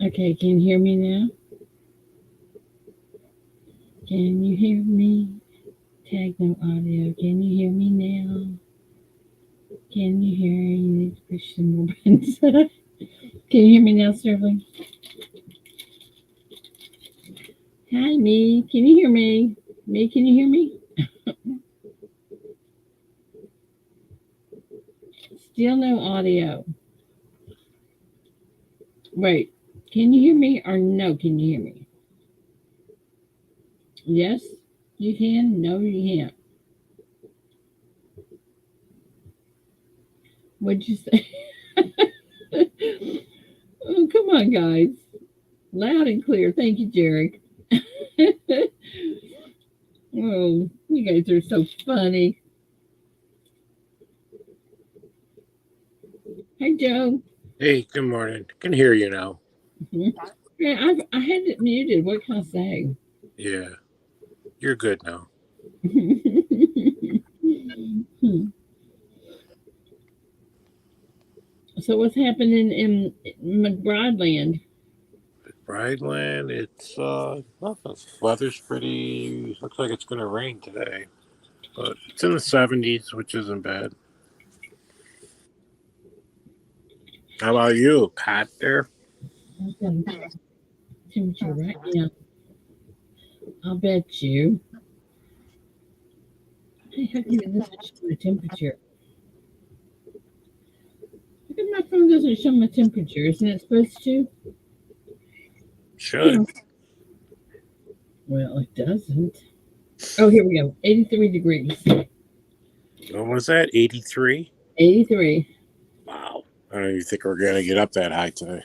Okay, can you hear me now? Can you hear me? Tag no audio. Can you hear me now? Can you hear? You need to push some more buttons. Can you hear me now, Sterling? Hi, me. Can you hear me? Me, can you hear me? Still no audio. Wait, can you hear me or no? Can you hear me? Yes, you can. No, you can't. What'd you say? Oh, come on, guys. Loud and clear. Thank you, Jerry. Oh, you guys are so funny. Hey, Joe. Hey, good morning. Can hear you now. Mhm. Yeah, I had it muted. What can I say? Yeah, you're good now. So what's happening in McBride land? Brideland, it's nothing. Weather's pretty. Looks like it's gonna rain today, but it's in the 70s, which isn't bad. How about you? Hot there? Temperature right now. I'll bet you. Hey, how come it doesn't show the temperature? How come my phone doesn't show my temperature? Isn't it supposed to? Should. Huh. Well, it doesn't. Oh, here we go. 83 degrees. What was that? 83? 83. Wow. I don't even think we're gonna get up that high today.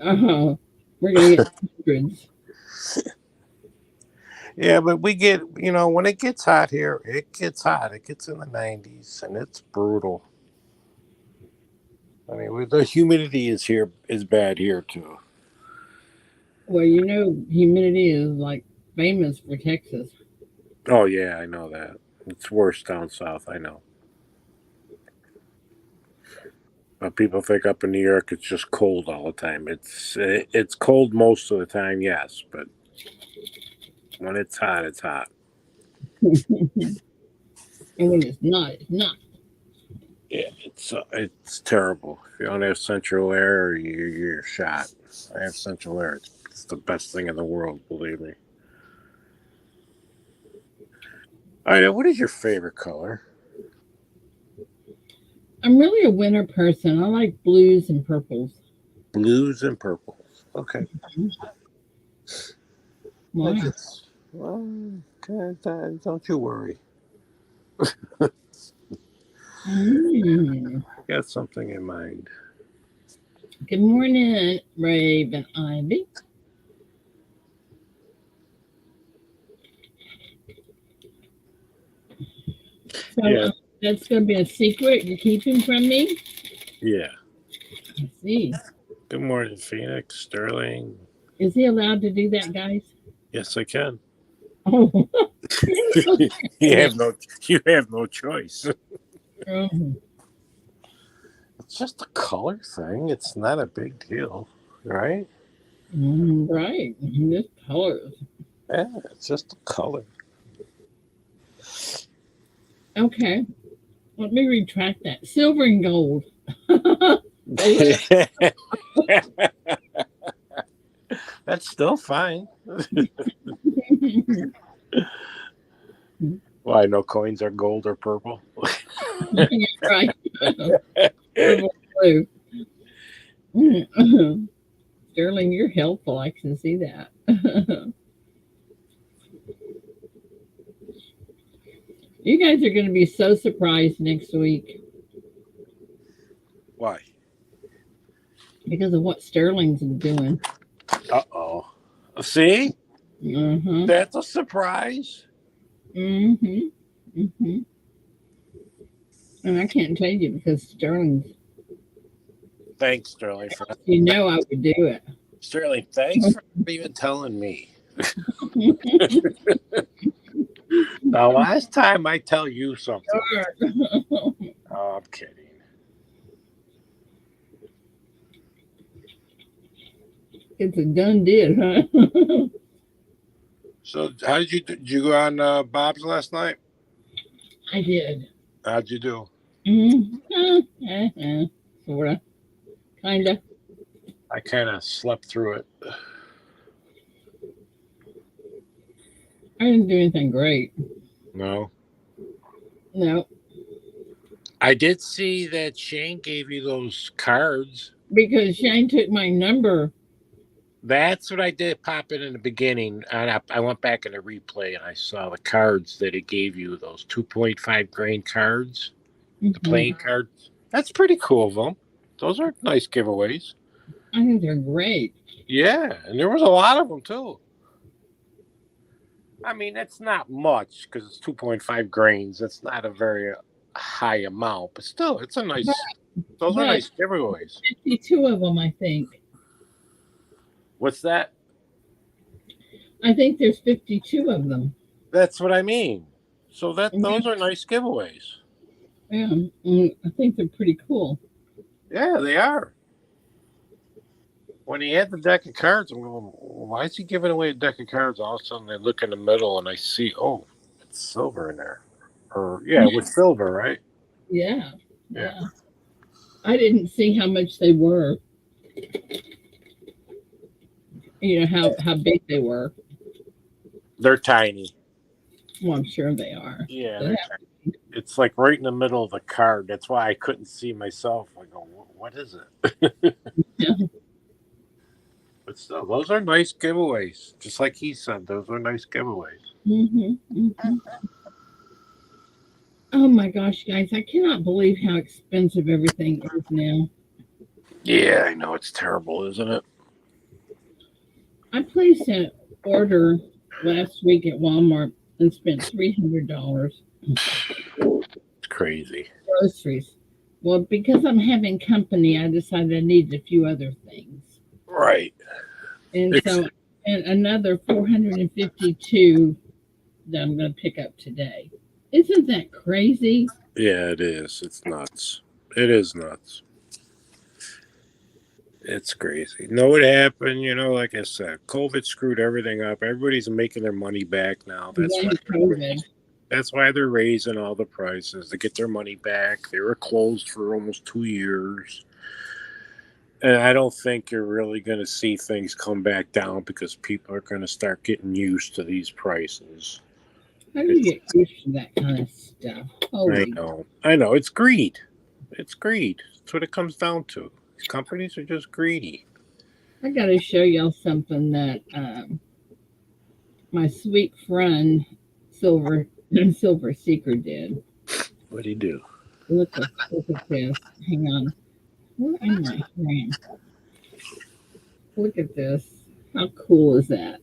Uh-huh. We're going to get hundreds. Yeah, but we get, when it gets hot here, it gets hot. It gets in the 90s, and it's brutal. I mean, the humidity is bad here too. Well, you know, humidity is like famous for Texas. Oh yeah, I know that. It's worse down south. I know. But people think up in New York it's just cold all the time. It's cold most of the time, yes, but when it's hot, it's hot. And when it's not, it's not. Yeah, it's terrible. If you don't have central air, you're shot. I have central air. It's the best thing in the world, believe me. All right, what is your favorite color? I'm really a winter person. I like blues and purples. Blues and purples. Okay, I Why? just well, okay, don't you worry. Mm. I got something in mind. Good morning, Raven Ivy. So Yeah, that's going to be a secret you're keeping from me? yeah. I see. Good morning, Phoenix, Sterling. Is he allowed to do that, guys? Yes, I can. Oh, you have no you have no choice. oh, It's just a color thing. It's not a big deal, right? right. This colors. Yeah, it's just a color. Okay, let me retract that. Silver and gold. Those That's still fine. are Why no coins are gold or purple? right. Purple blue. Mm. Sterling, you're helpful. I can see that. You guys are going to be so surprised next week Why? because of what Sterling's doing. Uh-oh. See? Uh-huh. That's a surprise. Mm-hmm. Mm-hmm. And I can't tell you because Sterling's, Thanks, Sterling, for you know, I would do it. Sterling. Thanks for even telling me. The last time I tell you something. Oh, I'm kidding. It's a done deal, huh? So, how did you go on Bob's last night? I did. How'd you do? Sorta, kinda. I kind of slept through it. I didn't do anything great. No. No, I did see that Shane gave you those cards. because Shane took my number. That's what I did pop in the beginning. And I went back in the replay and I saw the cards that it gave you, those 2.5 grain cards, the Hmm. playing cards. That's pretty cool of them. Those are nice giveaways. I think they're great. Yeah, and there was a lot of them too. I mean, that's not much because it's 2.5 grains. That's not a very high amount, but still, it's a But, nice. Those are but nice giveaways. 52 of them, I think. What's that? I think there's 52 of them. That's what I mean. So that Yeah, those are nice giveaways. yeah. I think they're pretty cool. Yeah, they are. When he had the deck of cards, I'm going, why is he giving away a deck of cards? All of a sudden, I look in the middle and I see, oh, it's silver in there. Or, yeah, it was silver, right? Yeah, Yeah. yeah. I didn't see how much they were. You know how big they were. They're tiny. Well, I'm sure they are. Yeah, They they're tiny. It's like right in the middle of the card. That's why I couldn't see myself. I go, what is it? have, But still, those are nice giveaways. Just like he said, those are nice giveaways. hmm. Oh my gosh, guys! I cannot believe how expensive everything is now. Yeah, I know. It's terrible, isn't it? I placed an order last week at Walmart and spent $300 It's crazy. groceries. Well, because I'm having company, I decided I needed a few other things, Right. and It's so and another 452 that I'm going to pick up today. Isn't that crazy? Yeah, it is. It's nuts. It is nuts. It's crazy. Know what happened? Like I said, COVID screwed everything up. Everybody's making their money back now. Blame COVID. That's why they're raising all the prices to get their money back. They were closed for almost 2 years. And I don't think you're really going to see things come back down because people are going to start getting used to these prices. How do you get used to that kind of stuff? I Holy, know. I know. It's greed. It's greed. That's what it comes down to. These companies are just greedy. I got to show y'all something that my sweet friend Silver Silver Seeker did. What do you do? Look at this. Hang on. Where am I? Here I am. Look at this. How cool is that?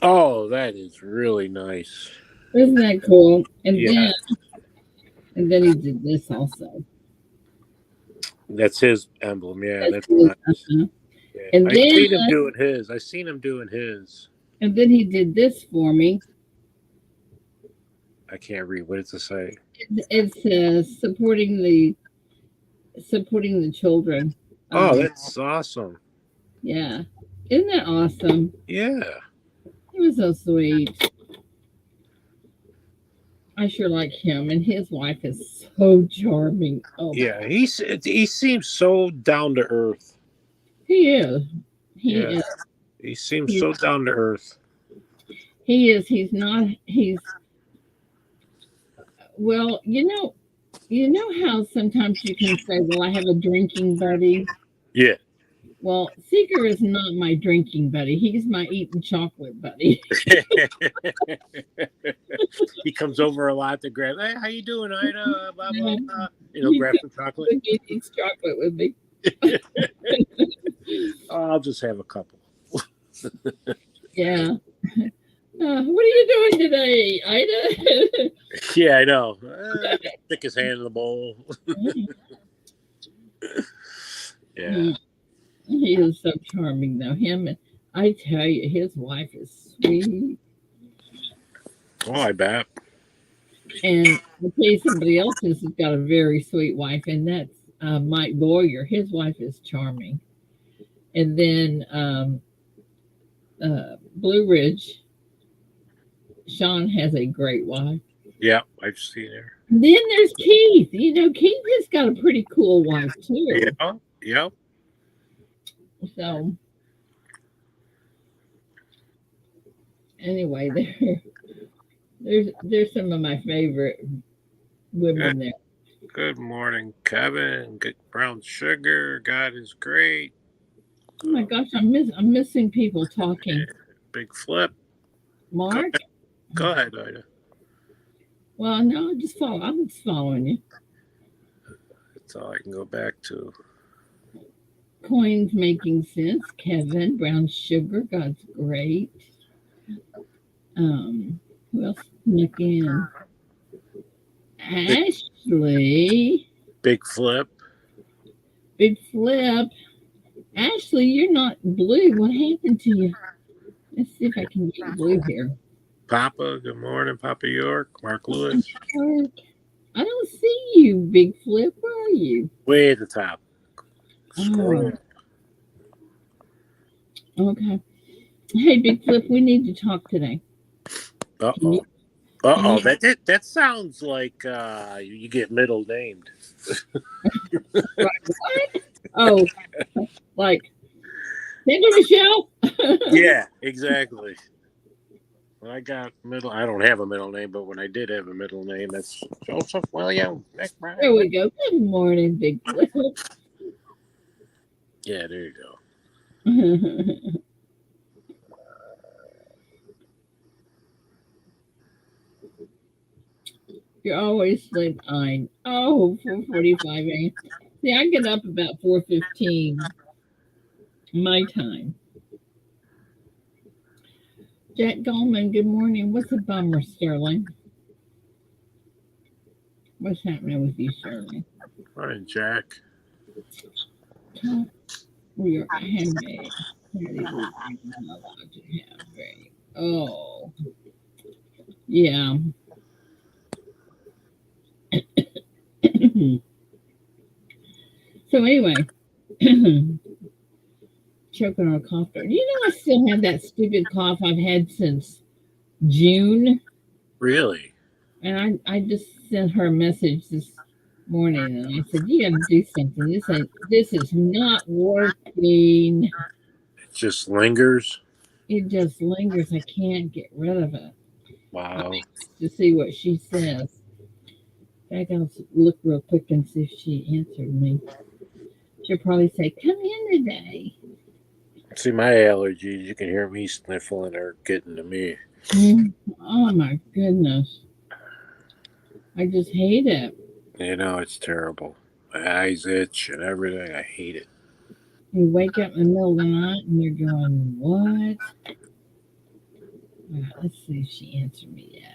Oh, that is really nice. Isn't that cool? Yeah, And then he did this also. that's his emblem. Yeah, That's that's his, nice. Yeah, and I then seen him doing his. I seen him doing his. he did this for me. I can't read. What does it say? It says supporting the children. Oh, Um, that's awesome. yeah, isn't that awesome? Yeah, He was so sweet. I sure like him, and his wife is so charming. Oh my yeah. god, He seems so down to earth. he is. He Yeah, is. he seems He, so down to earth. he is. He's not. He's well. You know how sometimes you can say, "Well, I have a drinking buddy." Yeah. Well, Seeker is not my drinking buddy. He's my eating chocolate buddy. He comes over a lot to grab. Hey, how you doing, Ida? Blah blah blah. He Grab some chocolate. eats chocolate with me. Oh, I'll just have a couple. Yeah. What are you doing today, Ida? Yeah, I know. Stick his hand in the bowl. Yeah. He is so charming, though. I tell you, his wife is sweet. Oh, I bet. And I'll tell you, somebody else has got a very sweet wife, and that's Mike Boyer. His wife is charming. And then Blue Ridge, Sean has a great wife. Yeah, I've seen her. And then there's Keith. You know, Keith has got a pretty cool wife too. Yeah, yep. So anyway, there's some of my favorite Good, women there. good morning, Kevin. Good brown sugar. God is great. Oh my gosh, I'm missing people talking. Big flip. Go Mark? ahead. Go ahead, Ida. Well, no, just follow. I'm just following you. That's all I can go back to. Coins making sense. Kevin, brown sugar, God's great. Who else snuck in? Big, Ashley, big flip. big flip. Ashley, you're not blue. What happened to you? Let's see if I can get blue here. Papa, good morning, Papa York. Mark Lewis. Mark, I don't see you, big flip. Where are you? Way at the top. Oh, Scroll. okay. Hey, big flip, we need to talk today. Uh Can you? oh. Uh Can oh. you? That sounds like you get middle named. Right, what? Oh, like Sandra Michelle? Yeah, exactly. When I got middle, I don't have a middle name, but when I did have a middle name, that's Joseph William There McBride. we go. Good morning, big flip. Yeah, there you go. You're always sleep on. Oh, 4:45 a.m. See, I get up about 4:15 my time. Jack Goldman, good morning. What's a bummer, Sterling? What's happening with you, Sterling? Morning, Jack. Top, we are having Patty Luke. You're not allowed to have very. Oh, yeah. So anyway, choking on a cough. Do you know I still have that stupid cough I've had since June? Really? And I just sent her a message this morning, and I said, "You got to do something. This is not working. It just lingers. It just lingers. I can't get rid of it." I'm Wow. anxious to see what she says. I gotta look real quick and see if she answered me. She'll probably say, "Come in today." See, my allergies, you can hear me sniffling or getting to me. Oh my goodness, I just hate it. You know, it's terrible. My eyes itch and everything. I hate it. You wake up in the middle of the night and you're going, "What?" Let's see if she answered me yet.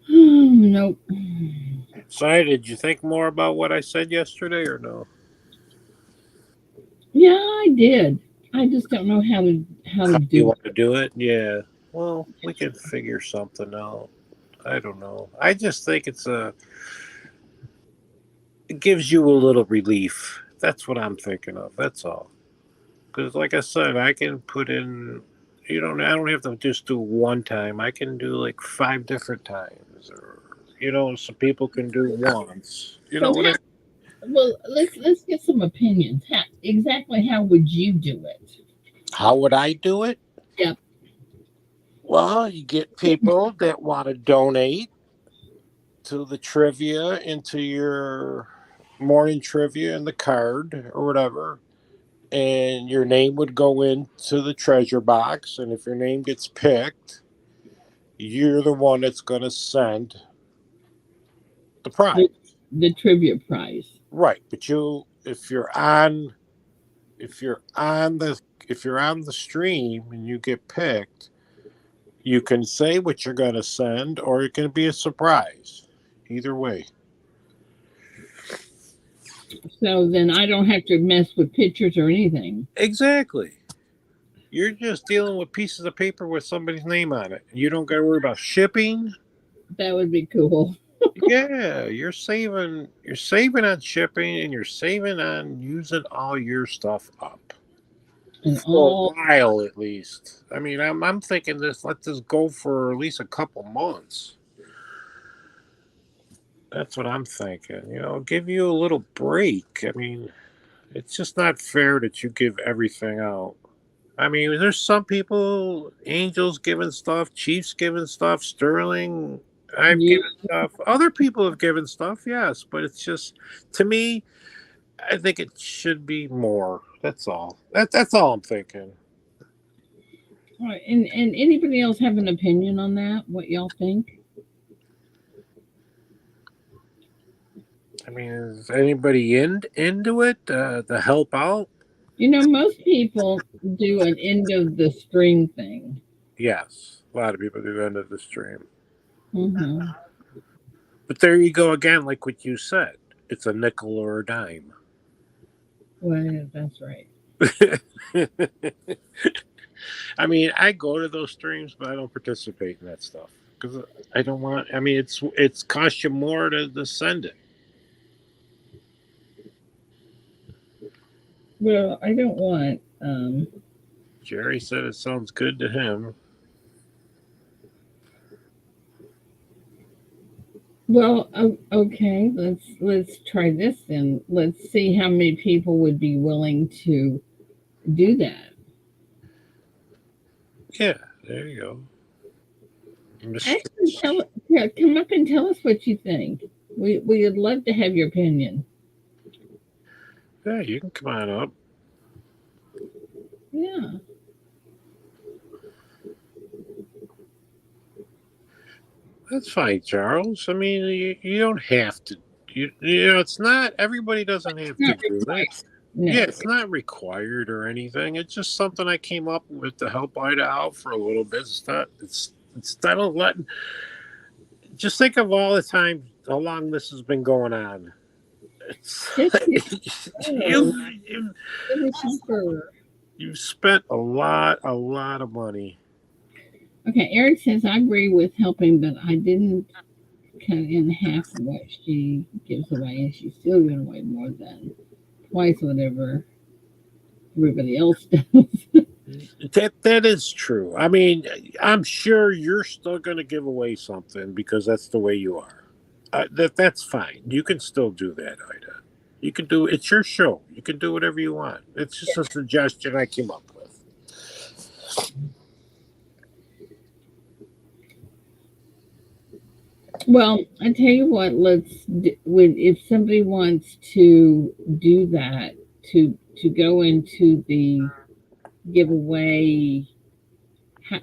Nope. So, did you think more about what I said yesterday or no? Yeah, I did. I just don't know how to How you do want to do it? Yeah. Well, we can figure something out. I don't know. I just think it gives you a little relief. That's what I'm thinking of. That's all. Because, like I said, I can put in. I don't have to just do one time. I can do like 5 different times, or some people can do once. You know So what I? well, let's get some opinions. Exactly how would you do it? How would I do it? Yep. Well, you get people that want to donate to the trivia into your morning trivia in the card or whatever, and your name would go into the treasure box. And if your name gets picked, you're the one that's going to send the prize. The, the trivia prize. Right, but if you're on the stream and you get picked, you can say what you're going to send, or it can be a surprise. Either way. So then I don't have to mess with pictures or anything. Exactly. You're just dealing with pieces of paper with somebody's name on it. You don't got to worry about shipping. That would be cool. Yeah, you're saving on shipping and you're saving on using all your stuff up. And For a all while at least. I mean, I'm thinking let this go for at least a couple months. That's what I'm thinking. Give you a little break. I mean, it's just not fair that you give everything out. I mean, there's some people, Angels giving stuff, Chiefs giving stuff, Sterling, I've you. given stuff. Other people have given stuff, yes, but it's just, to me, I think it should be more. That's all. That's all I'm thinking. All right, and anybody else have an opinion on that? What y'all think? I mean, is anybody into it to help out? Most people do an end of the stream thing. Yes, a lot of people do end of the stream. Hmm. But there you go again, like what you said. It's a nickel or a dime. Well, that's right. I mean, I go to those streams, but I don't participate in that stuff because I don't want. I mean, it's cost you more to send it. Well, I don't want. Jerry said it sounds good to him. Well, okay. Let's try this then. Let's see how many people would be willing to do that. Yeah, there you go, Mister. Actually, yeah, come up and tell us what you think. We would love to have your opinion. Yeah, you can come on up. Yeah. That's fine, Charles. I mean, you don't have to. It's not. Everybody doesn't have to Not do required. it. Yeah, No. it's not required or anything. It's just something I came up with to help Ida out for a little bit. It's not. It's instead of letting. Just think of all the time how long this has been going on. It's Just you for you everything for. you've spent a lot of money. Okay, Eric says I agree with helping, but I didn't cut in half of what she gives away, and she's still giving away more than twice whatever everybody else does. That is true. I mean, I'm sure you're still going to give away something because that's the way you are. That's fine. You can still do that, Ida. You can do it's your show. You can do whatever you want. It's just a suggestion I came up with. Well, I tell you what, if somebody wants to do that to go into the giveaway,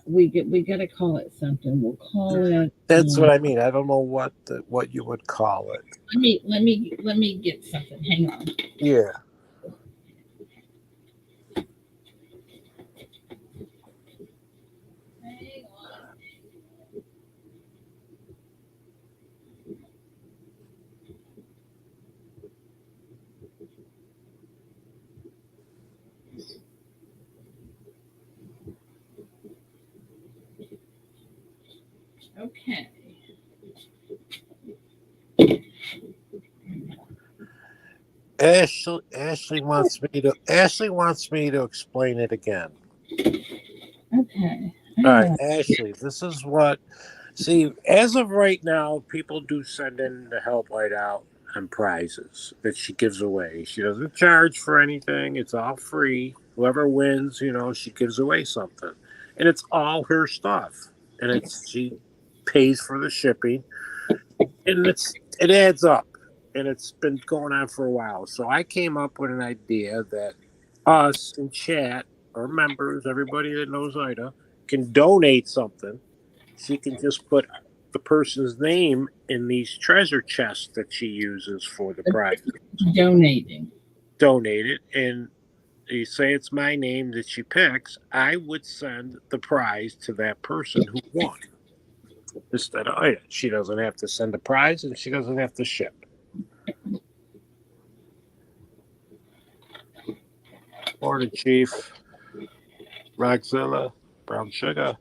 we got to call it something. We'll call it. That's what I mean. I don't know what you would call it. Let me get something. Hang on. Yeah. Hang on. Okay. Ashley wants me to explain it again. Okay. All Hang right, on. Ashley, this is what. See, as of right now, people do send in the help light out and prizes that she gives away. She doesn't charge for anything. It's all free. Whoever wins, she gives away something. And it's all her stuff. And she pays for the shipping. And it adds up. And it's been going on for a while. So I came up with an idea that us in chat, our members, everybody that knows Ida, can donate something. She can just put the person's name in these treasure chests that she uses for the prize. Donating. Donate it, and you say it's my name that she picks. I would send the prize to that person who won instead of Ida. She doesn't have to send the prize, and she doesn't have to ship. Morning, Chief. Rockzilla. Brown Sugar.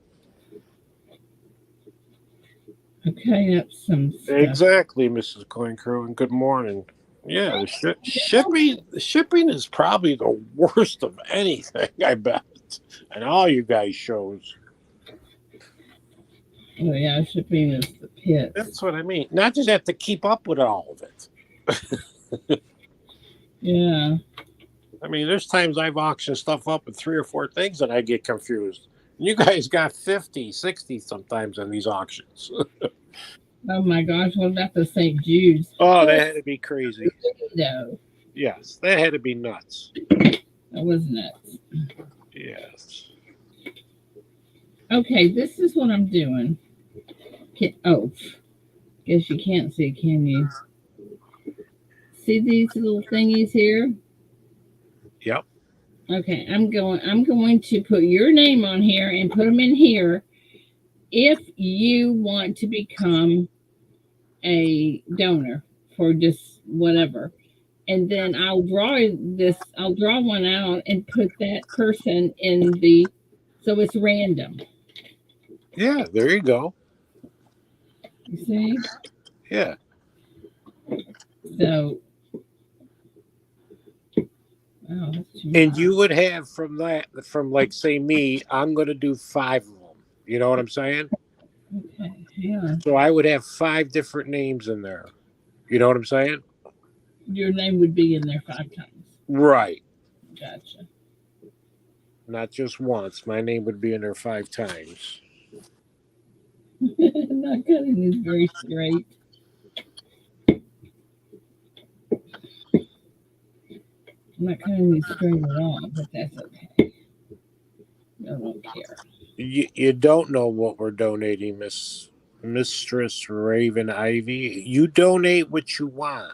Okay, that's some stuff. Exactly, Mrs. Coin Crew, and good morning. Yeah, the shipping is probably the worst of anything, I bet. And all you guys shows. Oh yeah, shipping is the pits. That's what I mean. Not just have to keep up with all of it. Yeah. I mean, there's times I've auctioned stuff up with three or four things and I get confused. And you guys got 50, 60 sometimes in these auctions. Oh my gosh, what about the St. Jude's? Oh, Oh, that had to be crazy. no, Yes, that had to be nuts. that was nuts. Yes. Okay, this is what I'm doing. Oh, guess you can't see, can you? See these little thingies here? Yep. Okay, I'm going to put your name on here and put them in here if you want to become a donor for just whatever. And then I'll draw one out and put that person in the, so it's random. Yeah, there you go. You see? Yeah. So, oh, that's too And much. you would have from that, from like, say, me, I'm going to do five of them. You know what I'm saying? Okay, yeah. So I would have five different names in there. You know what I'm saying? Your name would be in there 5 times. Right. Gotcha. Not just once. My name would be in there five times. Not cutting this very straight. I'm not cutting these straight at all, but that's okay. I don't care. You don't know what we're donating, Mistress Raven Ivy. You donate what you want,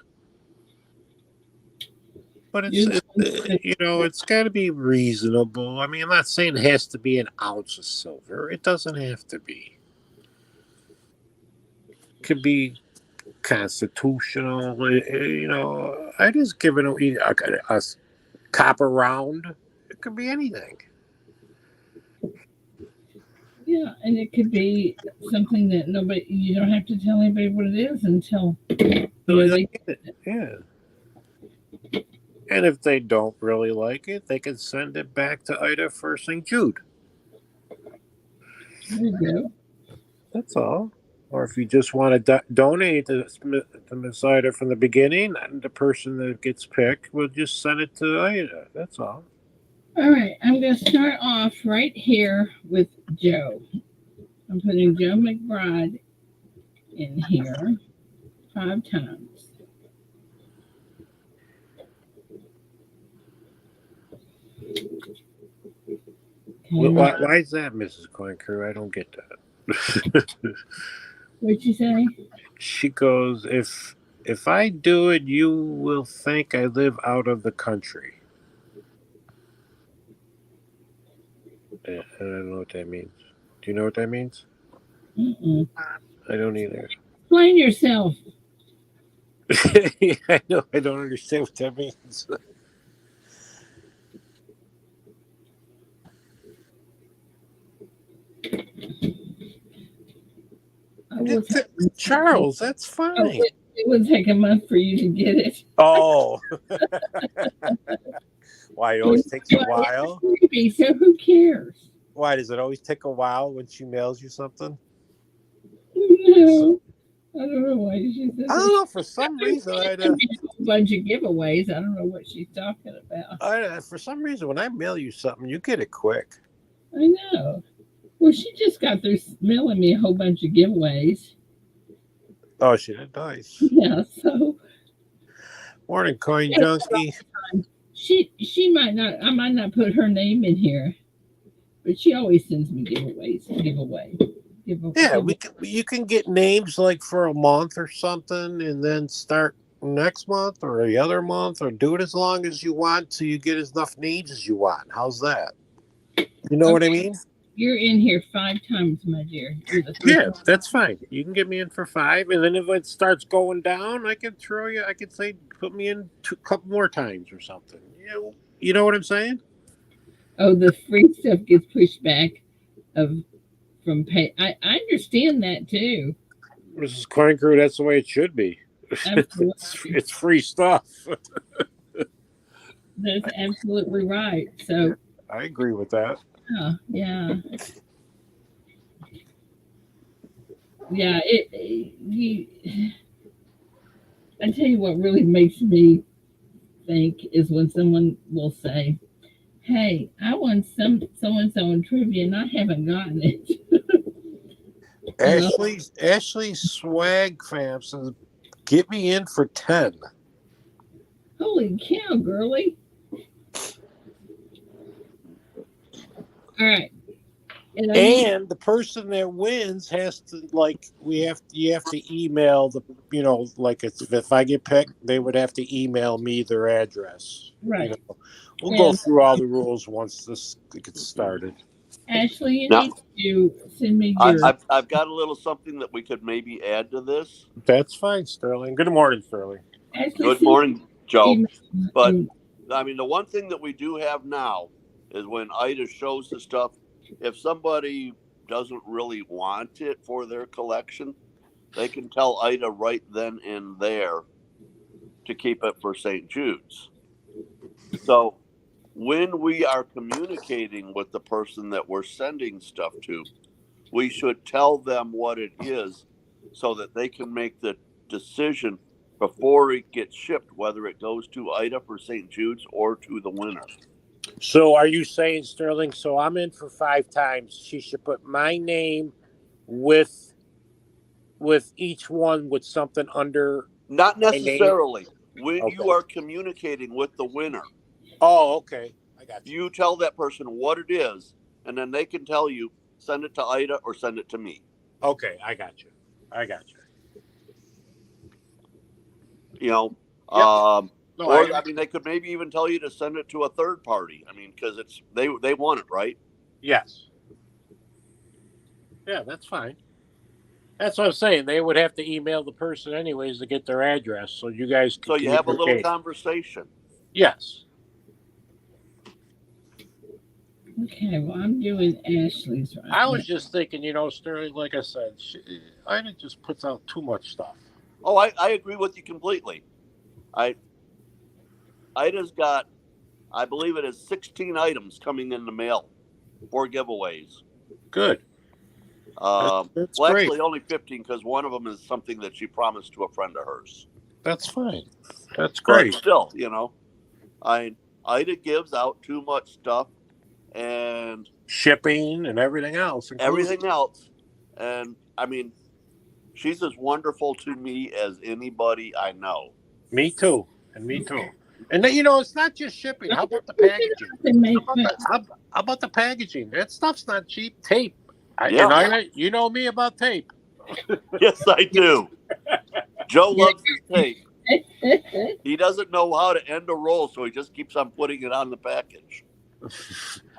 but You're the one that it's got to be reasonable. I mean, I'm not saying it has to be an ounce of silver. It doesn't have to be. It could be constitutional. I just give it a copper round. It could be anything. yeah, and it could be something that nobody, you don't have to tell anybody what it is until, So, they, yeah. And if they don't really like it, they can send it back to Ida for St. Jude. there you go. That's all. Or if you just want to donate to Miss Ida from the beginning, and the person that gets picked will just send it to Ida. That's all. All right, I'm going to start off right here with Joe. I'm putting Joe McBride in here 5 times. Okay, Why is that, Mrs. Coin Crew? I don't get that. what'd you say? She goes, if I do it, you will think I live out of the country. I don't know what that means. Do you know what that means? Mm-mm. I don't either. Explain yourself. I know. I don't understand what that means. I will take, Charles, that's oh, fine. it would take a month for you to get it. Oh, why it always takes a Well, while? it's creepy, so who cares? Why does it always take a while when she mails you something? No, I don't know why she said I don't that. know. For some reason, A bunch of giveaways. I don't know what she's talking about. for some reason, when I mail you something, you get it quick. I know. Well, she just got through mailing me a whole bunch of giveaways. Oh, she did. Nice. Yeah, so Morning, coin junkie. she might not. I might not put her name in here, but she always sends me Yeah, give. you can get names like for a month or something, and then start next month or the other month, or do it as long as you want till you get as enough names as you want. How's that? You know what I Okay, mean? you're in here 5 times, my dear. You're the first Yeah, one. that's fine. You can get me in for five, and then if it starts going down, I can throw you. I can say put me in a couple more times or something. You know what I'm saying? Oh, the free stuff gets pushed back of from pay. I understand that too. Mrs. Coin Crew, that's the way it should be. Absolutely. It's free stuff. That's absolutely right. So, I agree with that. yeah. Yeah, I tell you what really makes me think is when someone will say, "Hey, I won some so and so in trivia and I haven't gotten it." You know, Ashley Swag Fam says, "Get me in for 10." holy cow, girly! All right, and I need And the person that wins has to you have to email the like if I get picked, they would have to email me their address. You right, know, we'll go and through all the rules once this gets started. Ashley, you Now, need to send me your I've got a little something that we could maybe add to this. That's fine, Sterling. Good morning, Sterling. Ashley Good send me morning, Joe. email But and I mean, the one thing that we do have now is when Ida shows the stuff, if somebody doesn't really want it for their collection, they can tell Ida right then and there to keep it for St. Jude's. So when we are communicating with the person that we're sending stuff to, we should tell them what it is so that they can make the decision before it gets shipped, whether it goes to Ida for St. Jude's or to the winner. So, are you saying, Sterling? So I'm in for 5 times. She should put my name with each one with something under Not my name. necessarily. When you Okay. are communicating with the winner, Oh, okay. I got you. you tell that person what it is, and then they can tell you, send it to Ida or send it to me. Okay, I got you. I got you. You know, Yep. No, or I mean, they could maybe even tell you to send it to a third party. I mean, because it's they want it, right? yes. Yeah, that's fine. That's what I'm saying. They would have to email the person anyways to get their address, so you guys can So you have a little communicate. conversation. Yes. okay. Well, I'm doing Ashley's right I now. was just thinking, Sterling. Like I said, Ida just puts out too much stuff. Oh, I agree with you completely. I Ida's got, I believe it is 16 items coming in the mail for giveaways. Good. That's Well, great. actually, only 15 because one of them is something that she promised to a friend of hers. That's fine. That's But great. still, Ida gives out too much stuff and Shipping and everything else included. everything else. And I mean, she's as wonderful to me as anybody I know. Me too. And me too. And then, it's not just shipping. How about the We should packaging? have to make How about the packaging? That stuff's not cheap. Tape. Yeah. You know me about tape. Yes, I do. Joe loves his tape. He doesn't know how to end a roll, so he just keeps on putting it on the package.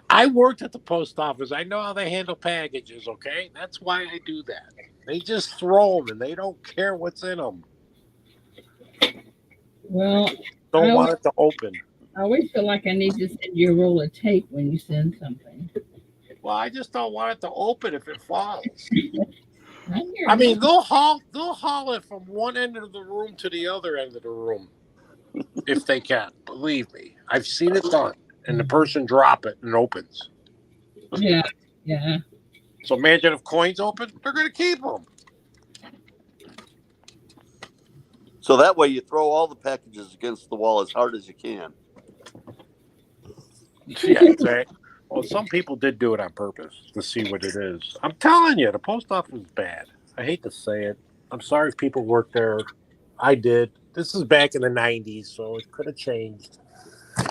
I worked at the post office. I know how they handle packages, okay? That's why I do that. They just throw them and they don't care what's in them. Well, Don't want it to open. I always feel like I need to send you a roll of tape when you send something. Well, I just don't want it to open if it falls. I'm I mean, they'll haul it from one end of the room to the other end of the room if they can. Believe me, I've seen it done, and the person drop it and opens. yeah, yeah. So imagine if coins open, they're going to keep them. So that way you throw all the packages against the wall as hard as you can. Yeah, exactly. Well, some people did do it on purpose to see what it is. I'm telling you, the post office is bad. I hate to say it. I'm sorry if people work there. I did. This is back in the 90s, so it could have changed.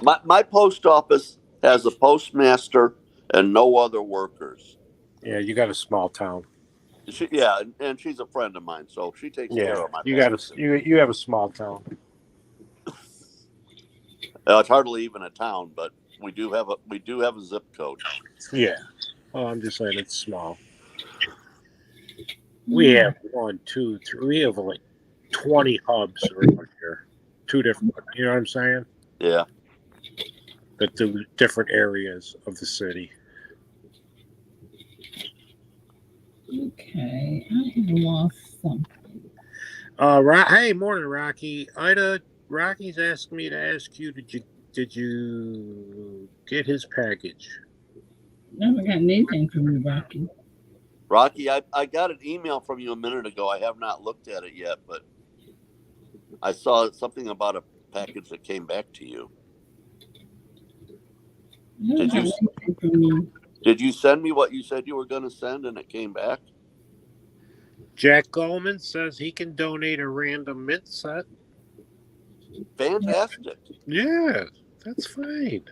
My post office has a postmaster and no other workers. Yeah, you got a small town. And she's a friend of mine, so she takes care Yeah, of my you got packages. you have a small town. It's hardly even a town, but we do have a zip code. Yeah. Well, I'm just saying it's small. We have 1, 2, 3. We have like 20 hubs around here. 2 different. You know what I'm saying? Yeah. That do different areas of the city. Okay, I have lost something. Hey, morning, Rocky. Rocky's asked me to ask you, did you get his package? I haven't gotten anything from you, Rocky. Rocky, I got an email from you a minute ago. I have not looked at it yet, but I saw something about a package that came back to you. I haven't Did you gotten anything from you. did you send me what you said you were going to send and it came back? Jack Goldman says he can donate a random mint set. Fantastic. Yeah, that's fine.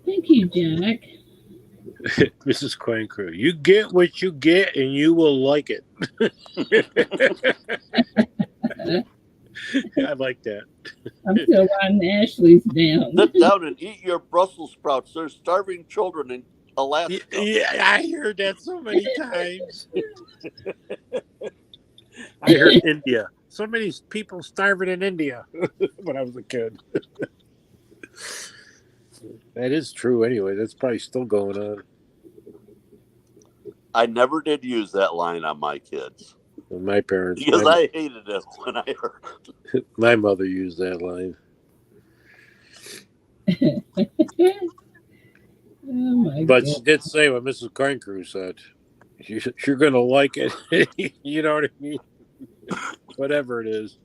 Thank you, Jack. Mrs. Quinn Crew, you get what you get, and you will like it. I like that. I'm still writing Ashley's down. Sit down and eat your Brussels sprouts. There's starving children in Alaska. Yeah, I heard that so many times. I heard India. So many people starving in India when I was a kid. That is true anyway. That's probably still going on. I never did use that line on my kids With my parents. because I hated it when I heard it. My mother used that line. Oh my But God. she did say what Mrs. Corncrew said. You're going to like it. You know what I mean? Whatever it is.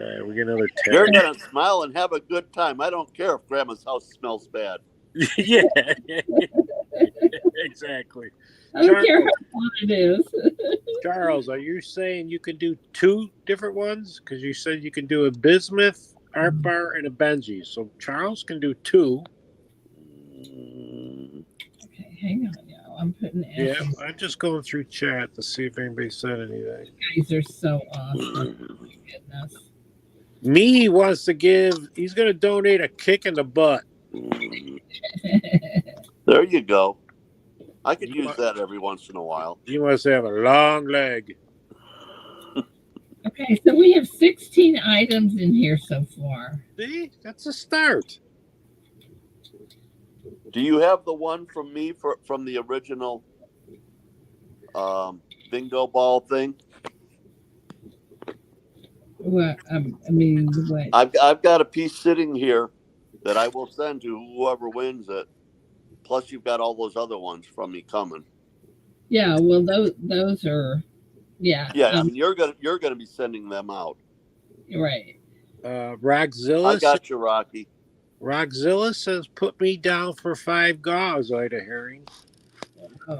All right, we get another 10. You're going to smile and have a good time. I don't care if Grandma's house smells bad. Yeah. Exactly. I don't care how fun it is. Charles, are you saying you can do 2 different ones? Because you said you can do a bismuth, art bar, and a Benji. So Charles can do 2. Okay, hang on now. I'm putting Yeah, Ashley's. I'm just going through chat to see if anybody said anything. You guys are so awesome. Oh my goodness. Me wants to give, he's going to donate a kick in the butt. There you go. I could use that every once in a while. He wants to have a long leg. Okay, so we have 16 items in here so far. See, that's a start. Do you have the one from me from the original bingo ball thing? What? I mean, what? I've got a piece sitting here that I will send to whoever wins it. Plus, you've got all those other ones from me coming. Yeah, well, those are, yeah. Yeah, I mean, you're gonna be sending them out. Right. Rockzilla. I got you, Rocky. Rockzilla says, "Put me down for 5 gauze, Ida Herring." Oh.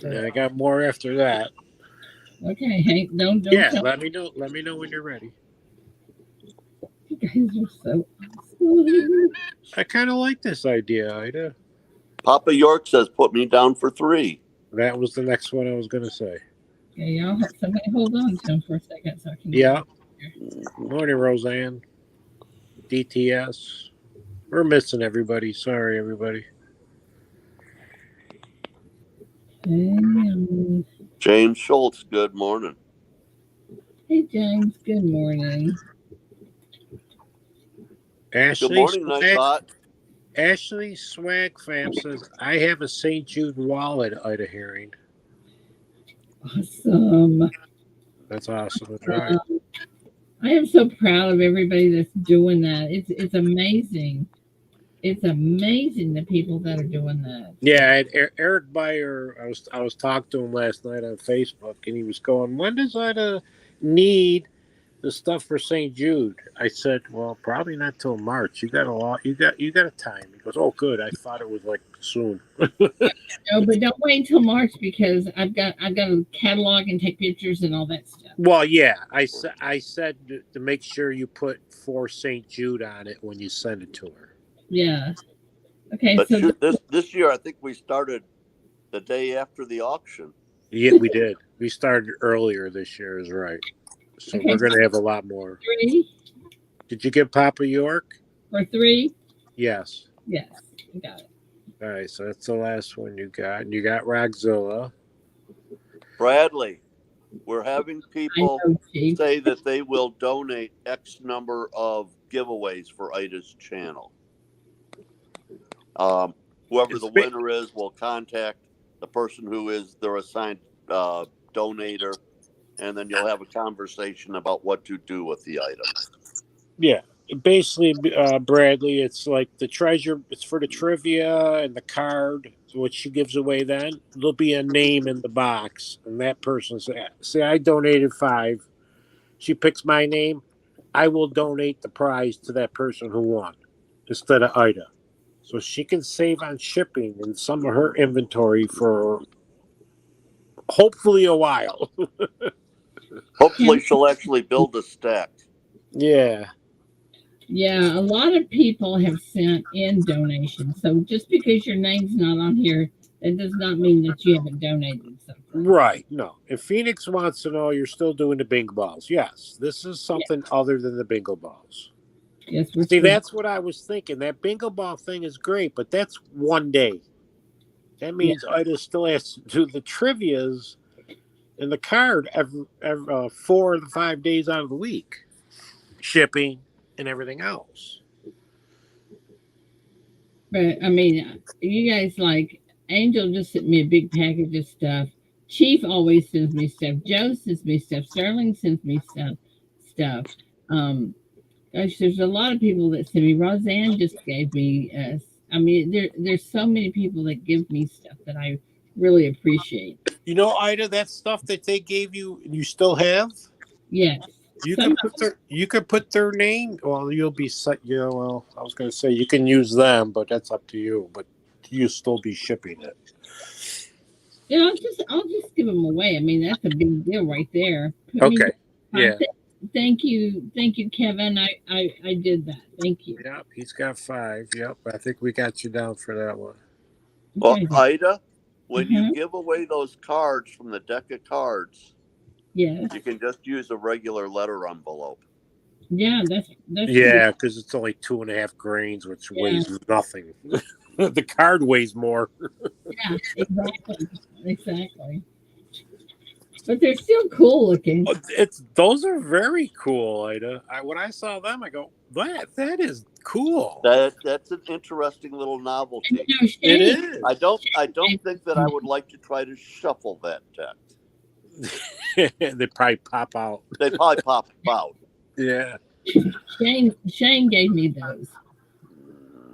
And I got more after that. Okay, Hank, don't Yeah, tell let me know. Let me know when you're ready. You guys are so awesome. I kind of like this idea, Ida. Papa York says, "Put me down for 3." That was the next one I was going to say. Okay, y'all, somebody hold on to him for a second so I can. Yeah. Morning, Roseanne. DTS. We're missing everybody. Sorry, everybody. Hey, James Schultz, good morning. hey, James. Good morning. Good morning, Nightbot. Ashley Swag Fam says, "I have a St. Jude wallet, Ida Herring." Awesome. That's awesome. That's right. I am so proud of everybody that's doing that. It's amazing. It's amazing the people that are doing that. Yeah, Eric Beyer. I was talking to him last night on Facebook, and he was going, "When does Ida need the stuff for St. Jude?" I said, "Well, probably not till March. You got a lot. You got a time." He goes, "Oh, good. I thought it was like soon." No, but don't wait until March because I've got to catalog and take pictures and all that stuff. Well, yeah, I said to make sure you put for St. Jude on it when you send it to her. Yeah. Okay. But So this year, I think we started the day after the auction. Yeah, we did. We started earlier this year, is right. So Okay. we're going to have a lot more. 3 Did you get Papa York? for 3? Yes. Yes, you got it. All right, so that's the last one you got. And you got Rockzilla. Bradley, we're having people I know, Chief. say that they will donate X number of giveaways for Ida's channel. Whoever It's the winner is will contact the person who is their assigned donator, and then you'll have a conversation about what to do with the item. Yeah, basically, Bradley, it's like the treasure. It's for the trivia and the card, which she gives away. Then there'll be a name in the box, and that person say I donated 5. She picks my name. I will donate the prize to that person who won instead of Ida, so she can save on shipping and some of her inventory for hopefully a while. Hopefully, she'll actually build a stack. Yeah. Yeah, a lot of people have sent in donations. So just because your name's not on here, that does not mean that you haven't donated something. Right. No. If Phoenix wants to know, you're still doing the bingo balls. Yes. This is Yeah. something other than the bingo balls. Yes, See, which was that's what I was thinking. That bingo ball thing is great, but that's one day. That yeah, means Ida still has to do the trivias and the card every 4 of the 5 days out of the week, shipping and everything else. but I mean, you guys like Angel just sent me a big package of stuff. Chief always sends me stuff. Joe sends me stuff. Sterling sends me stuff. Um, Gosh, there's a lot of people that send me. Roseanne just gave me. I mean, there's so many people that give me stuff that I really appreciate. You know, Ida, that stuff that they gave you and you still have. Yes, You some could put their name. Well, you'll be set. Yeah. Well, I was going to say you can use them, but that's up to you. But you still be shipping it. I'll just give them away. I mean, that's a big deal right there. Put me Okay. down. Yeah. Thank you, Kevin. I did that. Thank you. Yep. He's got 5. Yep. I think we got you down for that one. Well, Okay. Ida, when you Uh-huh. give away those cards from the deck of cards, Yes. you can just use a regular letter envelope. Yeah. That's pretty. Yeah, because it's only 2.5 grains, which Yeah. weighs nothing. The card weighs more. Yeah. Exactly. Exactly. But they're still cool looking. Those are very cool, Ida. When I saw them, I go, that is cool. That's an interesting little And novelty. It Shane, is. I don't think that I would like to try to shuffle that deck. They probably pop out. They probably pop out. Yeah. Shane gave me those.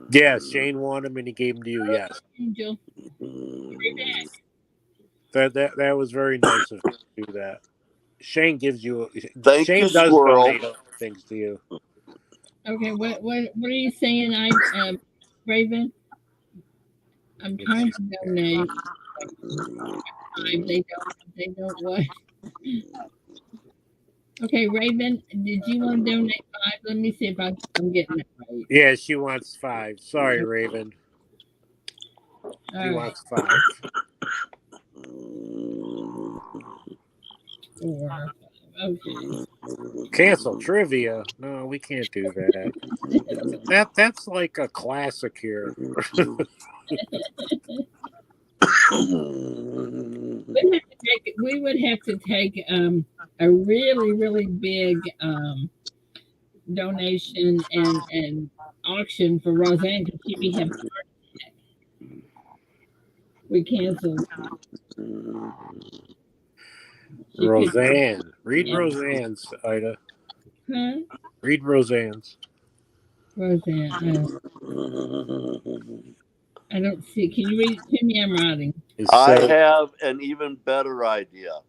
Yeah, Shane won them and he gave them to you. Yes, Angel, right back. that was very nice of him to do that. Shane gives you. Thank you, Shane does Squirrel. donate things to you. Okay, what are you saying? Raven, I'm trying to donate. They don't what? Okay, Raven, did you want to donate 5? Let me see if I'm getting it right. Yeah, she wants 5. Sorry, Raven. She All right, wants 5. 4. Okay. Cancel trivia. No, we can't do that. That's like a classic here. We would have to take a really big donation and auction for Roseanne because she'd be having a heart attack. We canceled. She could, Roseanne. Read yeah. Roseanne's, Ida. Huh? Read Roseanne's. Roseanne. I don't see. Can you read it to me? I'm writing. I have an even better idea.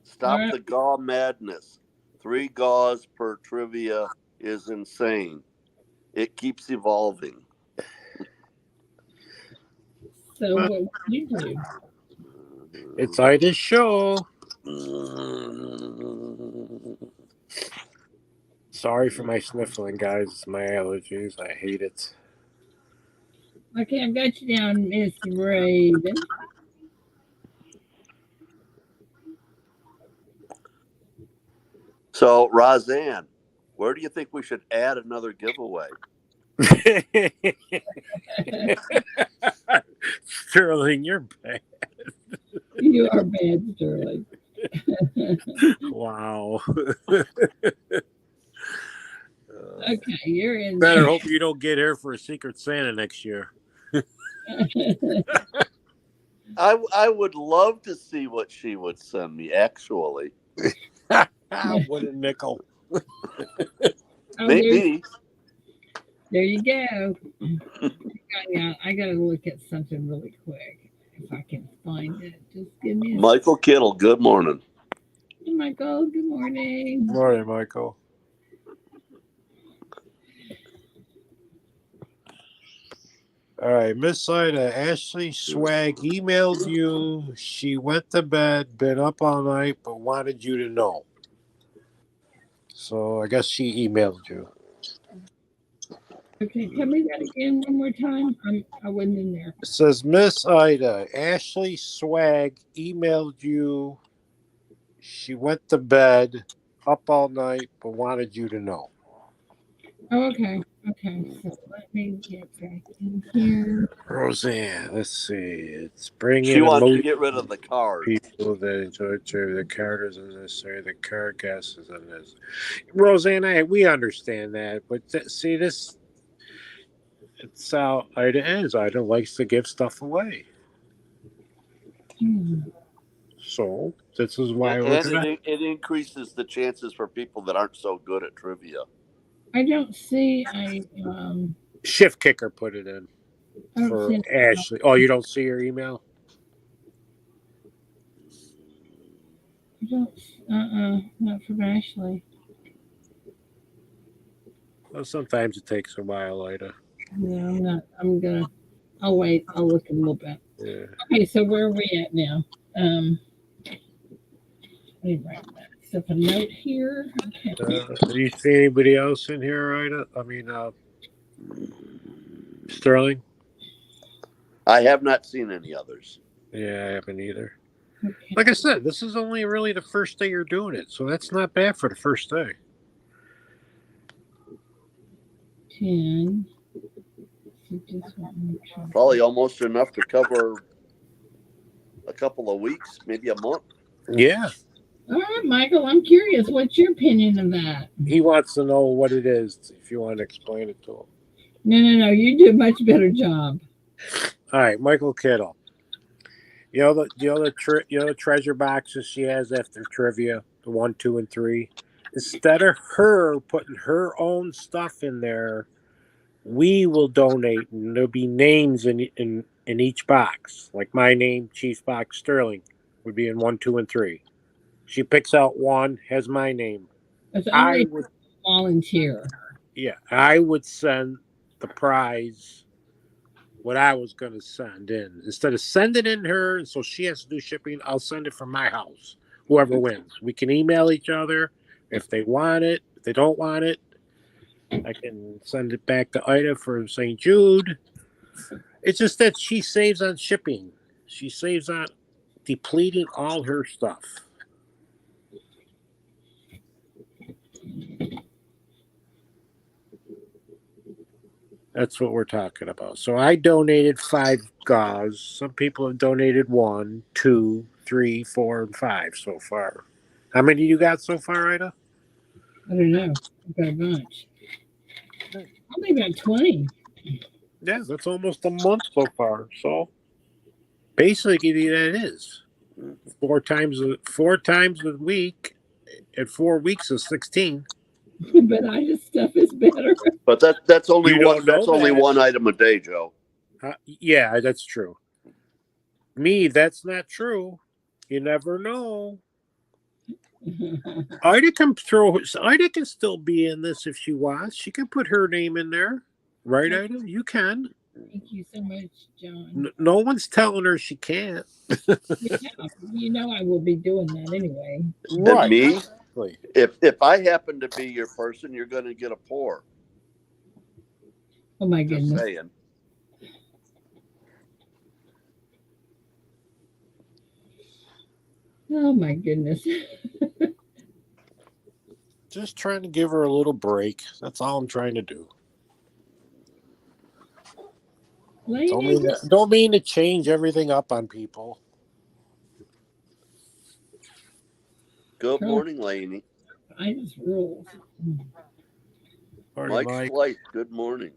Stop All right. the gaw madness. 3 gaws per trivia is insane. It keeps evolving. So what would you do? It's Ida's show. Sorry for my sniffling, guys. It's my allergies. I hate it. Okay, I've got you down, Miss Raven. So, Roseanne, where do you think we should add another giveaway? Sterling, you're bad. You are bad, Sterling. Wow. Okay, you're in Better there. hope you don't get here for a Secret Santa next year. I would love to see what she would send me. Actually, What a nickel. Oh, maybe. there you go. Yeah, I gotta look at something really quick if I can find it. Just give me a second. Michael Kittle. Good morning. Michael, good morning. Morning, Michael. All right, Miss Ida, Ashley Swag emailed you. She went to bed, been up all night, but wanted you to know. So I guess she emailed you. Okay, tell me that again one more time. I wasn't in there. It says, Miss Ida, Ashley Swag emailed you. She went to bed, up all night, but wanted you to know. Oh, okay. Okay, so let me get back in here. Roseanne, let's see. It's bringing She wants to emotion get rid of the cars. people that enjoy the card is unnecessary. The card gas is unnecessary. Roseanne, we understand that, but see this. It's how Ida is. Ida likes to give stuff away, Hmm. so this is why we're And gonna it increases the chances for people that aren't so good at trivia. I don't see shift kicker put it in I don't for see Ashley. Oh, you don't see your email? I don't not from Ashley. Well, sometimes it takes a while, Ida. No, I'm not. I'll wait. I'll look in a little bit. Yeah. Okay, so where are we at now? Let me write myself a note here. Okay. Do you see anybody else in here, Ida? I mean, Sterling? I have not seen any others. Yeah, I haven't either. Okay. Like I said, this is only really the first day you're doing it, so that's not bad for the first day. 10. So just want to make sure. Probably almost enough to cover a couple of weeks, maybe a month. Yeah. All right, Michael, I'm curious. What's your opinion of that? He wants to know what it is, if you want to explain it to him. No. You do a much better job. All right, Michael Kittle. You know the treasure boxes she has after trivia, the 1, 2, and 3. Instead of her putting her own stuff in there, we will donate, and there'll be names in each box. Like my name, Chief Box Sterling, would be in 1, 2, and 3. She picks out one, has my name. It's I only would, volunteer. yeah, I would send the prize what I was going to send in. Instead of sending in her, so she has to do shipping, I'll send it from my house. Whoever wins. We can email each other if they want it. If they don't want it, I can send it back to Ida for St. Jude. It's just that she saves on shipping. She saves on depleting all her stuff. That's what we're talking about. So I donated 5 gauze. Some people have donated 1, 2, 3, 4, and 5 so far. How many you got so far, Ida? I don't know. I've got a bunch. Probably about 20. Yeah, that's almost a month so far. So basically, that is 4 times a week. And 4 weeks is 16. But I just stuff is better. But that's only You one. don't That's know only that. one item a day, Joe. Yeah, that's true. Me, that's not true. You never know. Ida can still be in this if she wants. She can put her name in there. Right, Ida? You can. Thank you so much, John. No one's telling her she can't. Yeah, I will be doing that anyway. And me, Exactly. if I happen to be your person, you're going to get a pour. Oh my Just goodness. saying. Oh my goodness. Just trying to give her a little break. That's all I'm trying to do. Don't mean to change everything up on people. Good morning, Lainey. I just rules. Mike Slice, good morning.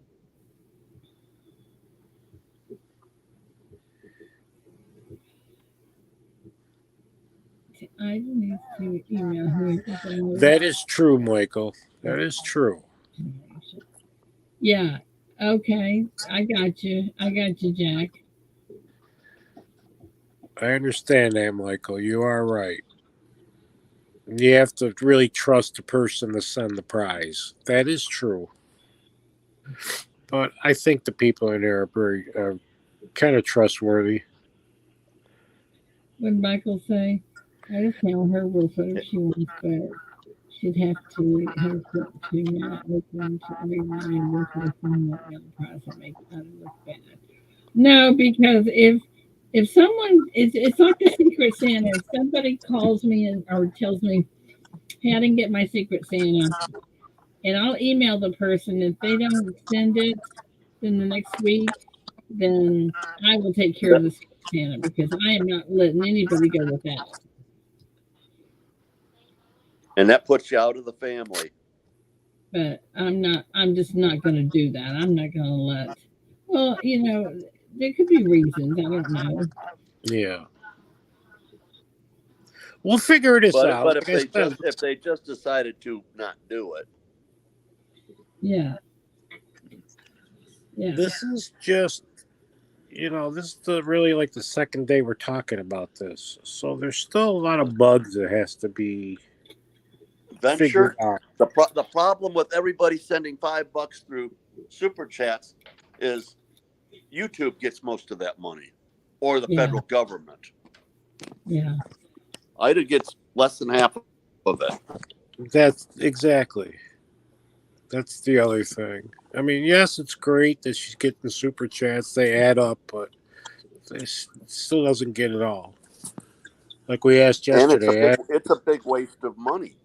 I need to email whoever. That is true, Michael. That is true. Yeah. Okay. I got you. I got you, Jack. I understand that, Michael. You are right. You have to really trust the person to send the prize. That is true. But I think the people in there are very kind of trustworthy. What did Michael say? I just tell her roof if she wants, but she'd have to have to not open to rewind this with somewhat the other process make it look bad. No, because if someone it's like the Secret Santa. If somebody calls me or tells me, "Hey, I didn't get my Secret Santa," and I'll email the person. If they don't send it in the next week, then I will take care of the Secret Santa because I am not letting anybody go without. And that puts you out of the family. But I'm not. I'm just not going to do that. I'm not going to let. Well, there could be reasons. I don't know. Yeah. We'll figure this out. But Like I said, if they just decided to not do it, Yeah, yeah, this is just, this is really like the second day we're talking about this. So there's still a lot of bugs that has to be figured venture. out. The problem with everybody sending $5 through super chats is YouTube gets most of that money, or the yeah, federal government. yeah. IDA gets less than half of it. That's exactly. That's the other thing. I mean, yes, it's great that she's getting super chats. They add up, but it still doesn't get it all. Like we asked And yesterday. it's a big waste of money.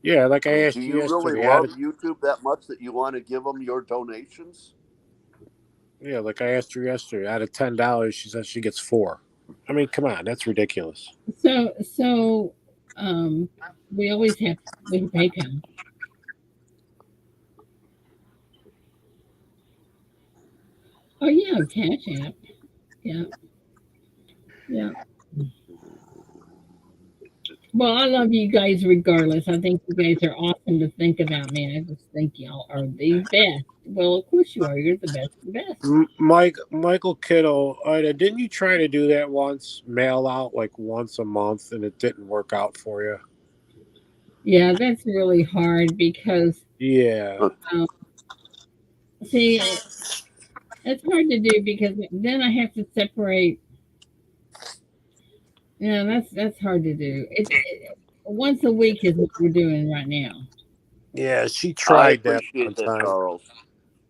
Yeah, like I I mean, do asked you you really yesterday. love YouTube that much that you want to give them your donations? Yeah, like I asked her yesterday. Out of $10, she says she gets 4. I mean, come on, that's ridiculous. So, um, we always have with PayPal. Oh yeah, Cash App. Yeah, yeah. Well, I love you guys regardless. I think you guys are awesome to think about me. I just think y'all are the best. Well, of course you are. You're the best of the best. Michael Kittle, didn't you try to do that once? Mail out like once a month, and it didn't work out for you. Yeah, that's really hard because Yeah, um, see, it's hard to do because then I have to separate. Yeah, that's hard to do. Once a week is what we're doing right now. yeah, she I tried that one appreciate that, time. Charles.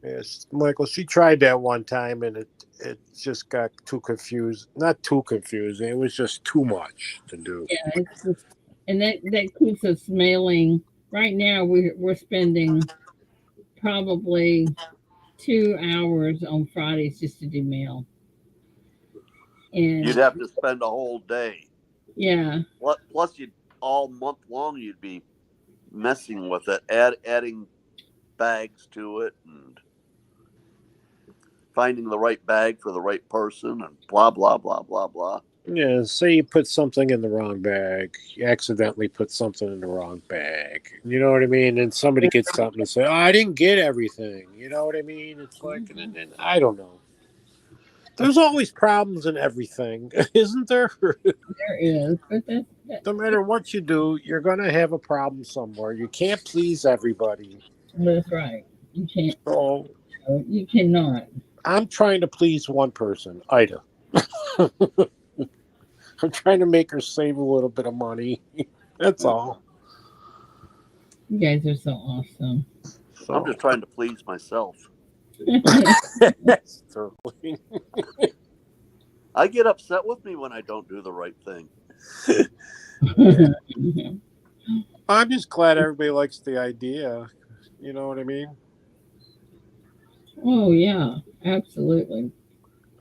Yes, Michael, she tried that one time, and it just got too confused. Not too confusing. It was just too much to do. Yeah, it's just, and that includes us mailing. Right now, we're spending probably 2 hours on Fridays just to do mail, You'd and have to spend a whole day. yeah, Plus, you'd all month long you'd be messing with it, adding bags to it, and finding the right bag for the right person, and blah blah blah blah blah. Yeah, say you put something in the wrong bag, you accidentally put something in the wrong bag. You know what I mean? And somebody gets something and say, "Oh, I didn't get everything." You know what I mean? It's like, and I don't know. There's always problems in everything, isn't there? there is, but No matter what you do, you're gonna have a problem somewhere. You can't please everybody. that's right. You can't. So You cannot. I'm trying to please one person, Ida. I'm trying to make her save a little bit of money. That's all. You guys are so awesome. I'm So just trying to please myself. certainly. I get upset with me when I don't do the right thing. Yeah. I'm just glad everybody likes the idea. You know what I mean? Oh yeah, absolutely.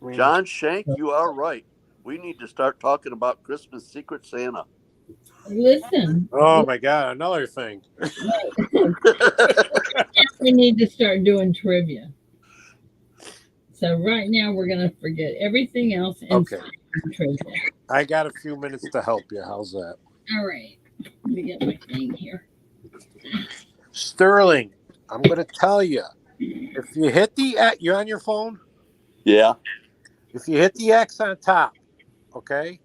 I mean, John Shank, you are right. We need to start talking about Christmas Secret Santa. Listen, oh my God, another thing. we need to start doing trivia. So right now we're gonna forget everything else and Okay, start doing trivia. I got a few minutes to help you. How's that? All right. Let me get my thing here. Sterling, I'm going to tell you, if you hit the X, you're on your phone. Yeah. If you hit the X on top, okay,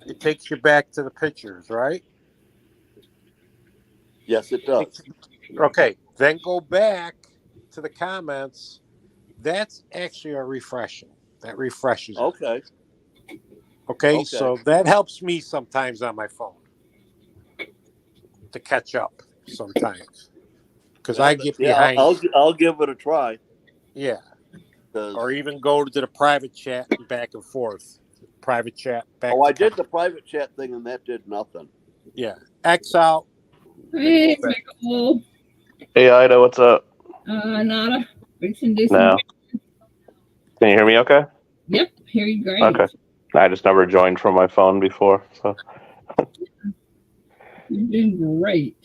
it takes you back to the pictures, right? Yes, it does. Okay, then go back to the comments. That's actually a refreshing. That refreshes it. Okay. Okay, Okay. so that helps me sometimes on my phone to catch up sometimes because I Well, get yeah, behind. I'll give it a try Yeah, or because even go to the private chat and back and forth. Private chat back I to did comment. the private chat thing and that did nothing. Yeah, X out, then go Hey, back. Michael. Hey, Ida, what's up? Nada. Fixing to do some. No. Can you hear me okay? Yep, hear you great. Okay. I just never joined from my phone before. So You're doing great.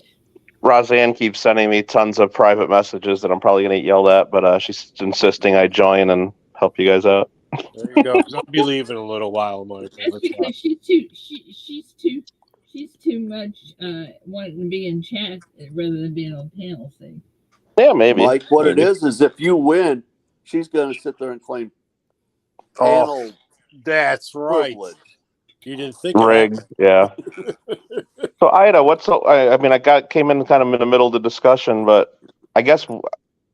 Roseanne keeps sending me tons of private messages that I'm probably going to get yelled at, but she's insisting I join and help you guys out. There you go. I'll be leaving in a little while, Michael. That's That's why. because she's too much wanting to be in chat rather than being on panel. See. Yeah, maybe. Mike, what it Maybe. is if you win, she's going to sit there and claim Oh, panel that's right. privilege. You didn't think of that. Rigged. Yeah. So Ida, I mean, came in kind of in the middle of the discussion, but I guess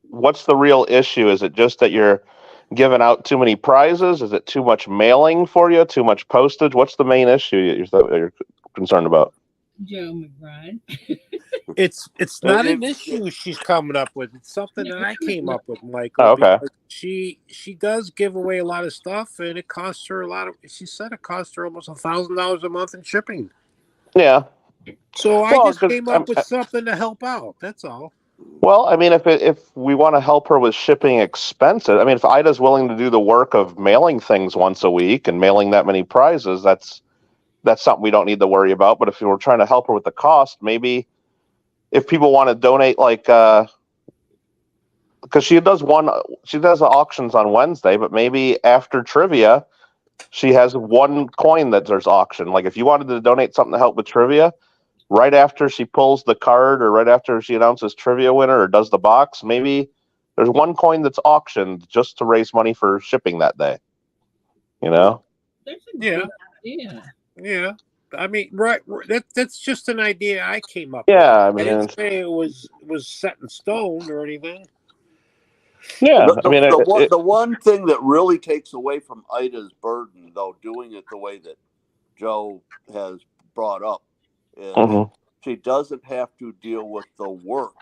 what's the real issue? Is it just that you're giving out too many prizes? Is it too much mailing for you? Too much postage? What's the main issue you're concerned about? Joe McBride. It's not an It- issue she's coming up with. It's something that I came up with, Michael, Oh, okay. because she does give away a lot of stuff, and it costs her a lot of. She said it costs her almost $1,000 a month in shipping. Yeah. So I Well, just came up with something to help out. That's all. well, I mean, if we want to help her with shipping expenses, I mean, if Ida's willing to do the work of mailing things once a week and mailing that many prizes, that's something we don't need to worry about. But if we're trying to help her with the cost, maybe if people want to donate, like, because she does auctions on Wednesday, but maybe after trivia, she has one coin that there's auction. Like, if you wanted to donate something to help with trivia, right after she pulls the card or right after she announces trivia winner or does the box, maybe there's one coin that's auctioned just to raise money for shipping that day. You know? That's a Yeah, good idea. yeah. I mean, right. That's just an idea I came up with. Yeah, I I didn't mean, say it was set in stone or anything. yeah, The, I the, mean, the, one, the one thing that really takes away from Ida's burden, though, doing it the way that Joe has brought up, is mhm. she doesn't have to deal with the work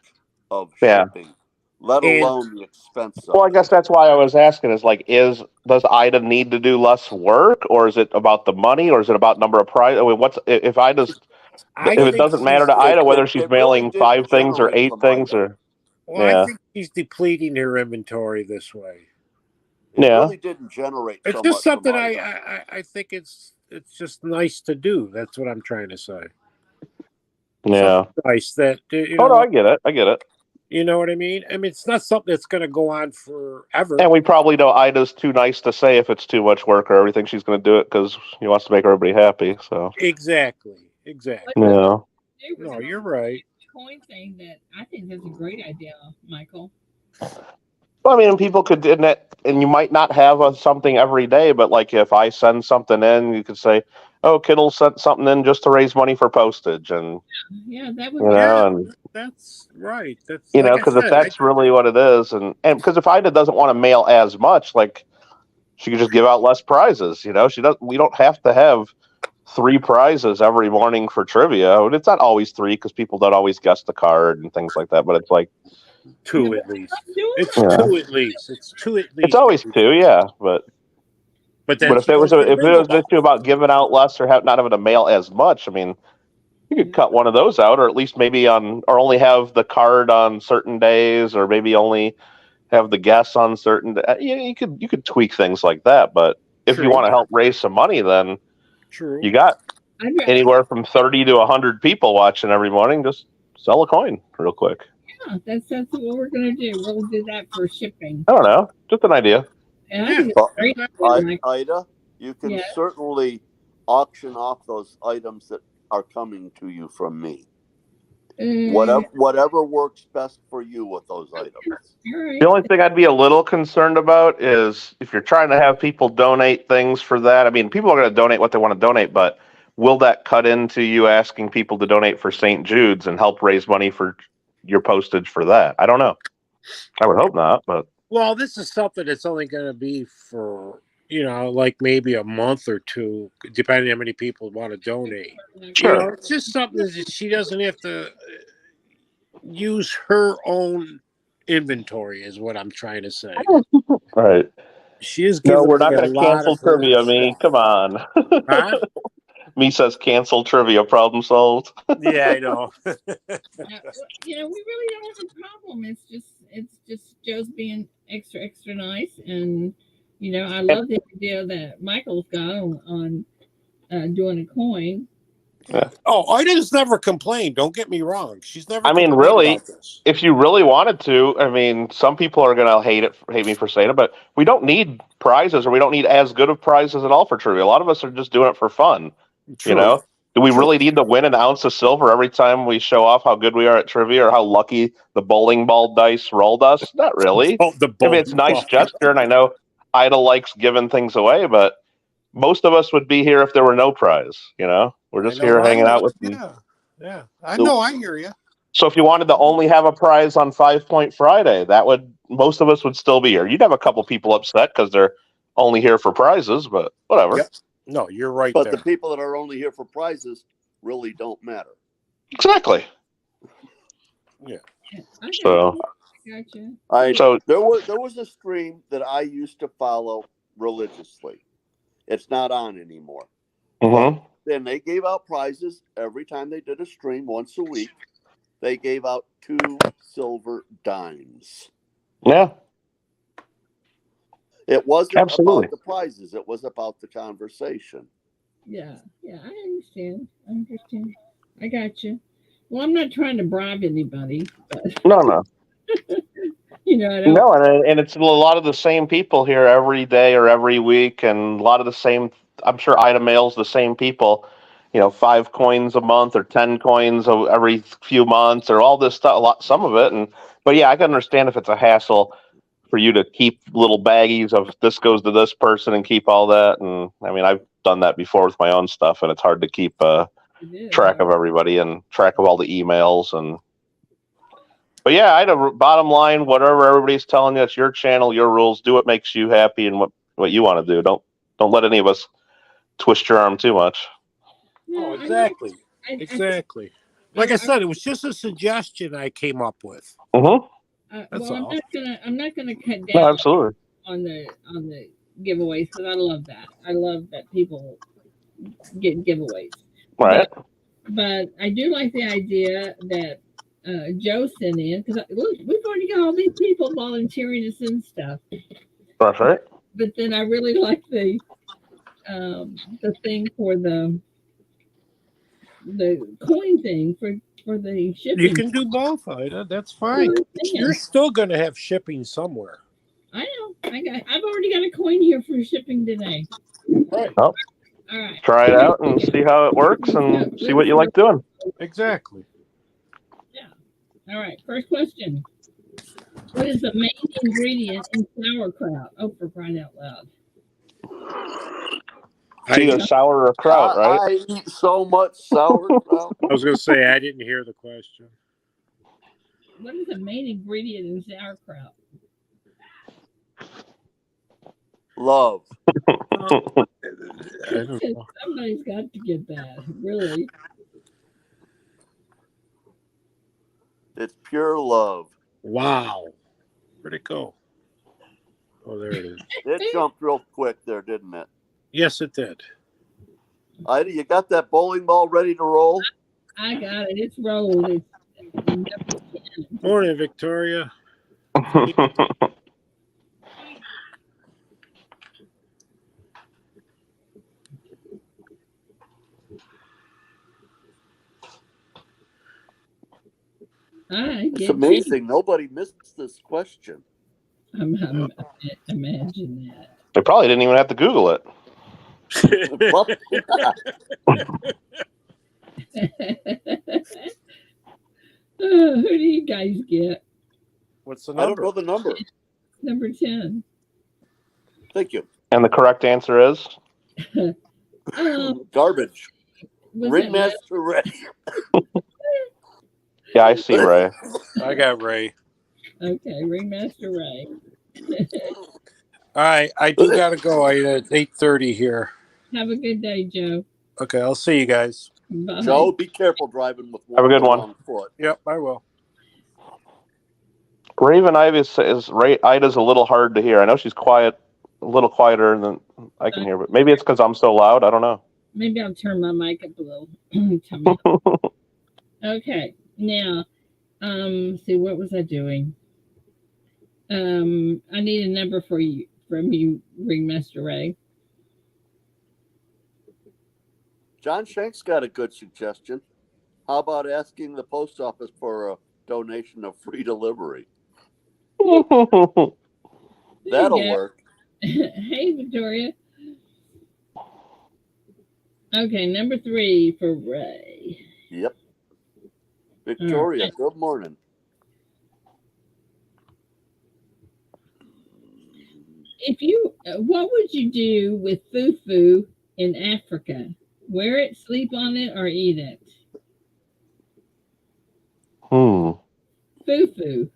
of Yeah. shipping, let And alone the expense Well, of I it. guess that's why I was asking is like, does Ida need to do less work, or is it about the money, or is it about number of prize? I mean, I if it think doesn't matter she's. to Ida whether she's It really mailing didn't 5 things or generate 8 from things Ida. or Well, I yeah, think she's depleting her inventory this way. It yeah, really didn't generate It's so just much from something Ida. I think it's just nice to do. That's what I'm trying to say. Something yeah. nice that Oh no, I get it. I get it. you know what I mean. I mean, it's not something that's going to go on forever. And we probably know Ida's too nice to say if it's too much work or everything. She's going to do it because she wants to make everybody happy. So Exactly, But exactly. yeah. there was No, a you're right. coin thing that I think that's a great idea, Michael. Well, I mean, people could, and you might not have something every day, but like if I send something in, you could say, "Oh, Kittle sent something in just to raise money for postage," and Yeah, that would you be. Yeah, know, and that's right. That's like I because if said. that's really what it is, and because if Ida doesn't want to mail as much, like she could just give out less prizes. You know, she does. We don't have to have 3 prizes every morning for trivia. And it's not always 3 because people don't always guess the card and things like that. But it's like, Yeah, Two but at least. stop doing It's you that. know, two at least. It's two at it's least. always 2, yeah. But But then if she it was goes to the if it bingo was an box. issue about giving out less or not having to mail as much, I mean, you could cut one of those out, or at least maybe or only have the card on certain days, or maybe only have the guests on certain. You could tweak things like that. But if you True. want to help raise some money, then True. you got I'd rather. anywhere from 30 to 100 people watching every morning. Just sell a coin real quick. Yeah, that's what we're gonna do. We'll do that for shipping, I don't know, just an idea. and I Yeah. think it's But a great idea, Mike. Ida, you can Yeah, certainly auction off those items that are coming to you from me. Uh, Whatever works best for you with those items. all right. The only thing I'd be a little concerned about is if you're trying to have people donate things for that. I mean, people are going to donate what they want to donate, but will that cut into you asking people to donate for St. Jude's and help raise money for your postage for that? I don't know. I would hope not, but Well, this is something that's only going to be for, like maybe a month or two, depending on how many people want to donate. sure. It's just something that she doesn't have to use her own inventory, is what I'm trying to say. All right. She is No, giving we're away not a going to lot cancel of her trivia, me. stuff. Come on. Huh? Me says cancel trivia. Problem solved. Yeah, I know. We really don't have a problem. It's just Joe's being extra nice, and I love the idea that Michael's got on doing a coin. Oh, Ida's never complained. Don't get me wrong. She's never I mean, complained really, about this. if you really wanted to, I mean, some people are going to hate me for saying it, but we don't need prizes or we don't need as good of prizes at all for trivia. A lot of us are just doing it for fun. True. Do we True. really need to win an ounce of silver every time we show off how good we are at trivia or how lucky the bowling ball dice rolled us? Not really. Oh, the I mean, it's a bowling nice ball. gesture, and I know Ida likes giving things away, but most of us would be here if there were no prize. We're just here hanging out with them. Yeah. I know. I hear you. So if you wanted to only have a prize on 5-Point Friday, most of us would still be here. You'd have a couple people upset because they're only here for prizes, but whatever. Yep. No, you're right. But there. the people that are only here for prizes really don't matter. Exactly. Yeah. So Gotcha. There was a stream that I used to follow religiously. It's not on anymore. Mm-hmm. Then they gave out prizes every time they did a stream once a week. They gave out 2 silver dimes. Yeah. It wasn't Absolutely about the prizes. It was about the conversation. Yeah, I understand. I got you. Well, I'm not trying to bribe anybody, but No. I don't. No, and it's a lot of the same people here every day or every week, and a lot of the same. I'm sure Ida mails the same people. 5 coins a month or 10 coins every few months or all this stuff. Some of it, but yeah, I can understand if it's a hassle for you to keep little baggies of this goes to this person and keep all that. And I mean, I've done that before with my own stuff, and it's hard to keep track of everybody and track of all the emails But yeah, I had a bottom line. Whatever everybody's telling you, it's your channel, your rules. Do what makes you happy and what you want to do. Don't let any of us twist your arm too much. Oh, exactly. Exactly. Like I said, it was just a suggestion I came up with. Mm-hmm. Well, I'm not gonna cut down No, absolutely. on the giveaways because I love that. I love that people get giveaways. Right. But I do like the idea that Joe sent in because look, we've already got all these people volunteering to send stuff. That's right. But then I really like the thing for the coin thing for the shipping. You can do both, Ida. That's fine. You're still going to have shipping somewhere. I know. I've already got a coin here for shipping today. Right. Oh. All right. Try it out and see how it works and see what you like doing. Exactly. Yeah. All right. First question. What is the main ingredient in sauerkraut? Oh, for crying out loud. It's either sour or kraut, right? I eat so much sauerkraut. I was going to say, I didn't hear the question. What is the main ingredient in sauerkraut? Love. Somebody's got to get that. Really. It's pure love. Wow. Where'd it go? Oh, there it is. It jumped real quick there, didn't it? Yes, it did. Ida, you got that bowling ball ready to roll? I got it. It's rolled. Morning, Victoria. It's amazing. Nobody missed this question. Imagine that. They probably didn't even have to Google it. Who do you guys get? What's the I don't number? know the number. Number 10. Thank you. And the correct answer is? Garbage. Was it Ringmaster Ray. Yeah, I see, Ray. I got Ray. Okay, Ringmaster Ray. All right, I do gotta go. It's 8:30 here. Have a good day, Joe. Okay, I'll see you guys. Bye. Joe, be careful driving with Have a good the one. wrong foot. Yep, I will. Raven Ivy is Ida's a little hard to hear. I know she's quiet, a little quieter than I can hear, but maybe it's because I'm so loud. I don't know. Maybe I'll turn my mic up a little. Okay, now, see, what was I doing? I need a number for you from you, Ringmaster Ray. John Shank's got a good suggestion. How about asking the post office for a donation of free delivery? That'll work. Hey, Victoria. Okay, number 3 for Ray. Yep. Victoria, good morning. If you, what would you do with fufu in Africa? Wear it, sleep on it, or eat it? Fufu.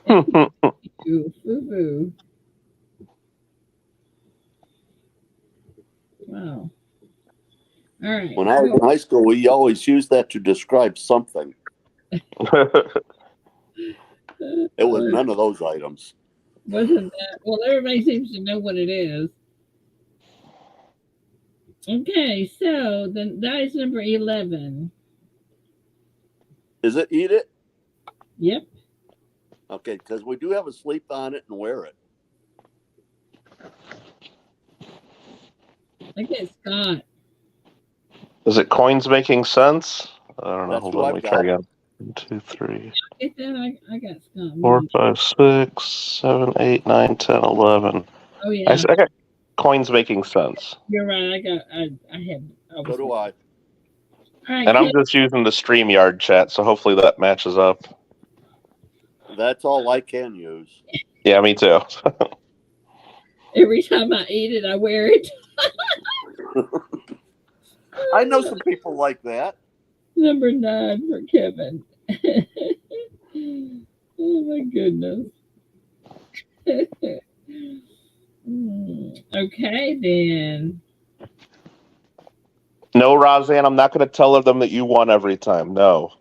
Fufu. Wow. All right. When I was in high school, we always used that to describe something. It was none of those items. Wasn't that? Well, everybody seems to know what it is. Okay, so then that is number 11. Is it eat it? Yep. Okay, because we do have a sleep on it and wear it. Okay, Scott. Is it coins making sense? I don't know. That's Hold who on, I've let me try got. again. 1, 2, 3, Get that? I got Scott. 4, 5, 6, 7, 8, 9, 10, 11. Oh yeah. I got coins making sense. You're right. I have. So do I. All right. And I'm just using the StreamYard chat, so hopefully that matches up. That's all I can use. Yeah, me too. Every time I eat it, I wear it. I know some people like that. Number 9 for Kevin. Oh my goodness. Okay then. No, Roseanne, I'm not going to tell them that you won every time. No.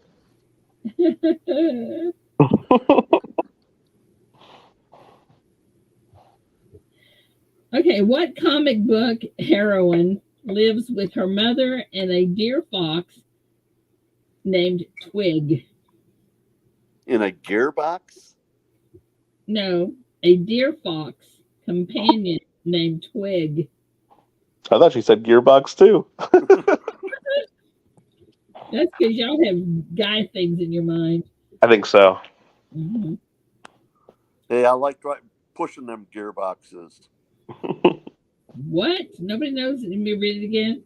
Okay, what comic book heroine lives with her mother and a deer fox named Twig? In a gearbox? No, a deer fox companion named Twig. I thought you said Gearbox too. That's because y'all have guy things in your mind. I think so. Mm-hmm. Hey, I like pushing them gearboxes. What? Nobody knows. Let me read it again.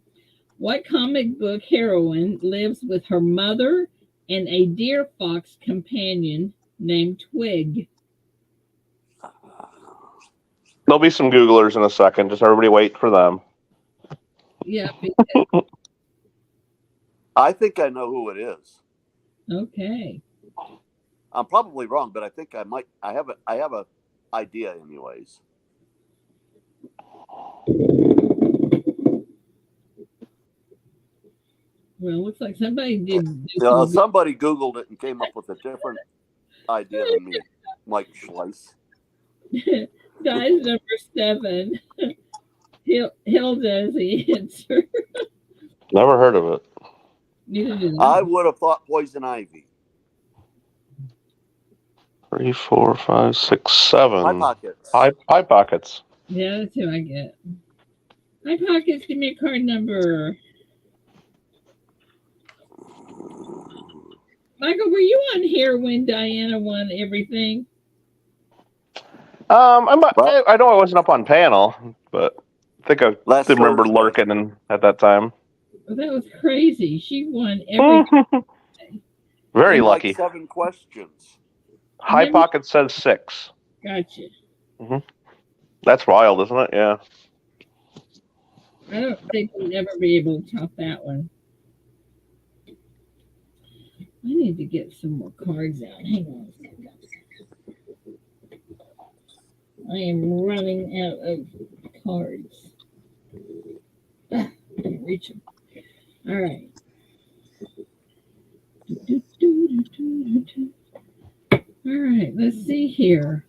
What comic book heroine lives with her mother and a deer fox companion named Twig? There'll be some Googlers in a second. Just everybody wait for them. Yeah. I think I know who it is. Okay. I'm probably wrong, but I think I might. I have a idea, anyways. Well, looks like somebody did. Somebody Googled it and came up with a different idea than me. Mike Schleiss. Guys, number 7. Hilda is the answer. Never heard of it. Neither did I would have thought Poison Ivy. 3, 4, 5, 6, 7. Eye Pockets. Eye Pockets. Yeah, that's who I get. Eye Pockets, give me a card number. Michael, were you on here when Diana won everything? I know I wasn't up on panel, but I think I Last did remember Thursday. lurking at that time. Well, that was crazy. She won every Very In like lucky. 7 questions. High Never- Pocket says 6. Gotcha. That's wild, isn't it? Yeah. I don't think we'll never be able to top that one. I need to get some more cards out. Hang on. I am running out of cards. Ah, I can't reach them. All right. All right, let's see here.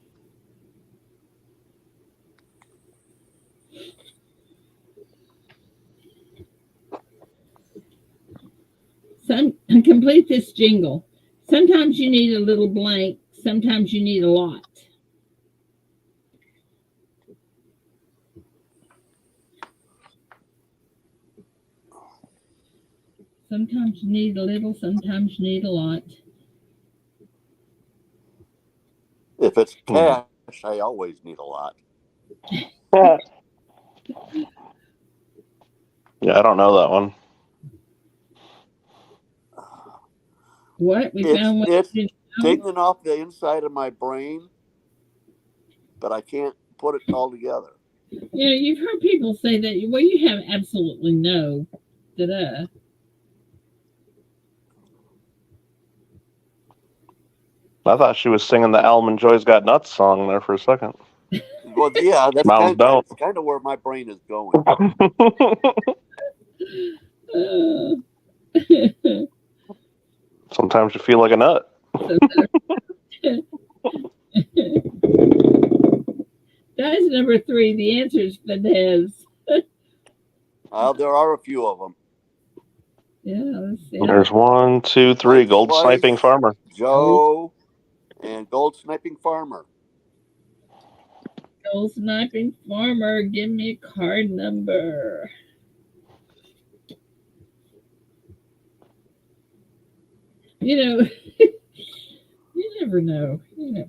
Complete this jingle. Sometimes you need a little blank, sometimes you need a lot. Sometimes you need a little, sometimes you need a lot. If it's cash, I always need a lot. Yeah, I don't know that one. What? We It's found one. it's You know? dinging off the inside of my brain, but I can't put it all together. You've heard people say that, well, you have absolutely no. Da-da. I thought she was singing the Almond Joy's Got Nuts song there for a second. Well, yeah, that's Moms that's kind of where my brain is going. Sometimes you feel like a nut. That's number 3. The answer is Fidesz. There are a few of them. Yeah, let's see. There's 1, 2, 3. Mike Gold Slice, Sniping Farmer. Joe, and Gold Sniping Farmer. Gold Sniping Farmer, give me a card number. You never know. You never know.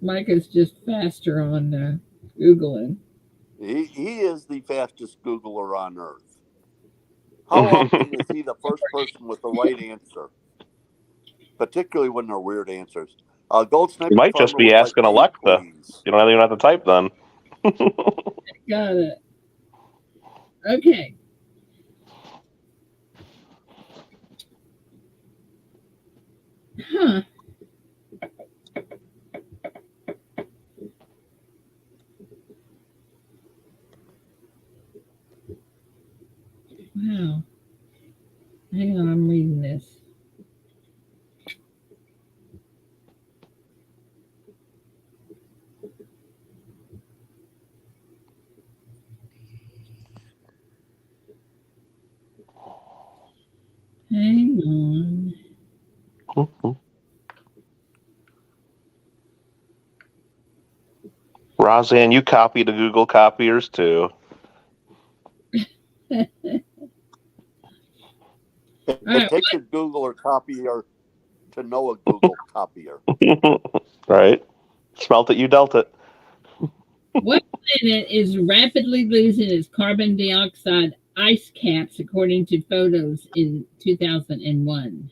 Mike is just faster on Googling. He is the fastest Googler on earth. How often is he the first person with the right answer? Particularly when they're weird answers. Gold Sniping You might Farmer just be was asking like 8, Alexa. please. You don't even have to type then. Got it. Okay. Huh. Wow. Hang on, I'm reading this. Hang on. Roseanne, you copy the Google copiers too. It takes a Googler copier to know a Google copier. Right? Smelt it, you dealt it. What planet is rapidly losing its carbon dioxide ice caps according to photos in 2001?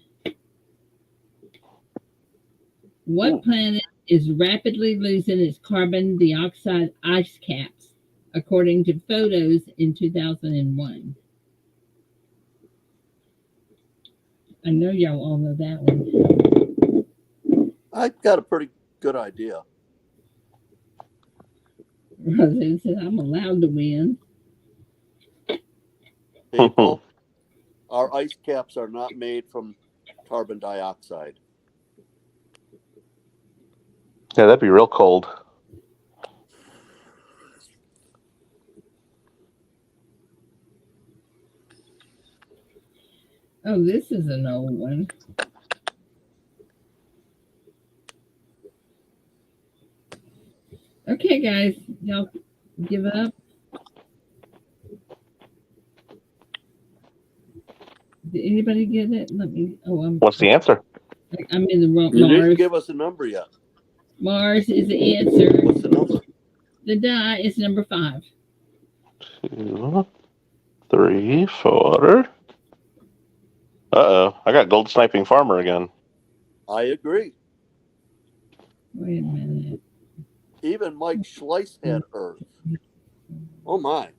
What planet is rapidly losing its carbon dioxide ice caps according to photos in 2001? I know y'all all know that one. I've got a pretty good idea. Roseanne said, I'm allowed to win. People, our ice caps are not made from carbon dioxide. Yeah, that'd be real cold. Oh, this is an old one. Okay, guys, y'all give up. Did anybody get it? Let me. Oh, What's the answer? I'm in the wrong. You Mars. didn't give us a number yet. Mars is the answer. What's the number? The die is number 5. 2, 3, 4. I got Gold Sniping Farmer again. I agree. Wait a minute. Even Mike Schleiss had Earth. Oh my.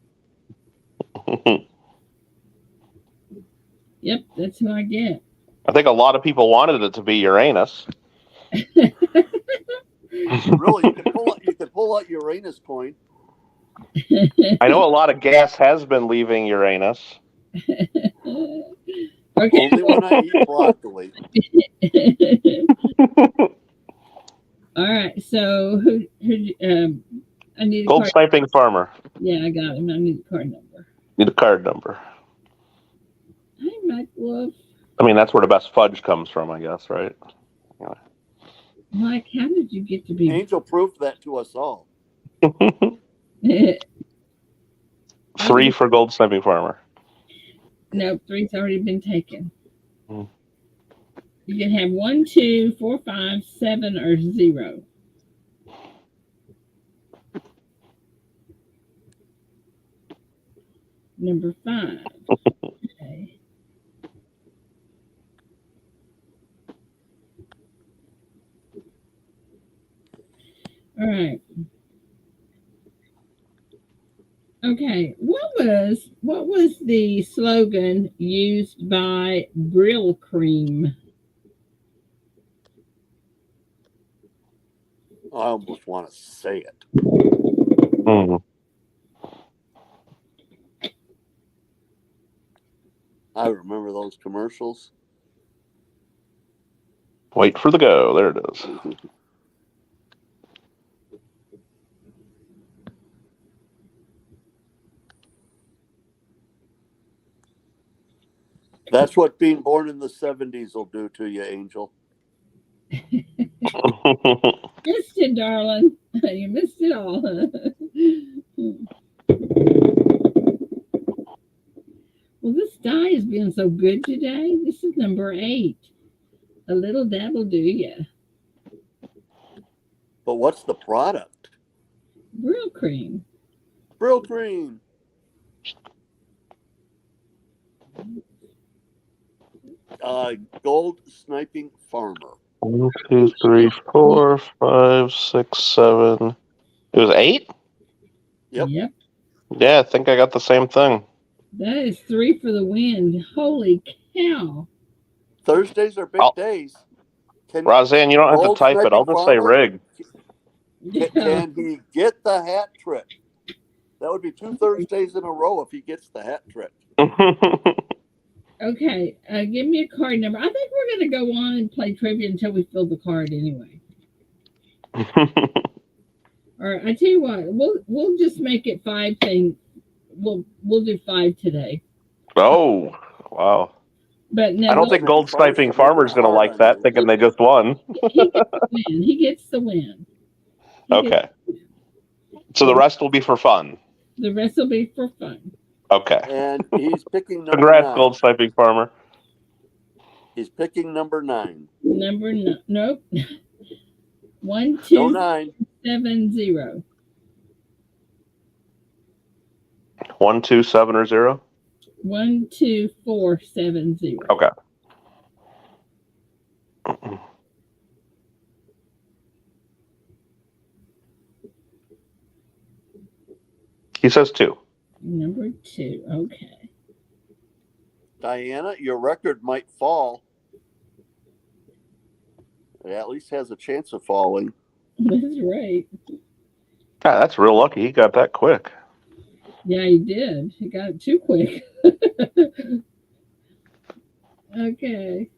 Yep, that's who I get. I think a lot of people wanted it to be Uranus. Really, you could pull out Uranus coin. I know a lot of gas has been leaving Uranus. Okay. Only when I eat broccoli. All right. So I need a Gold card. Sniping Farmer. Yeah, I got him. I need a card number. Need a card number. Hi, Mike Wolf. I mean, that's where the best fudge comes from, I guess, right? Anyway. Mike, how did you get to be? Angel proved that to us all. 3 for Gold Sniping Farmer. Nope, 3's already been taken. Hmm. You can have 1, 2, 4, 5, 7, or 0. Number 5. Okay. All right. Okay. What was the slogan used by Brill Cream? I almost want to say it. Mm. I remember those commercials. Wait for the go. There it is. That's what being born in the 70s will do to you, Angel. Missed it, darling. You missed it all. Well, this die is being so good today. This is number 8. A little dabble do ya. But what's the product? Brill Cream. Brill Cream. Gold Sniping Farmer. 1, 2, 3, 4, 5, 6, 7. It was 8? Yep. Yeah, I think I got the same thing. That is 3 for the win. Holy cow. Thursdays are big days. Roseanne, you don't have to Gold type it. I'll Sniping just say Farmer, rig. Can he get the hat trick? That would be 2 Thursdays in a row if he gets the hat trick. Okay, give me a card number. I think we're going to go on and play trivia until we fill the card anyway. All right, I tell you what, we'll just make it 5 things. We'll do 5 today. Oh, wow. But no, I don't think Gold Sniping Farmer's going to like that, thinking they just won. He gets the win. He gets the win. Okay. So the rest will be for fun. The rest will be for fun. Okay. And he's picking number Congrats, 9. Gold Sniping Farmer. He's picking number 9. Number 9. Nope. 1, 2, No 9. 7, 0. 1, 2, 7, or 0? 1, 2, 4, 7, 0. Okay. He says 2. Number 2. Okay. Diana, your record might fall. It at least has a chance of falling. That's right. God, that's real lucky. He got that quick. Yeah, he did. He got it too quick. Okay.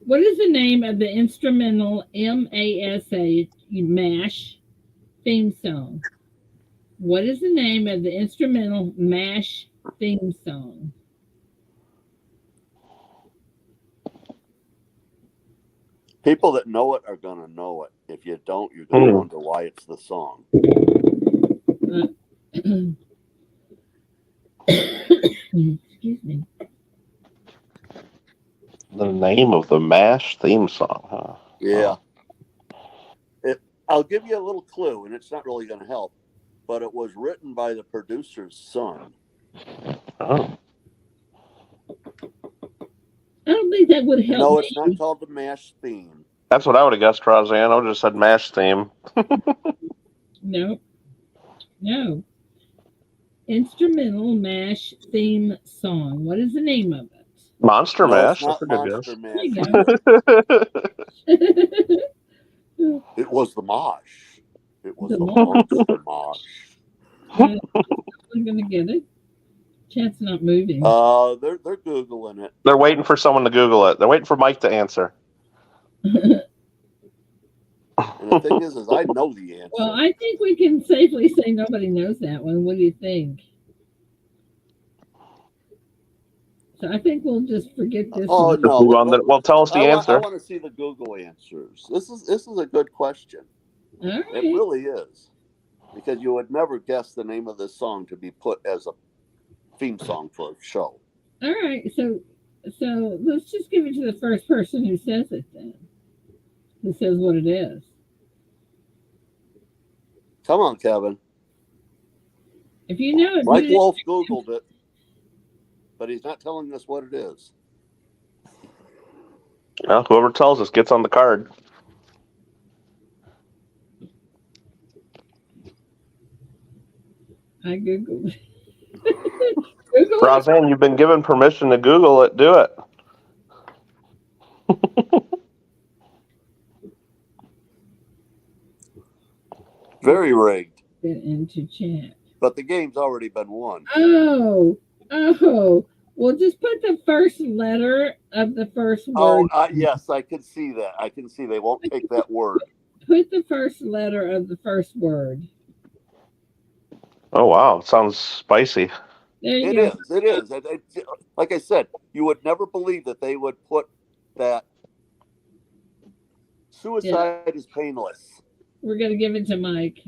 What is the name of the instrumental MASA MASH theme song? What is the name of the instrumental MASH theme song? People that know it are going to know it. If you don't, you're going to wonder why it's the song. Excuse me. The name of the MASH theme song, huh? Yeah. I'll give you a little clue, and it's not really going to help. but it was written by the producer's son. Oh. I don't think that would help No, me. it's not called the MASH theme. That's what I would have guessed, Roseanne. I would have just said MASH theme. No. No. Instrumental MASH theme song. What is the name of it? Monster No, MASH. it's That's a not good Monster There you Mash. go. It was the Mosh. It was The the Mosh. Monster Mosh. I'm gonna get it. Chat's not moving. They're Googling it. They're waiting for someone to Google it. They're waiting for Mike to answer. And the thing is I know the answer. Well, I think we can safely say nobody knows that one. What do you think? So I think we'll just forget this Oh one. no! Well, tell us the I answer. want to see the Google answers. This is a good question. All right. It really is, because you would never guess the name of this song to be put as a theme song for a show. All right. So let's just give it to the first person who says it then. Who says what it is? Come on, Kevin. If you know it, Mike Wolf Googled it, but he's not telling us what it is. Well, whoever tells us gets on the card. I Googled. Google it. Roseanne, you've been given permission to Google it. Do it. Very rigged. Get into chat. But the game's already been won. Oh. Well, just put the first letter of the first word. Yes, I can see that. I can see they won't take that word. Put the first letter of the first word. Oh, wow. Sounds spicy. There you It go. is. It is. Like I said, you would never believe that they would put that. Suicide is painless. We're going to give it to Mike.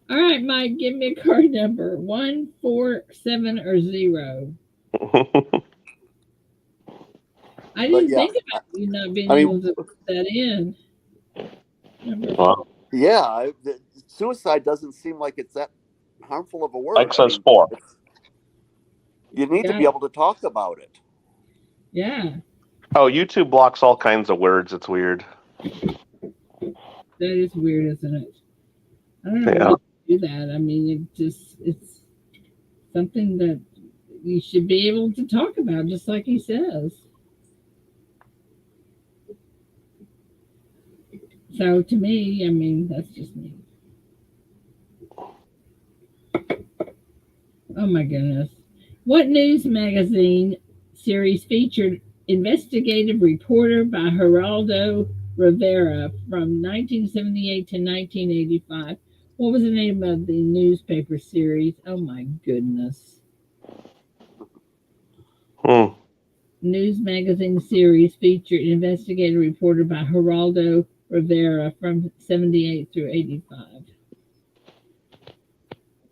All right, Mike, give me a card number 1, 4, 7, or 0. I didn't think about you not being able to put that in. Wow. Yeah, suicide doesn't seem like it's that harmful of a word. Mike says 4. You need to be able to talk about it. Yeah. Oh, YouTube blocks all kinds of words. It's weird. That is weird, isn't it? I don't know why you do that. I mean, it's something that you should be able to talk about, just like he says. So to me, I mean, that's just me. Oh my goodness. What news magazine series featured investigative reporter by Geraldo Rivera from 1978 to 1985? What was the name of the newspaper series? Oh my goodness. News magazine series featured investigative reporter by Geraldo Rivera from 78 through 85.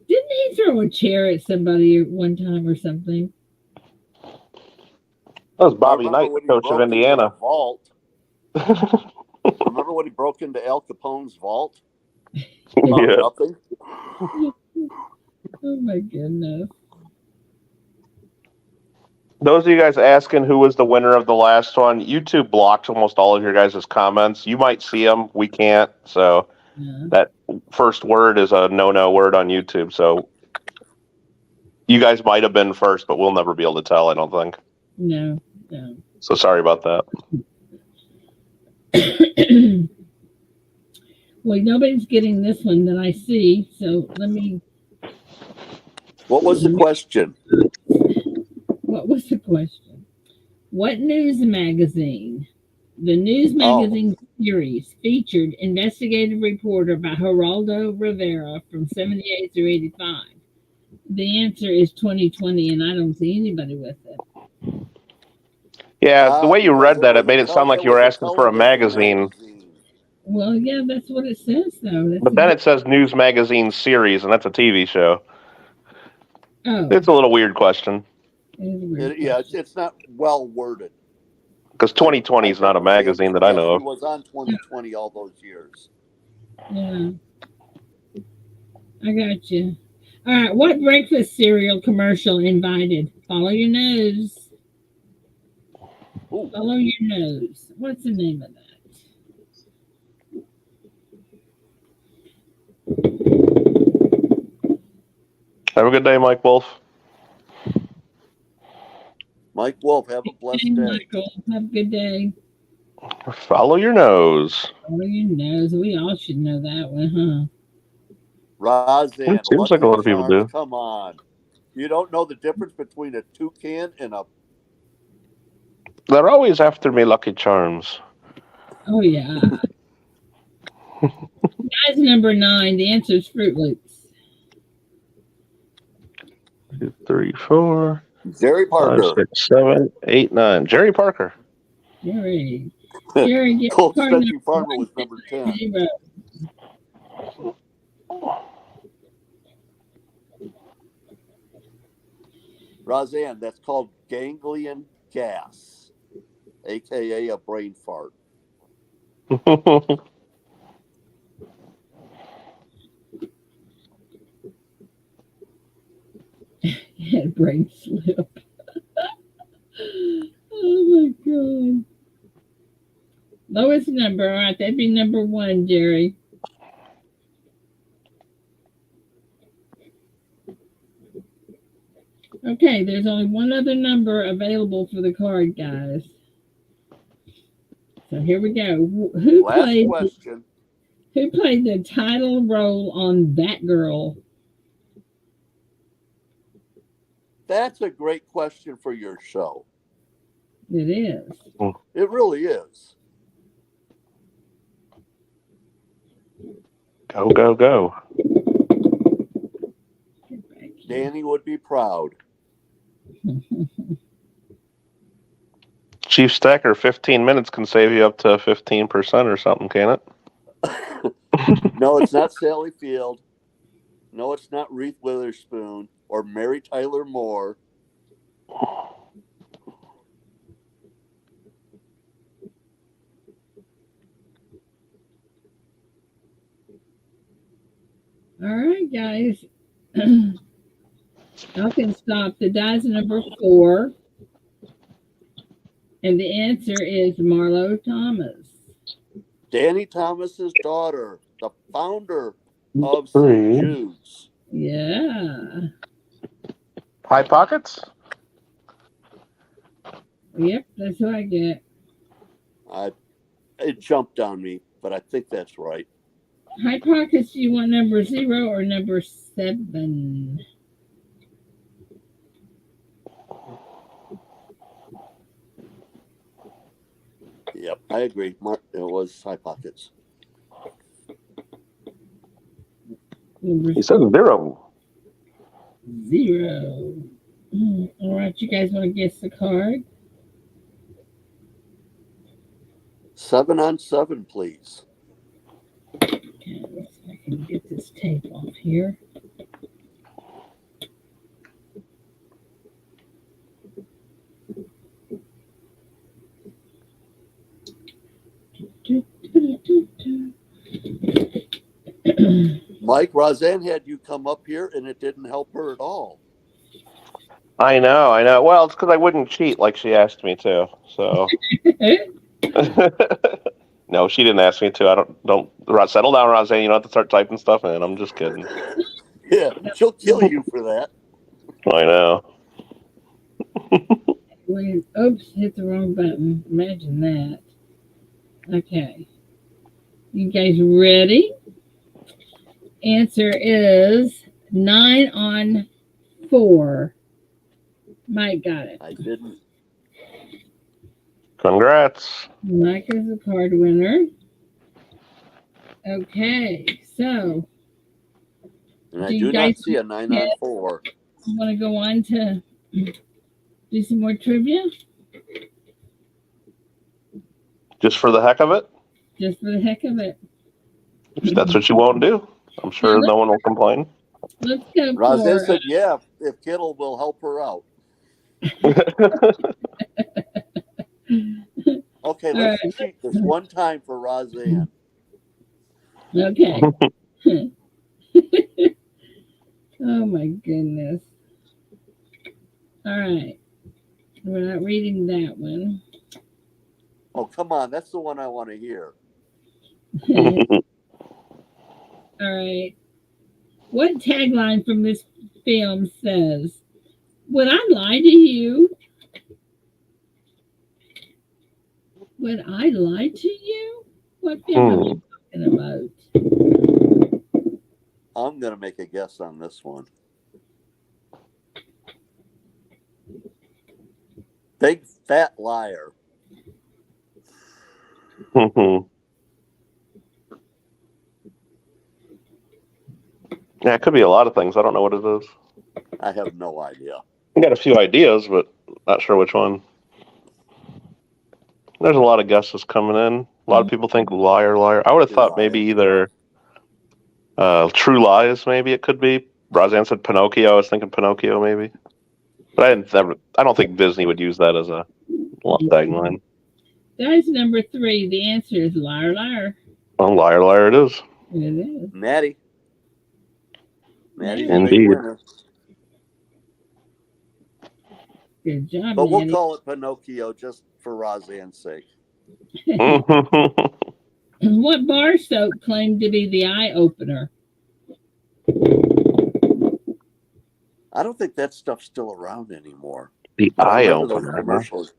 Didn't he throw a chair at somebody at one time or something? That was Bobby Knight, coach of Indiana. Vault. Remember when he broke into Al Capone's vault? Yeah. Nothing. Oh my goodness. Those of you guys asking who was the winner of the last one, YouTube blocked almost all of your guys' comments. You might see them. We can't. So that first word is a no-no word on YouTube. So you guys might have been first, but we'll never be able to tell, I don't think. No. So sorry about that. Well, nobody's getting this one that I see. So let me. What was the question? What was the question? What news magazine? The news magazine series featured investigative reporter by Geraldo Rivera from 78 through 85. The answer is 2020, and I don't see anybody with it. Yeah, the way you read that, it made it sound like you were asking for a magazine. Well, yeah, that's what it says, though. But then it says news magazine series, and that's a TV show. Oh. It's a little weird question. It's not well worded. Because 2020 is not a magazine that I know of. He was on 2020 all those years. Yeah. I got you. All right. What breakfast cereal commercial invited? Follow your nose. Ooh, Follow your nose. What's the name of that? Have a good day, Mike Wolf. Mike Wolf, have a Hey, blessed day. Michael. Have a good day. Follow your nose. Follow your nose. We all should know that one, Roseanne, It seems like a Lucky lot of people Charms, do. come on. You don't know the difference between a toucan and a. They're always after me, Lucky Charms. huh? Oh, yeah. Guys, number 9. The answer is Fruit Loops. 2, 3, 4, Jerry 5, Parker. 6, 7, 8, 9. Jerry Parker. Jerry. Jerry, get Cold card number Stretchy Farmer was number 10. 160. Roseanne, that's called ganglion gas, aka a brain fart. Had brain slip. Oh my god. Lowest number. All right, that'd be number 1, Jerry. Okay, there's only one other number available for the card, guys. So here we go. Last question. Who played the title role on That Girl? That's a great question for your show. It is. It really is. Go, go, go. Danny would be proud. Chief Stacker, 15 minutes can save you up to 15% or something, can it? No, it's not Sally Field. No, it's not Reese Witherspoon or Mary Tyler Moore. All right, guys. I can stop. The die's number 4. And the answer is Marlo Thomas. Danny Thomas's daughter, the founder of 3. St. Jude's. Yeah. High Pockets? Yep, that's what I get. It jumped on me, but I think that's right. High Pockets, do you want number 0 or number 7? Yep, I agree. It was High Pockets. Number He said 0. 0. All right, you guys want to guess the card? 7 on 7, please. Okay, let's see if I can get this tape off here. Mike, Roseanne had you come up here, and it didn't help her at all. I know. Well, it's because I wouldn't cheat like she asked me to. So. No, she didn't ask me to. I don't settle down, Roseanne. You don't have to start typing stuff in. I'm just kidding. Yeah, she'll kill you for that. I know. Wait, oops, hit the wrong button. Imagine that. Okay. You guys ready? Answer is 9 on 4. Mike got it. I didn't. Congrats. Mike is the card winner. Okay, so. And I do not see a 9 on 4. You want to go on to do some more trivia? Just for the heck of it? Just for the heck of it. If that's what you won't do, I'm sure no one will complain. Let's go Roseanne for said, yeah, if Kittle will help her out. Okay, let's cheat this one time for Roseanne. Okay. Oh my goodness. All right. We're not reading that one. Oh, come on. That's the one I want to hear. All right. What tagline from this film says, "Would I lie to you? Would I lie to you?" What film are we talking about? I'm going to make a guess on this one. Big Fat Liar. Yeah, it could be a lot of things. I don't know what it is. I have no idea. I got a few ideas, but not sure which one. There's a lot of guesses coming in. A lot of people think liar, liar. I would have thought maybe either True Lies, maybe it could be. Roseanne said Pinocchio. I was thinking Pinocchio, maybe. But I don't think Disney would use that as a tagline. Guys, number 3. The answer is liar, liar. Well, liar, liar it is. It is. Maddie's a Indeed. big winner. Good job, But we'll Maddie. call it Pinocchio just for Roseanne's sake. What bar soap claimed to be the eye opener? I don't think that stuff's still around anymore. The But I eye remember those opener. commercials.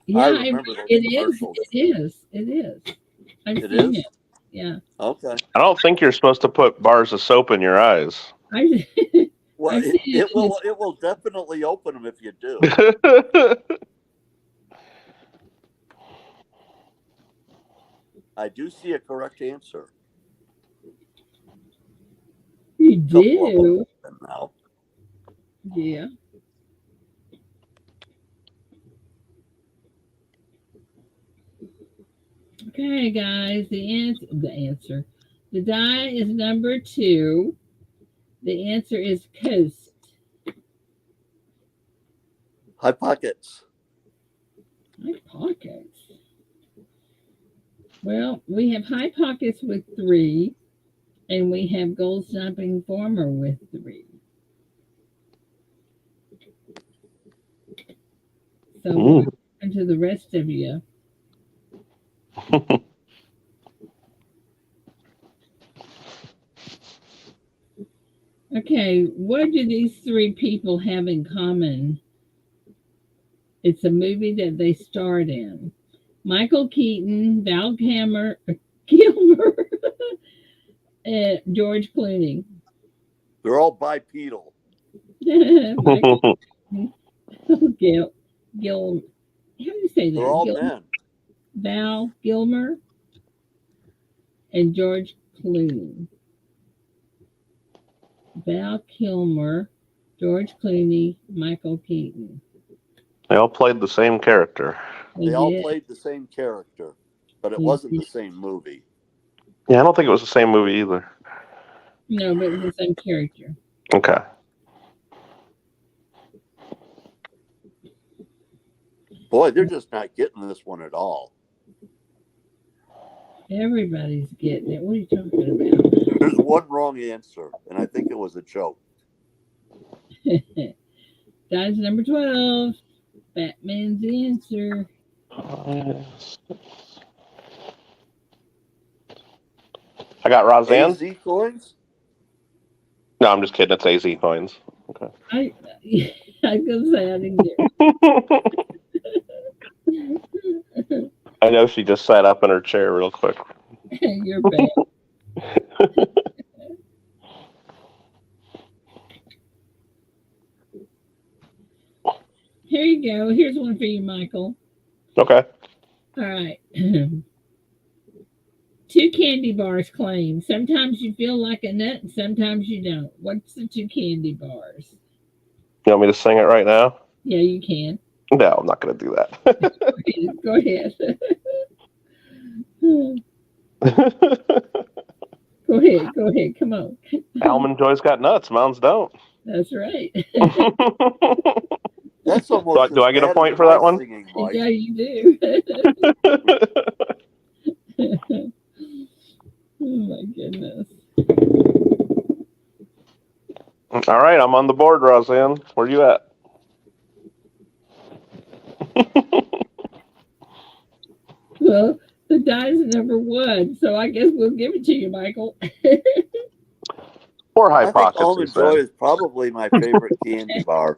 Yeah, I remember those commercials. It is. It is. I've It seen is? it. Yeah. Okay. I don't think you're supposed to put bars of soap in your eyes. Well, I've seen it will definitely open them if you do. I do see a correct answer. You Couple of do. them now. Yeah. Okay, guys. The answer. The die is number 2. The answer is coast. High Pockets. High Pockets. Well, we have High Pockets with 3, and we have Gold Stomping Former with 3. So what happened to the rest of you? Okay, what do these 3 people have in common? It's a movie that they starred in. Michael Keaton, Val Kilmer, and George Clooney. They're all bipedal. Michael Gil, how do you say that? They're all men. Val Kilmer and George Clooney. Val Kilmer, George Clooney, Michael Keaton. They all played the same character. They all played the same character, but it wasn't the same movie. Yeah, I don't think it was the same movie either. No, but it was the same character. Okay. Boy, they're just not getting this one at all. Everybody's getting it. What are you talking about? There's one wrong answer, and I think it was a joke. Dice number 12. Batman's the answer. I got Roseanne. AZ coins? No, I'm just kidding. It's AZ coins. Okay. I was gonna say I didn't get. I know she just sat up in her chair real quick. You're bad. Here you go. Here's one for you, Michael. Okay. All right. 2 candy bars claim. Sometimes you feel like a nut and sometimes you don't. What's the 2 candy bars? You want me to sing it right now? Yeah, you can. No, I'm not going to do that. Go ahead. Go ahead. Come on. Almond Joy's got nuts. Mounds don't. That's right. That's almost do I get a point for that one? Singing, Mike. Yeah, you do. Oh my goodness. All right, I'm on the board, Roseanne. Where you at? Well, the die's number one, so I guess we'll give it to you, Michael. Or I think hypotheses, Almond Joy then. is probably my favorite candy bar.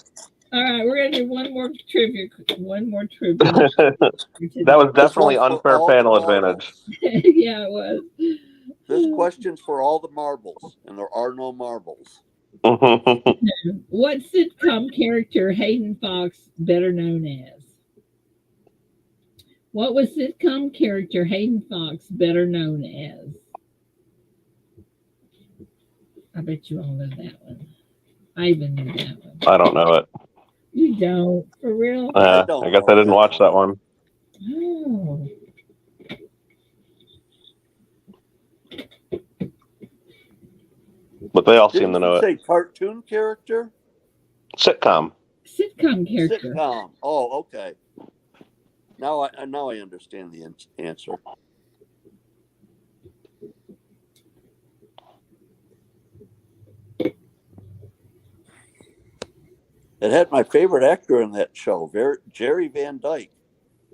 All right, we're gonna do one more trivia. One more trivia for That was today. This definitely one's for unfair all the panel advantage. marbles. Yeah, it was. This question's for all the marbles, and there are no marbles. What sitcom character Hayden Fox better known as? What was sitcom character Hayden Fox better known as? I bet you all know that one. I even knew that one. I don't know it. You don't, for real? I don't I guess know I didn't that watch that one. Oh. But they all seem Didn't to you know it. say cartoon character? Sitcom. Sitcom character. Sitcom. Oh, okay. Now I understand the answer. It had my favorite actor in that show, Jerry Van Dyke,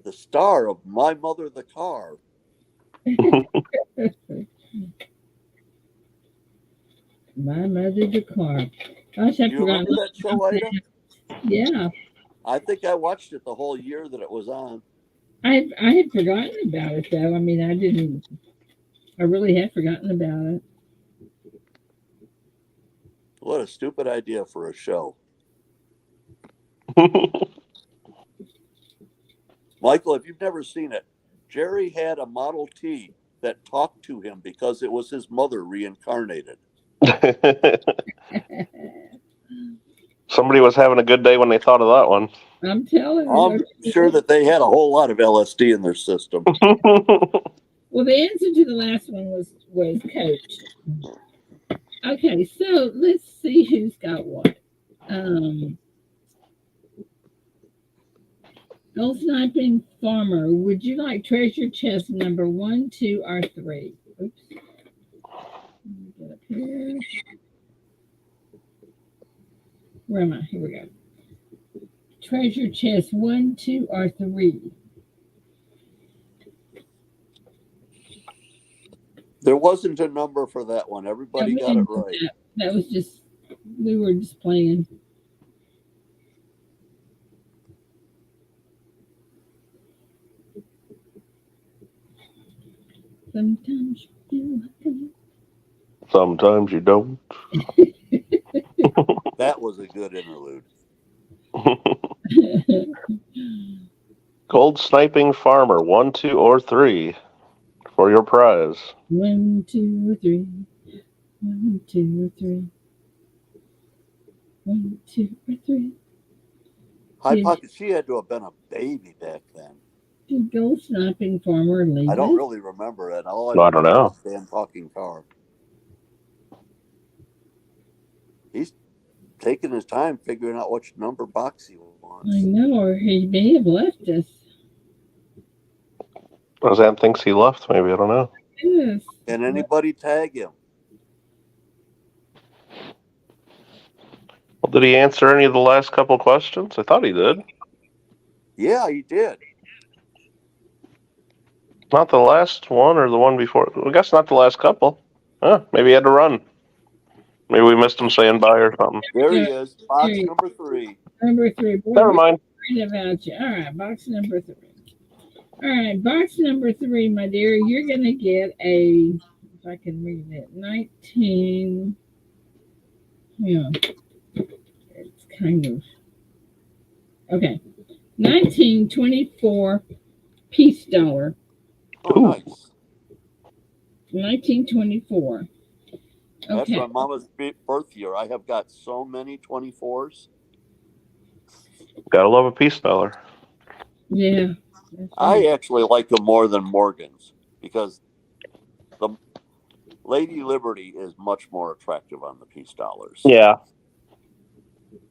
the star of My Mother the Car. My mother the car. Gosh, I Do you forgot. remember that show, Ida? Yeah. I think I watched it the whole year that it was on. I had forgotten about it though. I mean, I really had forgotten about it. What a stupid idea for a show. Michael, if you've never seen it, Jerry had a Model T that talked to him because it was his mother reincarnated. Somebody was having a good day when they thought of that one. I'm telling you. I'm sure that they had a whole lot of LSD in their system. Well, the answer to the last one was Coach. Okay, so let's see who's got what. Gold sniping farmer, would you like treasure chest number 1, 2, or 3? Oops. Let me get up here. Where am I? Here we go. Treasure chest 1, 2, or 3? There wasn't a number for that one. Everybody got it right. That was just, we were just playing. Sometimes you do. Sometimes you don't. That was a good interlude. Gold sniping farmer, 1, 2, or 3 for your prize. 1, 2, 3. 1, 2, 3. 1, 2, or 3. High Pocket, she had to have been a baby back then. Did gold sniping farmer leave I don't us? really remember it. All I don't remember know. is Dan talking car. He's taking his time figuring out which number box he wants. I know, or he may have left us. Roseanne thinks he left, maybe. I don't know. Yes. Can anybody tag him? Well, did he answer any of the last couple questions? I thought he did. Yeah, he did. Not the last one or the one before. I guess not the last couple. Maybe he had to run. Maybe we missed him saying bye or something. There he is. Box number 3. Number 3. Boy, Never mind. About you. All right, box number 3. All right, box number 3, my dear. You're going to get a, if I can read it, 19. Yeah. It's kind of. Okay. 1924 piece dollar. Oh, nice. 1924. That's Okay. my mama's birth year. I have got so many 24s. Gotta love a peace dollar. Yeah. I actually like them more than Morgan's because the Lady Liberty is much more attractive on the peace dollars. Yeah.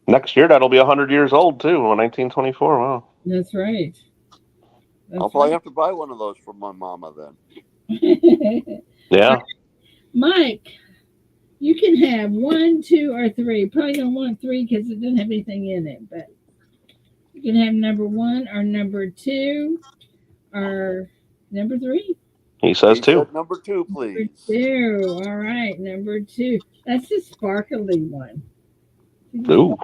Next year, that'll be 100 years old, too, 1924. Wow. That's right. I'll probably have to buy one of those for my mama then. Yeah. Mike, You can have 1, 2, or 3. Probably don't want 3 because it doesn't have anything in it. But you can have number 1 or number 2 or number 3. He says He two. said number 2, Number please. 2. All right, number 2. That's the sparkly one. Ooh.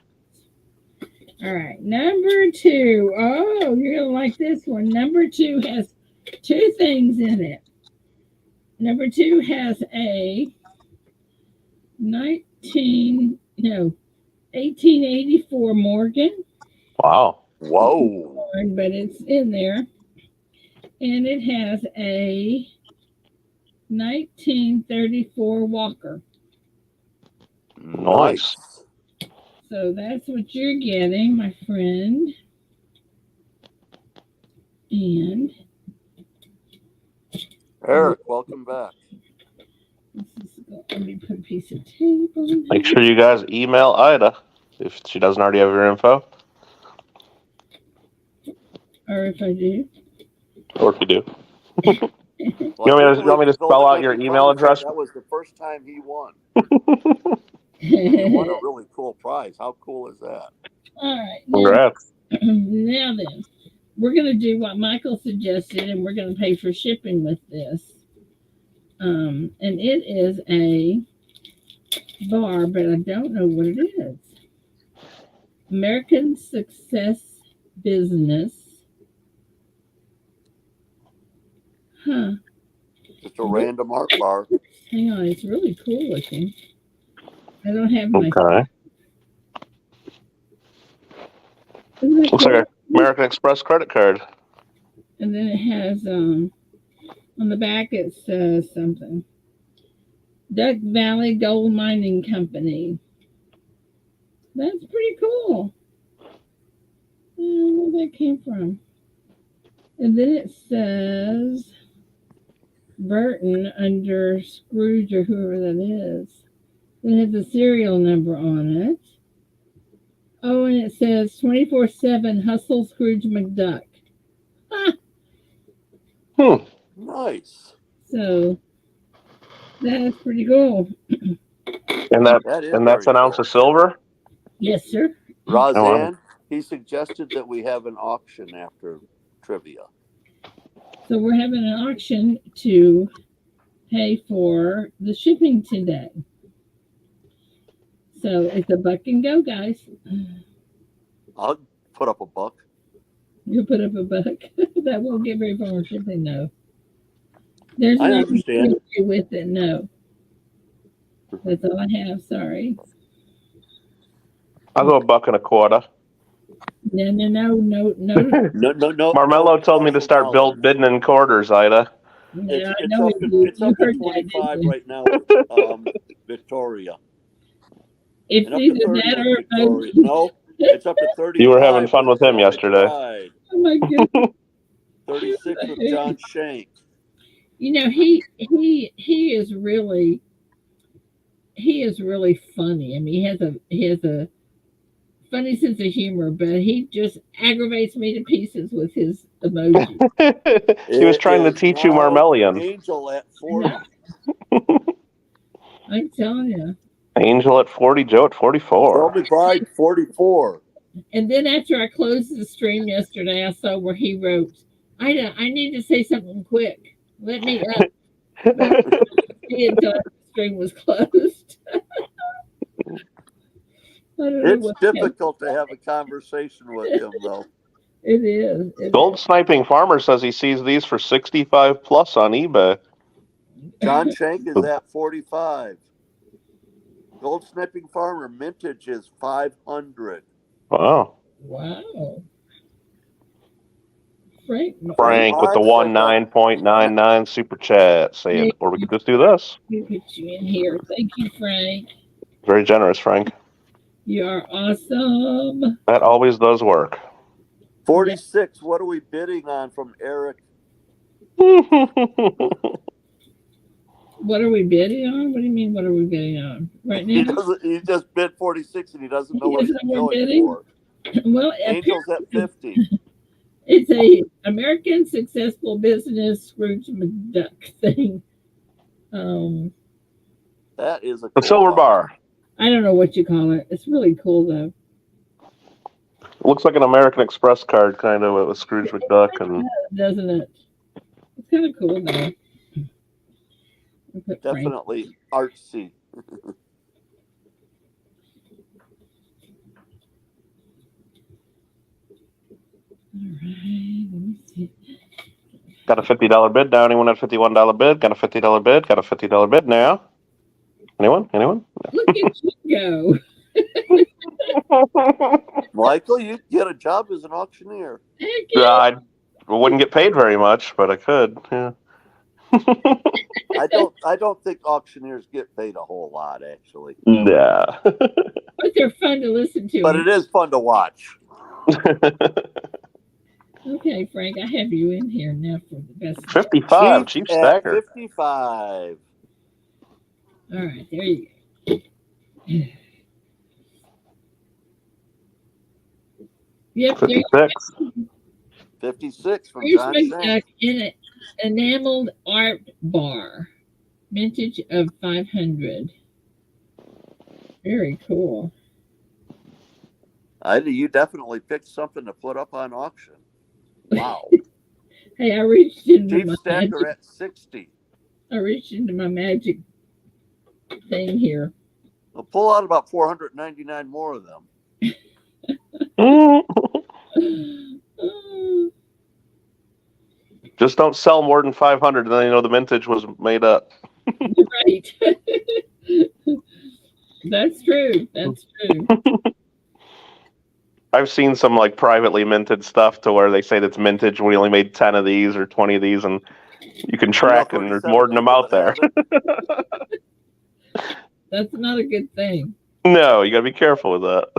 All right, number 2. Oh, you're gonna like this one. Number 2 has 2 things in it. Number 2 has a 1884 Morgan, Wow. Whoa. but it's in there, and it has a 1934 Walker. Nice. So that's what you're getting, my friend. And Eric, welcome back. let me put a piece of tape on Make here. sure you guys email Ida if she doesn't already have your info, Or if I do. or if you do. Well, You want me to spell out your email address? That was the first time he won. He won a really cool prize. How cool is that? All right. Congrats. Now then, we're going to do what Michael suggested, and we're going to pay for shipping with this. And it is a bar, but I don't know what it is. American Success Business. Huh. Just a random art bar. Hang on, it's really cool looking. I don't have my. Okay. Isn't it Looks cool? like an American Express credit card. And then it has on the back it says something. Duck Valley Gold Mining Company. That's pretty cool. I don't know where that came from. And then it says Burton under Scrooge or whoever that is. It has a serial number on it. Oh, and it says 24/7 Hustle Scrooge McDuck. Ah, Nice. so that's pretty cool. And That is that's very an ounce cool. of silver? Yes, sir. Roseanne, he suggested that we have an auction after trivia. So we're having an auction to pay for the shipping today. So it's a buck and go, guys. I'll put up a buck. You'll put up a buck. That won't get very far on shipping, though. There's I nothing understand. to do with it, no. That's all I have, sorry. I'll go $1.25. No. No. Marmello told me to start bidding in quarters, Ida. Yeah, It's I know up to, you it's up to heard that, 25 didn't you? right now with Victoria. It's And up to either 30 that with or Victoria. No, it's up to 35. You were having fun with him Sally yesterday. Pride. Oh my goodness. 36 with John Shank. You know, he is really funny. I mean, he has a funny sense of humor, but he just aggravates me to pieces with his emoji. He was trying to teach you Marmellian. Angel at 40. I'm telling you. Angel at 40, Joe at 44. Shelby Pride, 44. And then after I closed the stream yesterday, I saw where he wrote, I need to say something quick. Let me up. Until the stream was closed. It's difficult to have a conversation with him, though. It is. Gold Sniping Farmer says he sees these for 65 plus on eBay. John Shank is at 45. Gold Sniping Farmer mintage is 500. Wow. Frank with the 19.99 super chat saying, or we could just do this. We put you in here. Thank you, Frank. Very generous, Frank. You are awesome. That always does work. 46. What are we bidding on from Eric? What are we bidding on? What do you mean, what are we bidding on? Right now? He just bid 46 and he doesn't know what he's going bidding? for. Well, Angel's at 50. It's a American Successful Business Scrooge McDuck thing. That is a The cool silver car. bar. I don't know what you call it. It's really cool though. It looks like an American Express card, kind of, with Scrooge McDuck. And Doesn't it? It's kind of cool though. I'll put Frank. Definitely artsy. All right. Let me see. got a $50 bid now. Anyone at $51 bid? Got a $50 bid? Got a $50 bid now. Anyone? Look at you go. Michael, you get a job as an auctioneer. Heck yeah. I wouldn't get paid very much, but I could. Yeah. I don't think auctioneers get paid a whole lot, actually. Yeah. But they're fun to listen to. But it is fun to watch. Okay, Frank, I have you in here now for the best. 55, Chief at Stacker. 55. All right, there you go. Yep, there you go. 56. 56 from Here's John my Shank. duck in an enameled art bar, vintage of 500. Very cool. Ida, you definitely picked something to put up on auction. Wow. Hey, I reached into Chief my Stacker magic. at 60. I reached into my magic thing here. We'll pull out about 499 more of them. Just don't sell more than 500, and then you know the mintage was made up. Right. That's true. That's true. I've seen some like privately minted stuff to where they say that's mintage. We only made 10 of these or 20 of these, and you can track, and there's more than them out there. That's not a good thing. No, you got to be careful with that.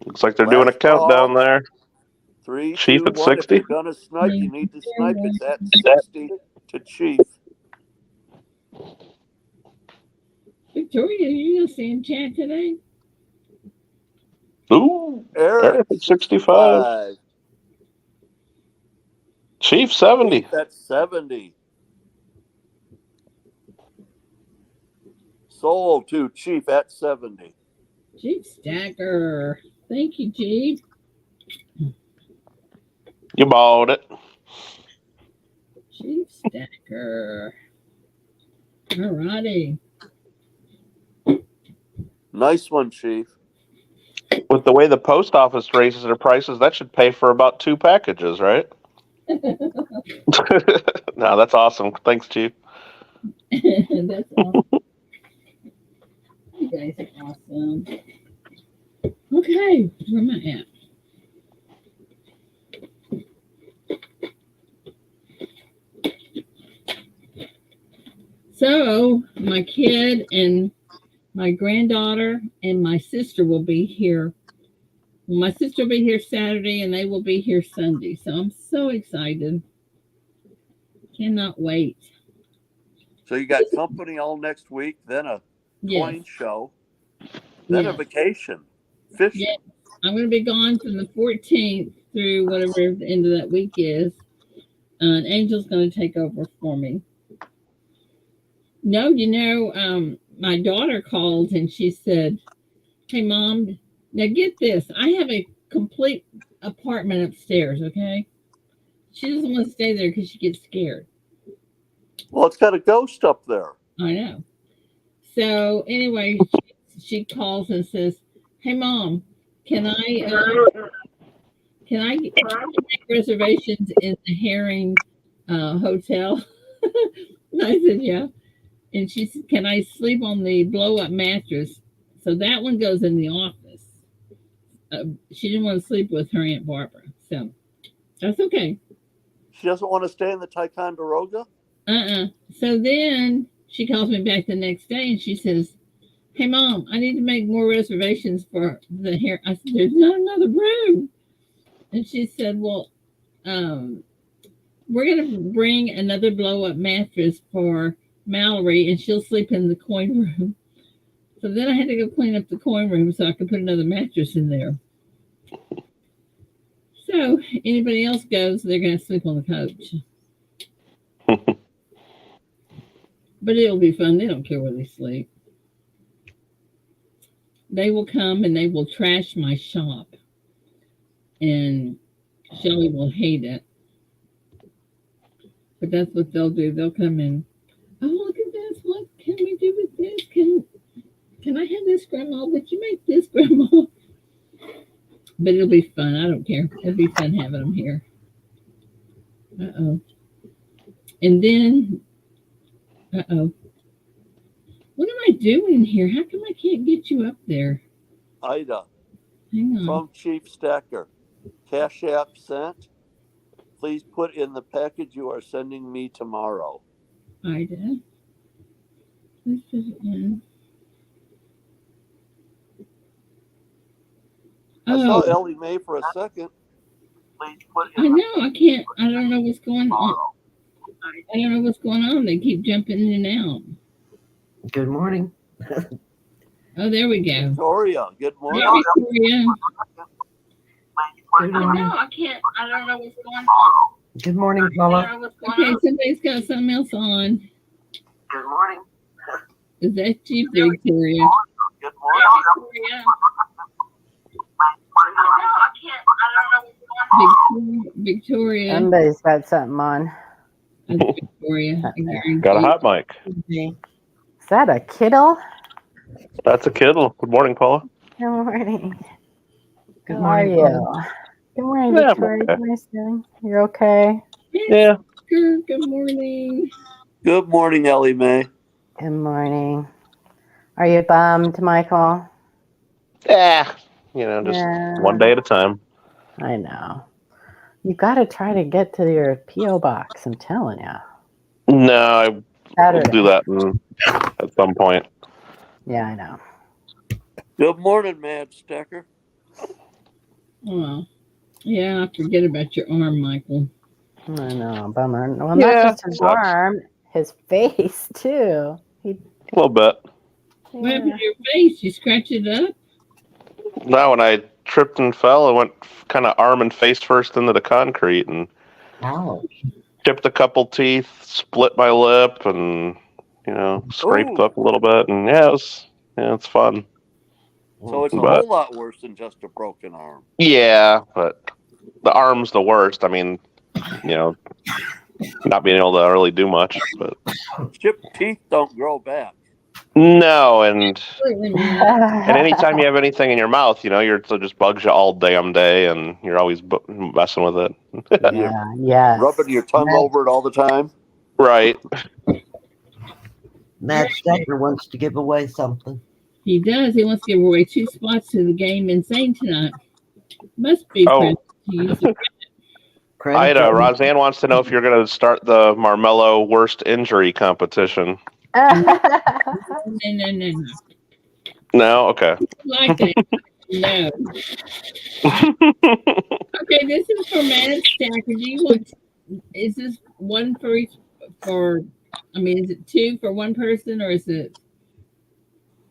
Looks like they're doing a countdown there. 3, Chief 2, at 1. 60. If you're gonna snipe, you need to snipe. It's at 60 to Chief. Victoria, you gonna see in chat today? Ooh, Eric at 65. Chief 70. Chief at 70. Sold to Chief at 70. Chief Stacker. Thank you, Chief. You bought it. Chief Stacker. All righty. Nice one, Chief. With the way the post office raises their prices, that should pay for about 2 packages, right? No, that's awesome. Thanks, Chief. That's awesome. You guys are awesome. Okay, where am I at? So, my kid and my granddaughter and my sister will be here. My sister will be here Saturday and they will be here Sunday. So, I'm so excited. Cannot wait. So you got company all next week, then a coin show, then a vacation, fishing. Yes. I'm going to be gone from the 14th through whatever the end of that week is. And Angel's going to take over for me. No, my daughter called and she said, "Hey, Mom, now get this. I have a complete apartment upstairs, okay? She doesn't want to stay there because she gets scared." Well, it's got a ghost up there. I know. So anyway, she calls and says, "Hey, Mom, can I make reservations in the Herring hotel?" And I said, "Yeah." And she said, "Can I sleep on the blow-up mattress?" So that one goes in the office. She didn't want to sleep with her Aunt Barbara. So that's okay. She doesn't want to stay in the Ticonderoga? So then she calls me back the next day and she says, "Hey, Mom, I need to make more reservations for the hair." I said, "There's not another room." And she said, "Well, we're going to bring another blow-up mattress for Mallory and she'll sleep in the coin room." So then I had to go clean up the coin room so I could put another mattress in there. So anybody else goes, they're going to sleep on the couch. But it'll be fun. They don't care where they sleep. They will come and they will trash my shop, and Shelly will hate it. But that's what they'll do. They'll come in. Oh, look at this! What can we do with this? Can I have this, Grandma? Would you make this, Grandma? But it'll be fun. I don't care. It'll be fun having them here. Uh-oh. And then, uh-oh. What am I doing here? How come I can't get you up there? Ida, Hang on. from Chief Stacker, Cash App sent. Please put in the package you are sending me tomorrow. Ida. Let's put it in. I saw Oh, Ellie Mae for a second. Please put I in the know. I can't. I don't know what's going on. I don't know what's going on. They keep jumping in and out. Good morning. Oh, there we go. Victoria. Good morning. Yeah, Victoria. Good I morning. know. I can't. I don't know what's going on. Good morning, I Paula. don't know what's going on. Okay, somebody's got something else on. Good morning. Is that Chief Victoria? Good morning. Victoria. I can't. I don't know what's going on. Victoria. Somebody's got something on. That's Victoria. I guarantee Got a you. hot mic. Is that a kiddo? That's a kiddo. Good morning, Paula. Good morning. Good How morning, are Paula. you? Good morning, Yeah, I'm Victoria. okay. Nice doing. You're okay? Yeah. Good morning. Good morning, Ellie Mae. Good morning. Are you bummed, Michael? Yeah. You know, just one day at a time. I know. You got to try to get to your P.O. box. I'm telling you. No, I will Saturday. do that at some point. Yeah, I know. Good morning, Mad Stacker. Oh, yeah. I forget about your arm, Michael. I know. Bummer. Well, Yeah, not just his sucks. arm, his face, too. A little bit. What happened to your face? You scratched it up? No, when I tripped and fell, I went kind of arm and face first into the concrete and Ouch. chipped a couple teeth, split my lip, and scraped Ooh. up a little bit. And it's fun. So it's a But whole lot worse than just a broken arm. yeah, but the arm's the worst. I mean, not being able to really do much. But Chipped teeth don't grow back. no, and Completely, man. and anytime you have anything in your mouth, it just bugs you all damn day, and you're always messing with it. Yeah, yes. Rubbing your tongue over it all the time. Right. Matt Stecker wants to give away something. He does. He wants to give away 2 spots to the game Insane tonight. Must be Oh. present to use. Ida, Roseanne wants to know if you're going to start the Marmello worst injury competition. No. No? Okay. Like that. No. Okay, this is for Mad Stacker. Do you want? Is this one for each? Is it 2 for one person, or is it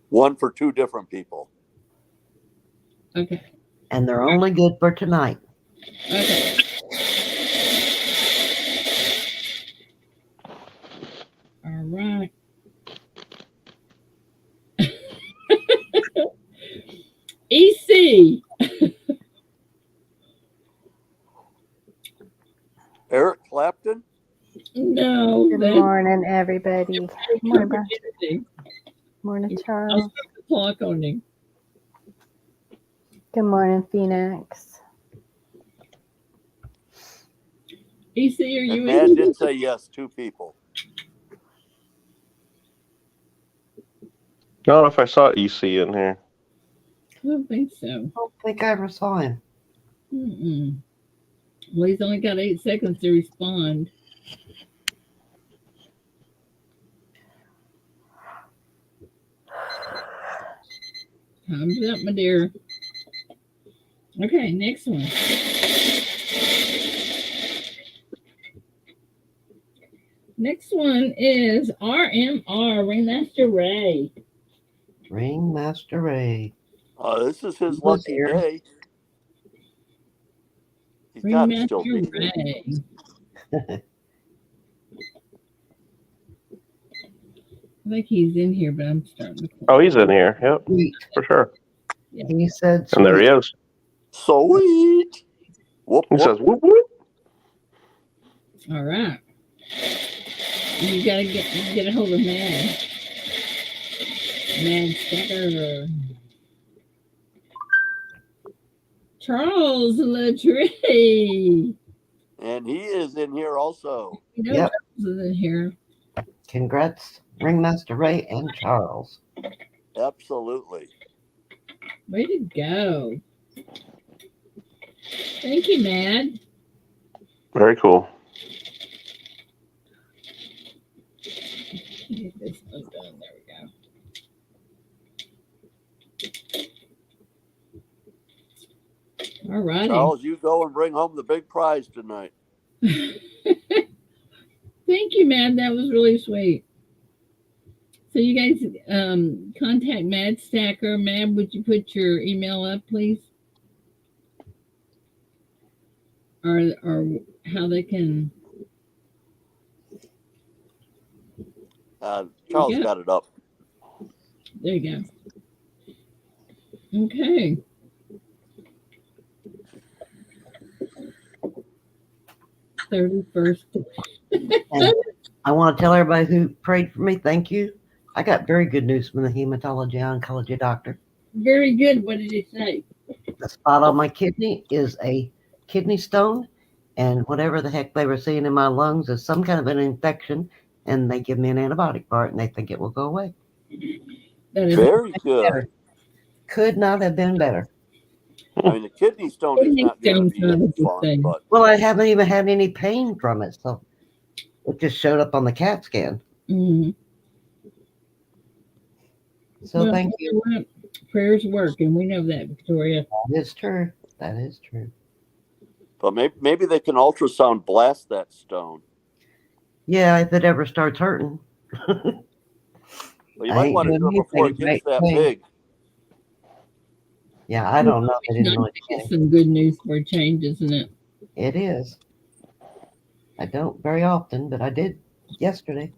one for 2 different people? Okay. And they're only good for tonight. Okay. All right. EC. Eric Clapton? No. Good morning, everybody. Morning, Brian. Morning, Charles. I'll start the clock on him. Good morning, Phoenix. EC, are you Matt in? did say yes, 2 people. I don't know if I saw EC in here. I don't think so. I don't think I ever saw him. Mm-mm. Well, he's only got 8 seconds to respond. Time's up, my dear. Okay, next one. Next one is RMR, Ringmaster Ray. Ringmaster Ray. This is his lucky day. He's got to still be Ringmaster there. Ray. think he's in here, but I'm starting to pull Oh, him. he's in here. Yep, Sweet. for sure. He said And there he sweet. is. Sweet. Whoop, He whoop. says, whoop, whoop. All right. You gotta get a hold of Mad. Mad Stacker. Charles Latry. And he is in here also. You know Yep. Charles is in here. Congrats, Ringmaster Ray and Charles. Absolutely. Way to go. Thank you, Mad. Very cool. Get this one done. There we go. All righty. Charles, you go and bring home the big prize tonight. Thank you, Mad. That was really sweet. So you guys contact Mad Stacker. Mad, would you put your email up, please? Or how they can. Charles Yeah. got it up. There you go. Okay. $31st. And I want to tell everybody who prayed for me, thank you. I got very good news from the hematology oncology doctor. Very good. What did he say? The spot on my kidney is a kidney stone, and whatever the heck they were seeing in my lungs is some kind of an infection, and they give me an antibiotic for it, and they think it will go away. That is Very good. Better. Could not have been better. I mean, the kidney stone is Kidney not going to stone's be not a any good fun, thing. but Well, I haven't even had any pain from it, so it just showed up on the CAT scan. Mhm. So Well, thank you. know what? Prayers work, and we know that, Victoria. That is true. That is true. maybe they can ultrasound blast that stone. Yeah, if it ever starts hurting. Well, you I might ain't want to doing do it before it anything gets right that away. big. Yeah, I don't know. They didn't Nice really to say get some good news for a change, isn't it? it is. I don't very often, but I did yesterday.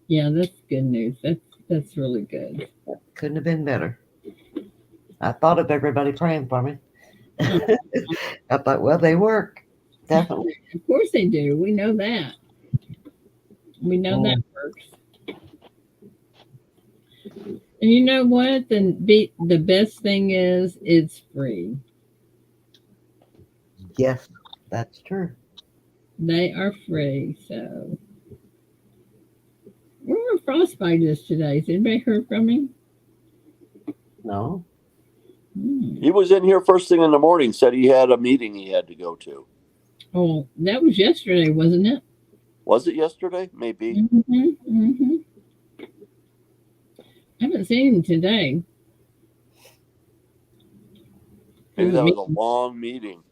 Yeah, that's good news. That's really good. Couldn't have been better. I thought of everybody praying for me. I thought, well, they work. Definitely. Of course they do. We know that. We know that works. And you know what? The best thing is it's free. Yes, that's true. They are free. So where Frostbite is today? Has anybody heard from him? No. He was in here first thing in the morning, said he had a meeting he had to go to. Oh, that was yesterday, wasn't it? Was it yesterday? Maybe. Mm-hmm. I haven't seen him today. Maybe that was a long meeting.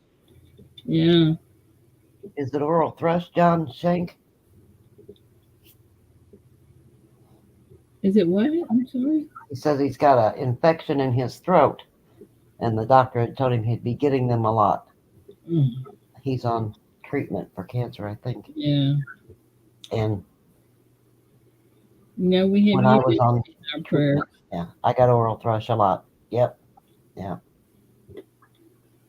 Yeah. Is it oral thrush, John Shank? Is it what? I'm sorry. He says he's got an infection in his throat, and the doctor had told him he'd be getting them a lot. Mm, He's on treatment for cancer, I think. yeah. And No, we have when I you was on in our prayer. yeah, I got oral thrush a lot. Yep. Yeah.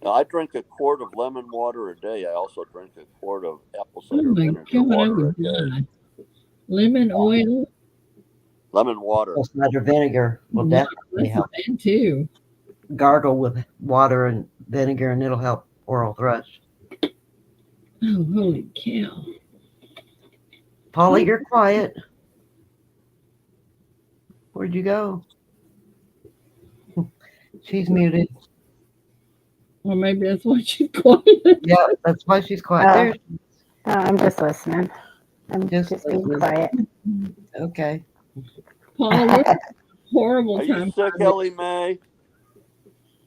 Now, I drink a quart of lemon water a day. I also drink a quart of apple Oh cider my vinegar God, I water a would day. die. Lemon oil. Lemon water. Apple cider vinegar will Wow, definitely that's help. bad too. Gargle with water and vinegar, and it'll help oral thrush. Oh, holy cow. Polly, you're quiet. Where'd you go? She's muted. Or maybe that's why she's quiet. Yeah, that's why she's quiet. Oh. There. No, I'm just listening. I'm Just just being listening. quiet. Okay. Paula, we're having a horrible Are you time. sick, Ellie Mae?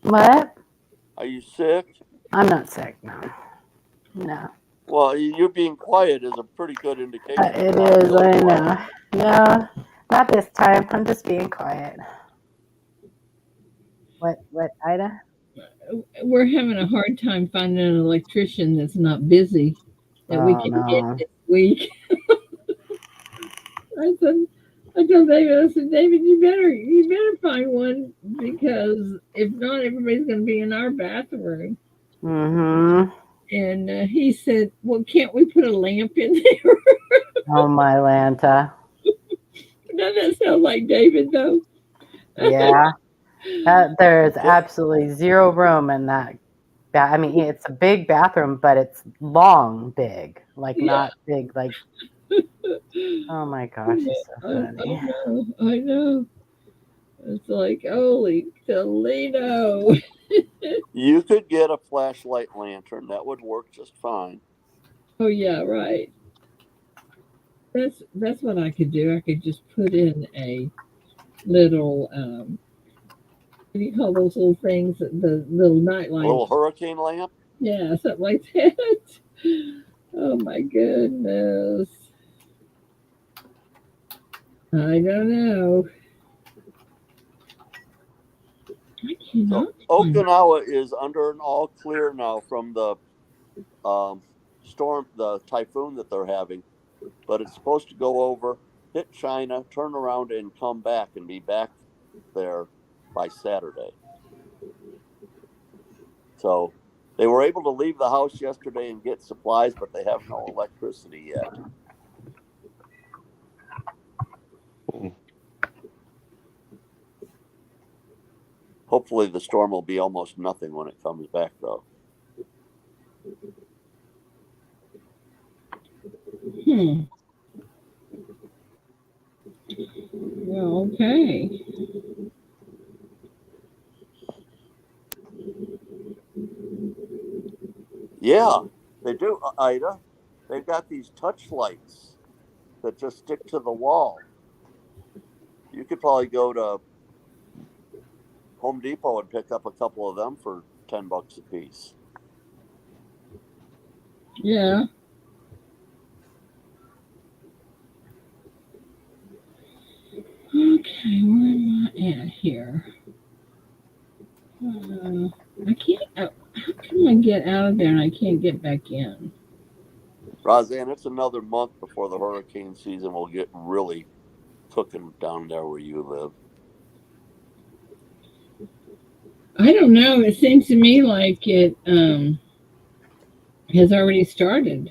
What? Are you sick? I'm not sick, no. No. Well, you being quiet is a pretty good indication. It you're not is, really I quiet. know. No, not this time. I'm just being quiet. What, Ida? We're having a hard time finding an electrician that's not busy that we Oh, can no. get this week. I told David, I said, David, you better find one because if not, everybody's going to be in our bathroom. Mm-hmm. And he said, well, can't we put a lamp in there? Oh my Lanta. Doesn't that sound like David, though? Yeah. There's absolutely zero room in that. I mean, it's a big bathroom, but it's long, big, like Yeah. not big, like. Oh my gosh, it's so funny. I know. It's like, holy Toledo. You could get a flashlight lantern. That would work just fine. Oh, yeah, right. That's what I could do. I could just put in a little, what do you call those little things? The little night A little lights. hurricane lamp? Yeah, something like that. Oh, my goodness. I don't know. I So cannot find. Okinawa is under an all clear now from the storm, the typhoon that they're having, but it's supposed to go over, hit China, turn around, and come back and be back there by Saturday. So they were able to leave the house yesterday and get supplies, but they have no electricity yet. Hopefully, the storm will be almost nothing when it comes back, though. Well, okay. Yeah, they do, Ida. They've got these touch lights that just stick to the wall. You could probably go to Home Depot and pick up a couple of them for $10 a piece. Yeah. Okay, where am I at here? I can't. How can I get out of there and I can't get back in? Roseanne, it's another month before the hurricane season will get really cooking down there where you live. I don't know. It seems to me like it has already started.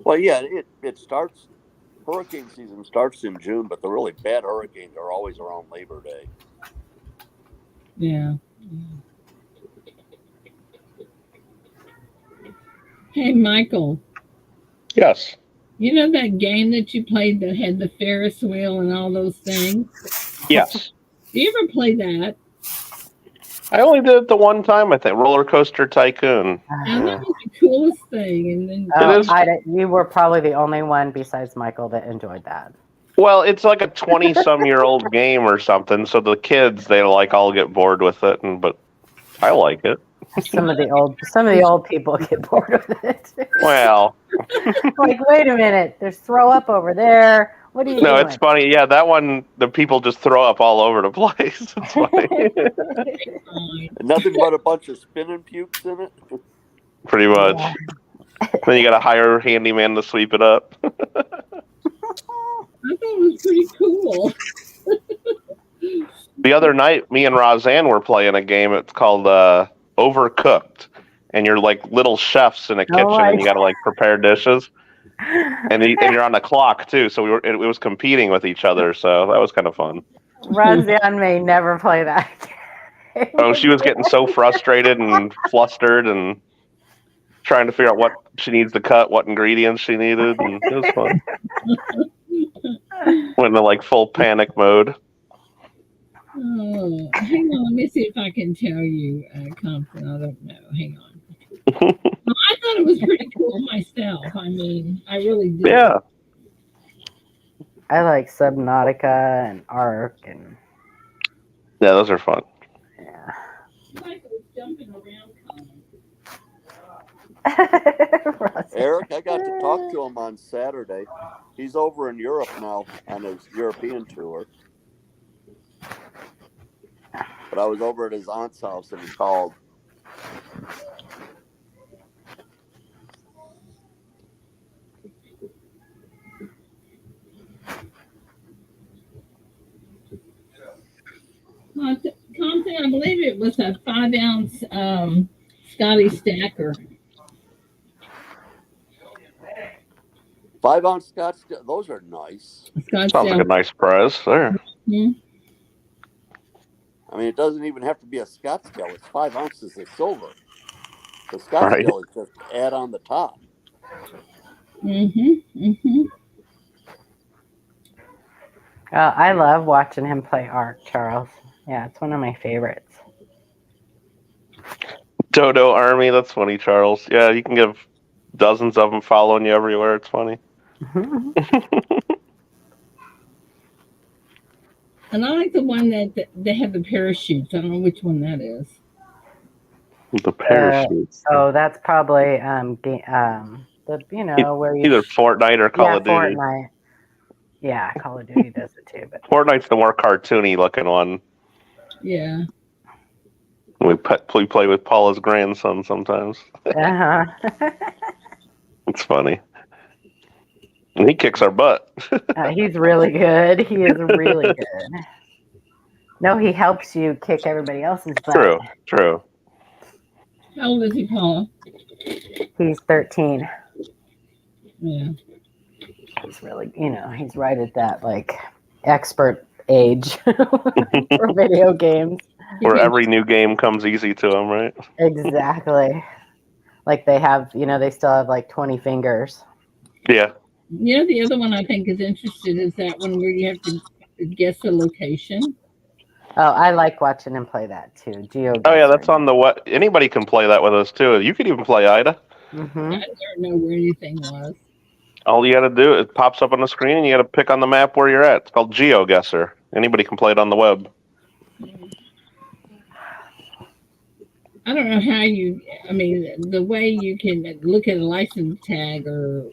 Well, yeah, it starts, hurricane season starts in June, but the really bad hurricanes are always around Labor Day. Yeah. Hey, Michael. Yes. You know that game that you played that had the Ferris wheel and all those things? Yes. Do you ever play that? I only did it the one time, I think. Roller Coaster Tycoon. Now that was the coolest thing. And then It is. You were probably the only one besides Michael that enjoyed that. Well, it's like a 20-some-year-old game or something, so the kids, they like all get bored with it, but I like it. Some of the old people get bored with it. Well, Like, wait a minute, there's throw up over there. What are you no, doing? it's funny. Yeah, that one, the people just throw up all over the place. It's funny. Nothing but a bunch of spinning pukes in it. Pretty much. Yeah. Then you got to hire a handyman to sweep it up. I thought it was pretty cool. The other night, me and Roseanne were playing a game. It's called Overcooked, and you're like little chefs in a kitchen, and you got to like prepare dishes, and you're on the clock too. So it was competing with each other. So that was kind of fun. Roseanne may never play that. Oh, she was getting so frustrated and flustered, and trying to figure out what she needs to cut, what ingredients she needed, and it was fun. Went into like full panic mode. Oh, hang on. Let me see if I can tell you, Compton. I don't know. Hang on. Well, I thought it was pretty cool myself. I mean, I really did. Yeah. I like Subnautica and Ark and Yeah, those are fun. yeah. Michael's jumping around. Eric, I got to talk to him on Saturday. He's over in Europe now on his European tour. But I was over at his aunt's house and he called. believe it was a 5 ounce Scotty Stacker. 5 ounce Scotch. Those are nice. Scotch Sounds like a nice prize there. Hmm? I mean, it doesn't even have to be a Scottsdale. It's 5 ounces of silver. The Scottsdale Right. is just add on the top. Mm-hmm. Mm-hmm. I love watching him play Ark, Charles. Yeah, it's one of my favorites. Dodo Army, that's funny, Charles. Yeah, you can give dozens of them following you everywhere. It's funny. And I like the one that they have the parachutes. I don't know which one that is. The parachutes. That's probably where you Either Fortnite or Call of Duty. Fortnite. Yeah, Call of Duty does it too. But Fortnite's the more cartoony looking one. Yeah. We play with Paula's grandson sometimes. It's funny. And he kicks our butt. He's really good. He is really good. No, he helps you kick everybody else's butt. True. How old is he, Paula? He's 13. Yeah. He's really, he's right at that expert age for video games. Where every new game comes easy to him, right? Exactly. Like they have, they still have 20 fingers. Yeah. The other one I think is interesting is that one where you have to guess the location. Oh, I like watching him play that too. Oh yeah, that's on the what? Anybody can play that with us too. You could even play Ida. Mm-hmm. I don't know where anything was. All you got to do, it pops up on the screen, and you got to pick on the map where you're at. It's called GeoGuessr. Anybody can play it on the web. I don't know how the way you can look at a license tag or.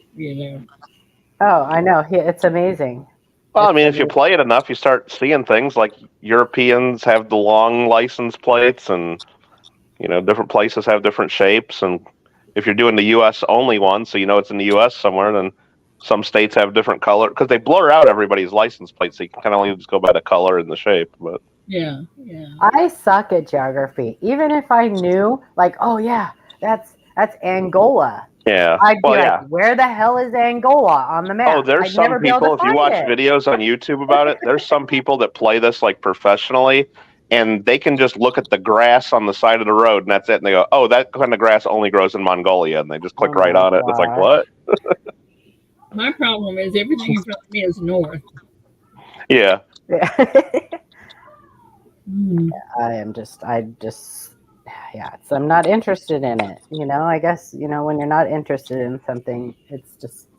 Oh, I know. It's amazing. Well, if you play it enough, you start seeing things like Europeans have the long license plates, and different places have different shapes. And if you're doing the U.S. only one, so it's in the U.S. somewhere, then some states have different color because they blur out everybody's license plate, so you can kind of only just go by the color and the shape. But yeah. I suck at geography. Even if I knew, oh yeah, that's Angola. Yeah. I'd be where the hell is Angola on the map? Oh, there's some people, if you watch videos on YouTube about it, there's some people that play this professionally, and they can just look at the grass on the side of the road, and that's it. And they go, oh, that kind of grass only grows in Mongolia. And they just click right on it. And it's like, what? My problem is everything in front of me is north. Yeah. I'm not interested in it. I guess, when you're not interested in something, it's just,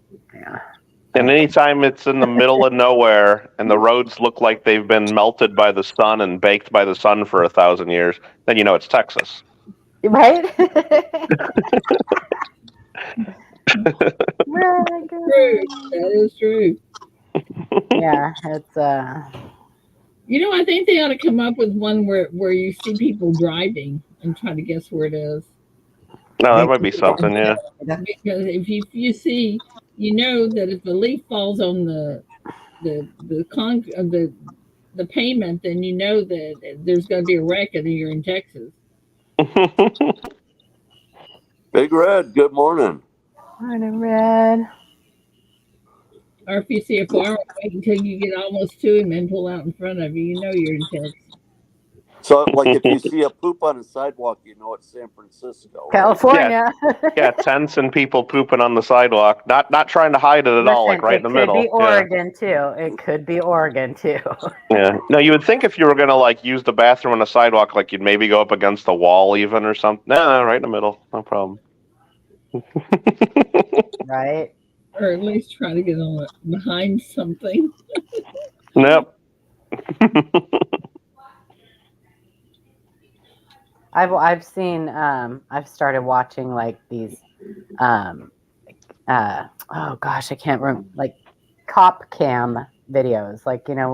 And anytime it's in the middle of nowhere and the roads look like they've been melted by the sun and baked by the sun for 1,000 years, then it's Texas. Right? True. That is true. Yeah, it's I think they ought to come up with one where you see people driving and try to guess where it is. No, that might be something, yeah. Because if you see, that if the leaf falls on the pavement, then that there's going to be a wreck and you're in Texas. Big Red, good morning. Morning, Red. Or if you see a farmer, wait until you get almost to him and pull out in front of you. You're in Texas. So, if you see a poop on the sidewalk, it's San Francisco, right? California. Yeah, tents and people pooping on the sidewalk, not trying to hide it at all, right in the middle. It could be Oregon too. It could be Oregon too. Yeah. No, you would think if you were gonna use the bathroom on the sidewalk, you'd maybe go up against the wall even or something. No, right in the middle, no problem. Right. Or at least try to get on behind something. Nope. I've seen I've started watching these oh gosh, I can't remember, cop cam videos,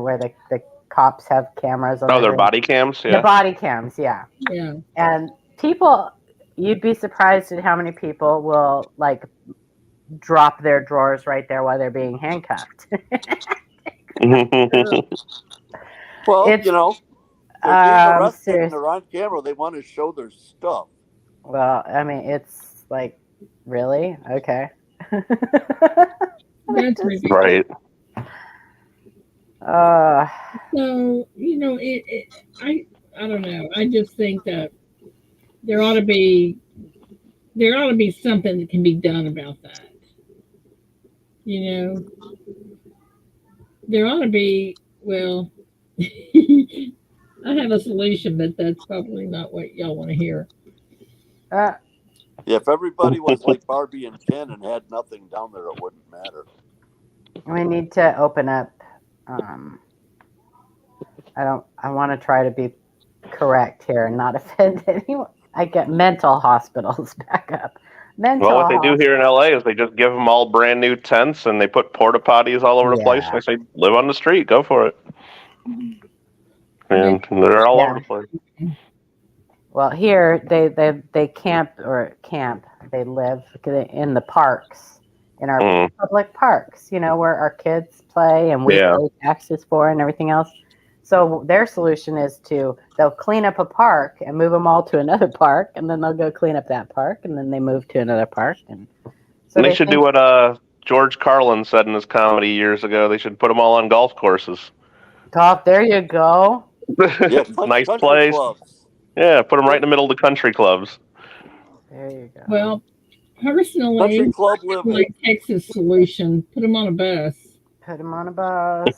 where the cops have cameras on their body cams. Yeah. The body cams, yeah. Yeah. And people, you'd be surprised at how many people will drop their drawers right there while they're being handcuffed. Well, They're being arrested and Serious. they're on camera. They want to show their stuff. Well, I mean, it's like, really? Okay. That's ridiculous. Right. Uh, So I don't know. I just think that there ought to be something that can be done about that. You know, there ought to be. Well, I have a solution, but that's probably not what y'all want to hear. If everybody was like Barbie and Ken and had nothing down there, it wouldn't matter. we need to open up. I want to try to be correct here and not offend anyone. I get mental hospitals back up. Well, what they do here in LA is they just give them all brand new tents and they put porta potties all over the place. And they say, live on the street, go for it. And they're all over the place. Well, here they camp. They live in the parks, in our public parks. Where our kids play and we pay taxes for and everything else. So their solution is they'll clean up a park and move them all to another park, and then they'll go clean up that park, and then they move to another park. And so they should do what George Carlin said in his comedy years ago. They should put them all on golf courses. Golf, there you go. Yeah, nice country place. Clubs. Yeah, put them right in the middle of the country clubs. There you go. Well, personally, country club living. Like Texas solution, put them on a bus. Put them on a bus.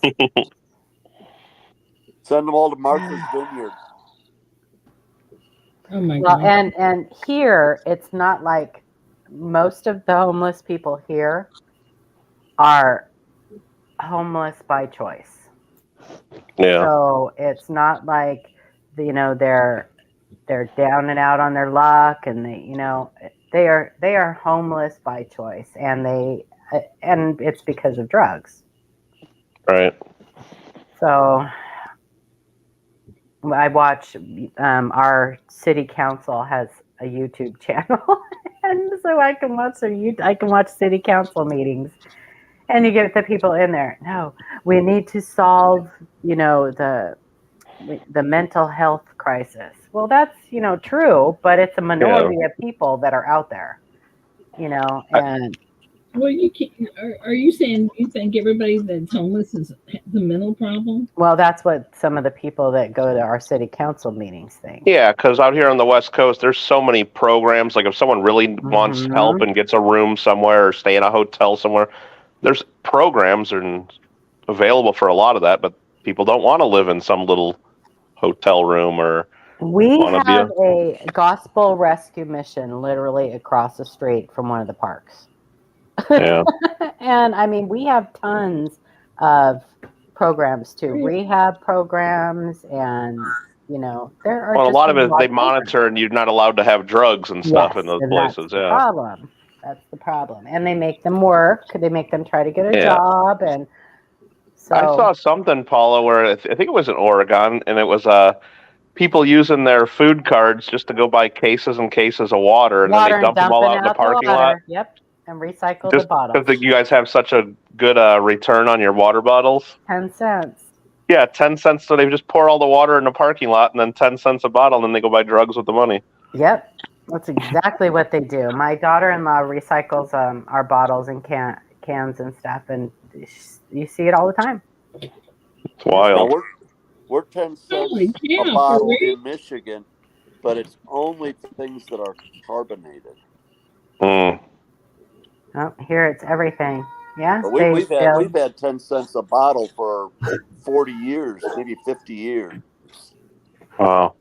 Send them all to Martha's Vineyard. Oh my God. And here it's not like most of the homeless people here are homeless by choice. Yeah. So it's not like they're down and out on their luck, and they are homeless by choice, and it's because of drugs. Right. So I watch. Our city council has a YouTube channel, and so I can watch city council meetings, and you get the people in there. No, we need to solve, the mental health crisis. Well, that's true, but it's a minority of people that are out there, and. Well, are you saying you think everybody that's homeless has a mental problem? Well, that's what some of the people that go to our city council meetings think. Yeah, because out here on the West Coast, there's so many programs. Like if someone really wants help and gets a room somewhere or stay in a hotel somewhere, there's programs available for a lot of that, but people don't want to live in some little hotel room or. We have a gospel rescue mission literally across the street from one of the parks. Yeah. And I mean, we have tons of programs too, rehab programs, and there are. Well, a lot of it they monitor, and you're not allowed to have drugs and stuff in those places. That's the problem. That's the problem, and they make them work. They make them try to get a job, and so I saw something, Paula, where I think it was in Oregon, and it was people using their food cards just to go buy cases and cases of water, and then they dump them all out in the parking lot. Yep. And recycle the bottles. Because you guys have such a good return on your water bottles. 10 cents. Yeah, 10 cents. So they just pour all the water in the parking lot, and then 10 cents a bottle, and then they go buy drugs with the money. Yep, that's exactly what they do. My daughter-in-law recycles our bottles and cans and stuff, and you see it all the time. It's wild. Now we're 10 cents a bottle in Michigan, but it's only things that are carbonated. Oh, here it's everything. Yeah, we've had 10 cents a bottle for 40 years, maybe 50 years. Wow.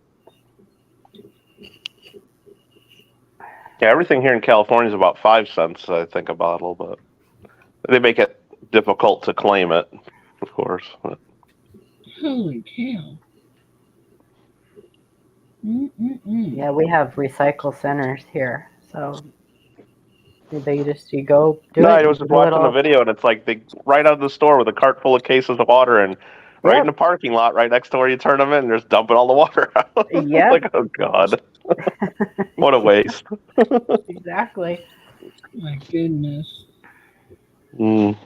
Yeah, everything here in California is about 5 cents, I think, a bottle, but they make it difficult to claim it, of course. But. Holy cow. Yeah, we have recycle centers here, so you go do it. I was just watching the video, and it's like they right out of the store with a cart full of cases of water, and right in the parking lot, right next to where you turn them in, they're just dumping all the water out. Yeah. Like, oh God, what a waste. Exactly. My goodness. Well,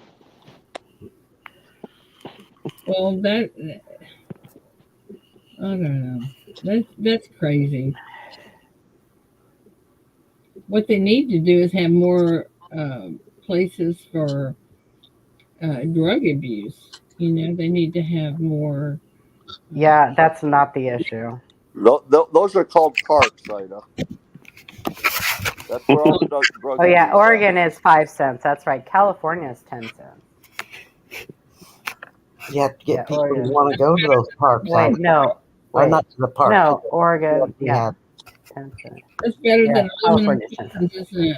that. don't know. That's crazy. What they need to do is have more places for drug abuse. They need to have more. Yeah, that's not the issue. Those are called parks, Ida. That's where all the drug Oh yeah, abuse Oregon happens. is 5 cents. That's right. California is 10 cents. You have to get Yeah, people to Oregon. want to go to those parks. Wait, no. Or Wait. not to the parks. No, Oregon. We Yeah, have 10 cents. That's better Yeah, than aluminum California is 10 cans, cents. isn't it?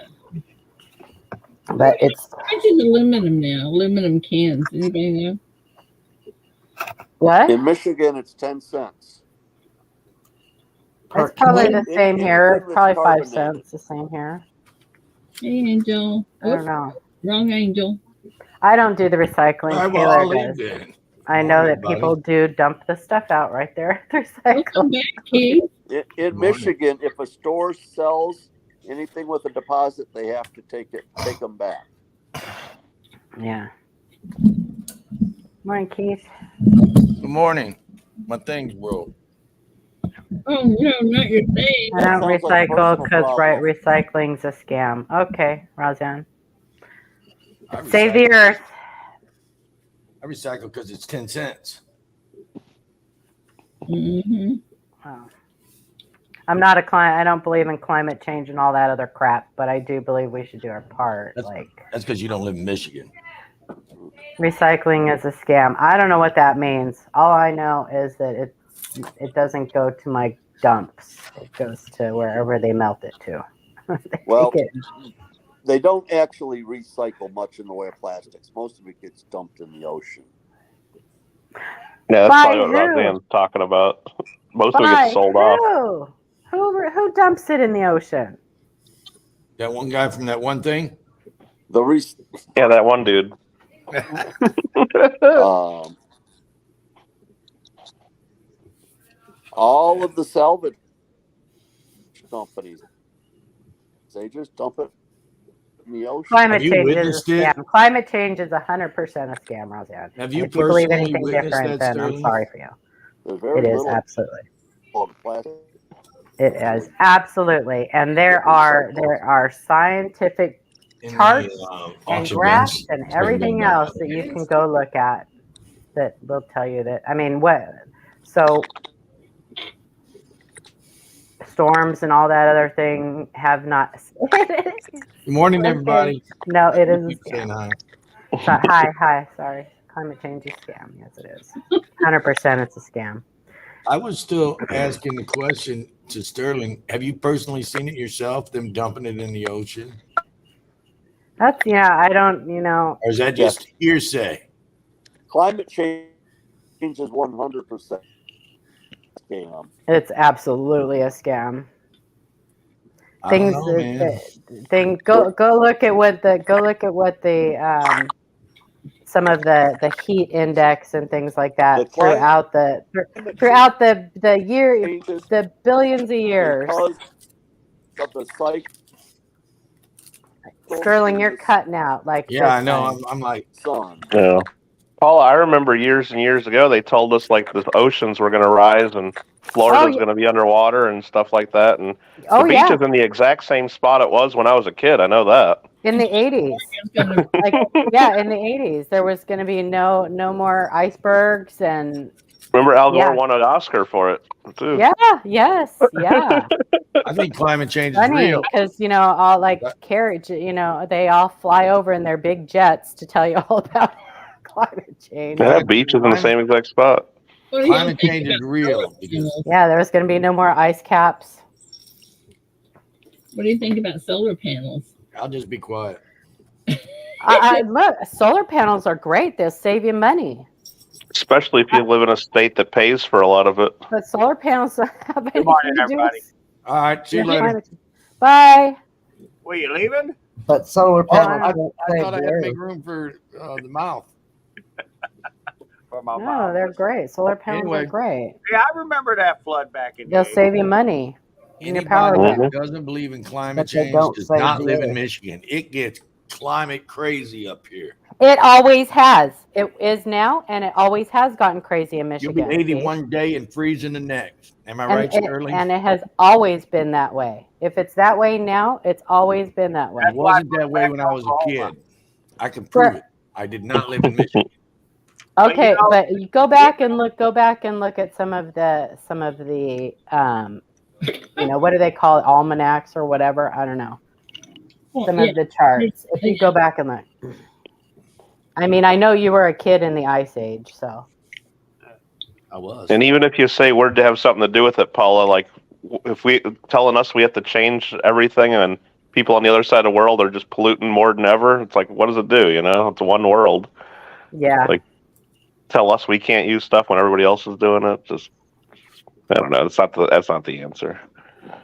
But it's How much is aluminum now? Aluminum cans. Anybody know? what? In Michigan, it's 10 cents. It's probably can. the same here. Anything that's Probably 5 carbonated. cents. The same here. Hey, Angel. I don't know. Wrong Angel. I don't do the recycling. All right, well, Taylor I'll leave does. then. I know that people do dump the stuff out right there at the Welcome recycle. back, Keith. In Michigan, if a store sells anything with a deposit, they have to take them back. Yeah. Morning, Keith. Good morning. My thing's broke. Oh no, not your thing. I don't sounds like a recycle personal because problem. recycling's a scam. Okay, Roseanne. I Save the recycle- earth. I recycle because it's 10 cents. Mm-hmm. Oh. I'm not a client. I don't believe in climate change and all that other crap, but I do believe we should do our part. That's because you don't live in Michigan. Recycling is a scam. I don't know what that means. All I know is that it doesn't go to my dumps. It goes to wherever they melt it to. Well, they don't actually recycle much in the way of plastics. Most of it gets dumped in the ocean. Yeah, that's By probably what who? Roseanne's talking about. Most of it gets sold off. Who dumps it in the ocean? That one guy from that one thing? Yeah, that one dude. All of the salvage companies, they just dump it in the ocean. Climate Have you change is a witnessed it? scam. Climate change is 100% a scam, Roseanne. Have you If you believe personally anything witnessed different, that, then I'm Sterling? sorry for you. There's very It is little absolutely. of plastic. It is absolutely, and there are scientific charts and auction graphs bins. and everything else that you can go look at that will tell you that. I mean, so storms and all that other thing have not. Good morning, everybody. No, it is a Keep saying scam. hi. Hi, sorry. Climate change is a scam. Yes, it is. 100% it's a scam. I was still asking the question to Sterling. Have you personally seen it yourself, them dumping it in the ocean? I don't, Or is that just hearsay? Climate change is 100% scam. It's absolutely a scam. I don't know, man. Go look at what the some of the heat index and things like that throughout the year, the billions of years. Because of the cycle. Sterling, you're cutting out like Yeah, I know. I'm like sun. Yeah. Paul, I remember years and years ago they told us like the oceans were going to rise and Florida's going to be underwater and stuff like that. And the beach is in the exact same spot it was when I was a kid. I know that. In the 80s, in the 80s, there was going to be no more icebergs and. Remember Al Gore won an Oscar for it too. Yeah. Yes. Yeah. I think climate change is funny real because all like carriage. They all fly over in their big jets to tell you all about climate change. Yeah, that beach is in the same exact spot. Climate change is real. Yeah, there was going to be no more ice caps. What do you think about solar panels? I'll just be quiet. Look, solar panels are great. They'll save you money. Especially if you live in a state that pays for a lot of it. But solar panels have anything Good morning, to do with- everybody. All right, see you later. Bye. Were you leaving? But solar panels. I thought I had to make room for the mouth. For my No, mom. they're great. Solar panels are great. Yeah, I remember that flood back in the They'll 80s. save you money. In your power Anybody bill. that doesn't believe in climate But they change don't does save not the live in earth. Michigan. It gets climate crazy up here. It always has. It is now, and it always has gotten crazy in You'll be Michigan. 80 Keith. one day and freezing the next. Am I And right, it, Sterling? and it has always been that way. If it's that way now, it's always been that way. It wasn't that way when I was a kid. I can prove it. I did not live in Michigan. Okay, But, but you go back and look. Go back and look at some of the what do they call it, almanacs or whatever? I don't know. Some of the charts. If you go back and look. I mean, I know you were a kid in the Ice Age, so. I was. And even if you say we're to have something to do with it, Paula, like if we telling us we have to change everything and people on the other side of the world are just polluting more than ever, it's like, what does it do? It's one world. Yeah. Like, tell us we can't use stuff when everybody else is doing it. Just, I don't know. That's not the answer.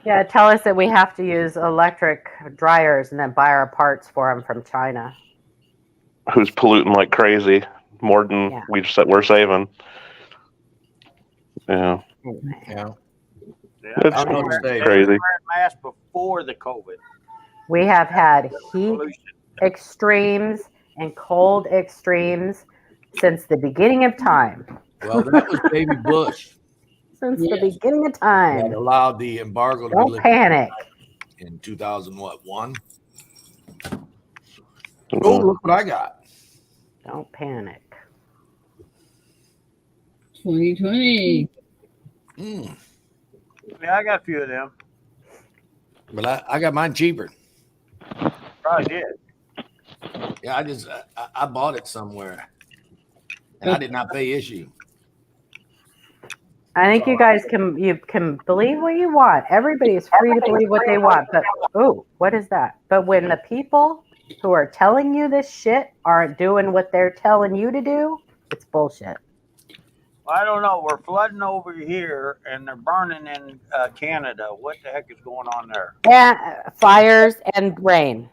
Yeah, tell us that we have to use electric dryers and then buy our parts for them from China. Who's polluting like crazy more than we're saving? Yeah. Yeah. It's I don't know, crazy. wearing masks before the COVID. We have had heat extremes and cold extremes since the beginning of time. Well, that was Baby Bush. Since the beginning of time. That allowed the embargo to Don't be lifted panic. in 2001. Oh, look what I got. Don't panic. 2020. Yeah, I got a few of them. But I got mine cheaper. Probably did. Yeah, I bought it somewhere, and I did not pay issue. I think you guys can believe what you want. Everybody is free to believe what they want. But what is that? But when the people who are telling you this shit aren't doing what they're telling you to do, it's bullshit. Well, I don't know. We're flooding over here, and they're burning in Canada. What the heck is going on there? Yeah, fires and rain.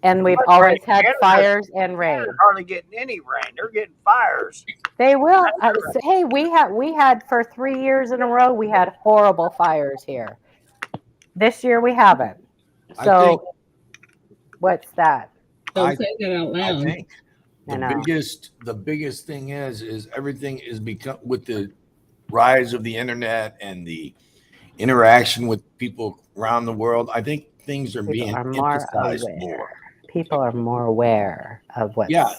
And we've always had fires and rain. They're hardly getting any rain. They're getting fires. They will. Hey, we had for 3 years in a row, we had horrible fires here. This year we haven't. So what's that? Don't say that out loud. I think the biggest thing is everything is become with the rise of the internet and the interaction with people around the world. I think things are being emphasized more. People are more aware of what. Yeah,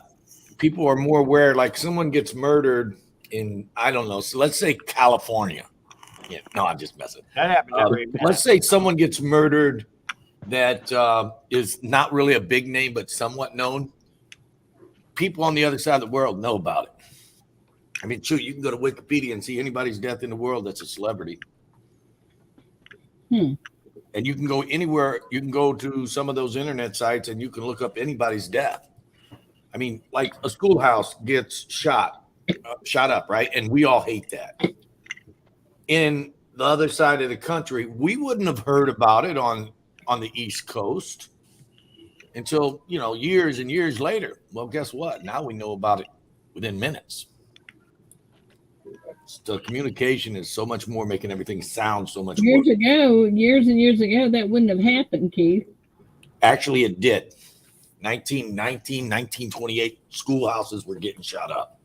people are more aware. Like someone gets murdered in, I don't know. So let's say California. Yeah, no, I'm just messing. That happens every minute. Let's say someone gets murdered that is not really a big name, but somewhat known. People on the other side of the world know about it. I mean, shoot, you can go to Wikipedia and see anybody's death in the world that's a celebrity. And you can go anywhere. You can go to some of those internet sites and you can look up anybody's death. I mean, like a schoolhouse gets shot up, right? And we all hate that. In the other side of the country, we wouldn't have heard about it on the East Coast until, years and years later. Well, guess what? Now we know about it within minutes. The communication is so much more, making everything sound so much years and years ago, that wouldn't have happened, Keith. Actually, it did. 1919, 1928, schoolhouses were getting shot up.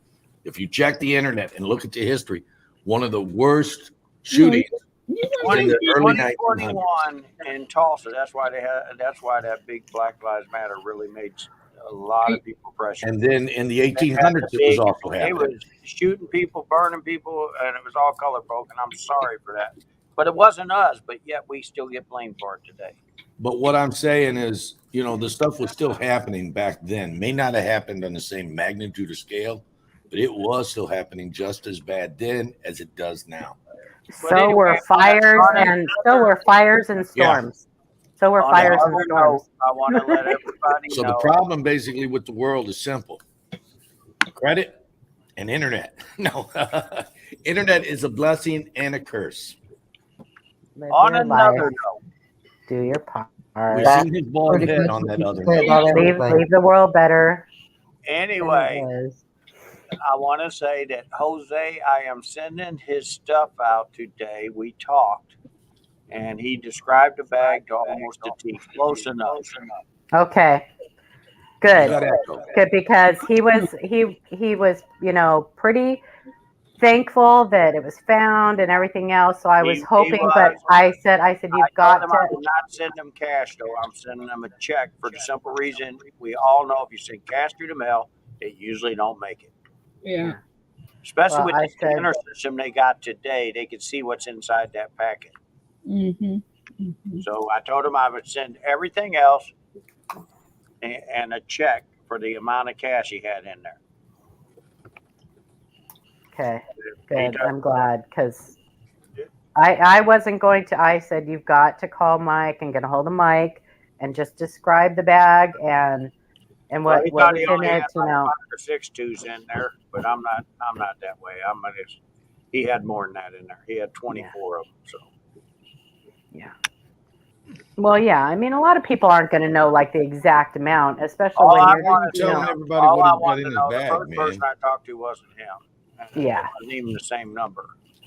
If you check the internet and look at the history, one of the worst shootings in the early 2021 in Tulsa. That's why that big Black Lives Matter really made a lot of people pressure. And then in the 1800s, it was also happening. It was shooting people, burning people, and it was all color folk, and I'm sorry for that. But it wasn't us, but yet we still get blamed for it today. But what I'm saying is, the stuff was still happening back then. May not have happened on the same magnitude or scale, but it was still happening just as bad then as it does now. So were fires and storms. Yeah. So were fires and storms. I want to let everybody know. So the problem basically with the world is simple. Credit and internet. No. Internet is a blessing and a curse. On another note, do your part. We've seen his bald head on that other note. Leave the world better. Anyway, I want to say that Jose, I am sending his stuff out today. We talked, and he described the bag to almost a T. Close enough. Okay. Good. got echo. Good, because he was pretty thankful that it was found and everything else. So I was He hoping, but was. I said I you've told got him to. I would not send them cash, though. I'm sending them a check for the simple reason we all know if you send cash through the mail, they usually don't make it. Yeah. Especially Well, with I the said, scanner system they got today, they can see what's inside that packet. Mm-hmm. Mm-hmm. So I told him I would send everything else and a check for the amount of cash he had in there. okay, He good. told- I'm glad, because I wasn't going to. I said you've got to call Mike and get a hold of Mike and just describe the bag and Well, what he thought was he in only had it. like 5 or 6 twos in there, but I'm not that way. He had more than that in there. He had 24 of them. So Yeah. Well, yeah. I mean, a lot of people aren't going to know like the exact amount, especially all when I you're, wanted to Telling know, everybody all what I he's got wanted in to his know, the bag, first man. person I talked to wasn't him. And Yeah. it wasn't even the same number.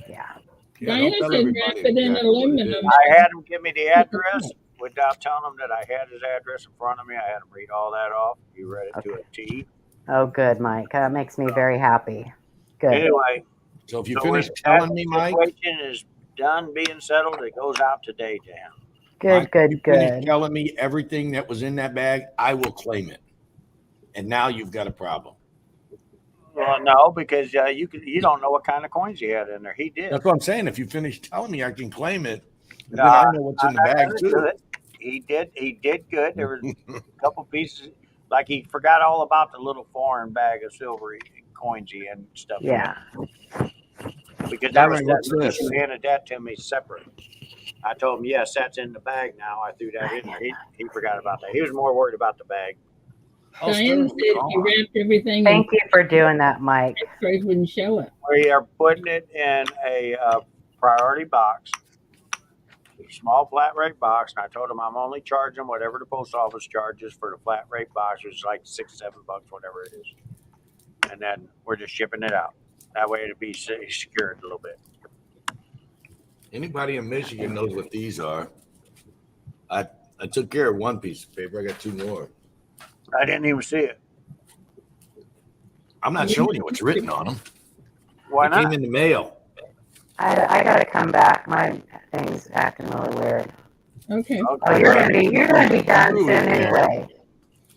Yeah. Yeah, Diana don't tell said everybody wrap it in exactly what it aluminum. is. I had him give me the address without telling him that I had his address in front of me. I had him read all that off. He read it to a T. Oh, good, Mike. That makes me very happy. Good. Anyway, So if you so finish if telling that me, Mike, situation is done being settled, it goes out today to him. Good, Mike, good, you finish good. telling me everything that was in that bag, I will claim it. And now you've got a problem. Well, no, because you don't know what kind of coins he had in there. He did. That's what I'm saying. If you finish telling me, I can claim it. And then Uh, I know what's in the I bag understood too. it. He did good. There was a couple pieces, like he forgot all about the little foreign bag of silver coins he had and stuff. Yeah. Because that was Larry, what's this? you handed that to me separate. I told him, yes, that's in the bag now. I threw that in there. He forgot about that. He was more worried about the bag. Oh, Diana Sterling, said if you wrapped everything in Thank you for doing that, Mike. X-rays wouldn't show it. We are putting it in a priority box, a small flat rate box. And I told him I'm only charging whatever the post office charges for the flat rate box, which is like $6-7, whatever it is. And then we're just shipping it out. That way it'll be secured a little bit. Anybody in Michigan knows what these are. I took care of one piece of paper. I got 2 more. I didn't even see it. I'm not showing you what's written on them. Why It came not? in the mail. I gotta come back. My thing's acting really weird. Okay. Oh, you're gonna be done soon anyway.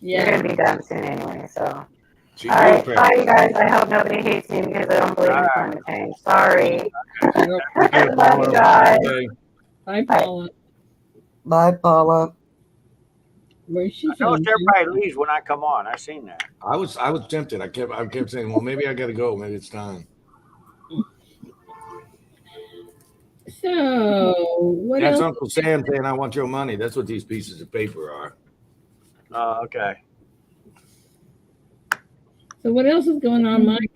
You're Yeah. gonna be done soon anyway. So, She all right, bye, you guys. I hope nobody hates me because I don't believe in climate change. Sorry. Love you guys. Okay. Bye, Paula. Bye, Paula. Where's she I noticed from? everybody leaves when I come on. I seen that. I was tempted. I kept saying, well, maybe I got to go. Maybe it's time. So, what That's else? Uncle Sam saying, I want your money. That's what these pieces of paper are. Oh, okay. So, what else is going on, Mike?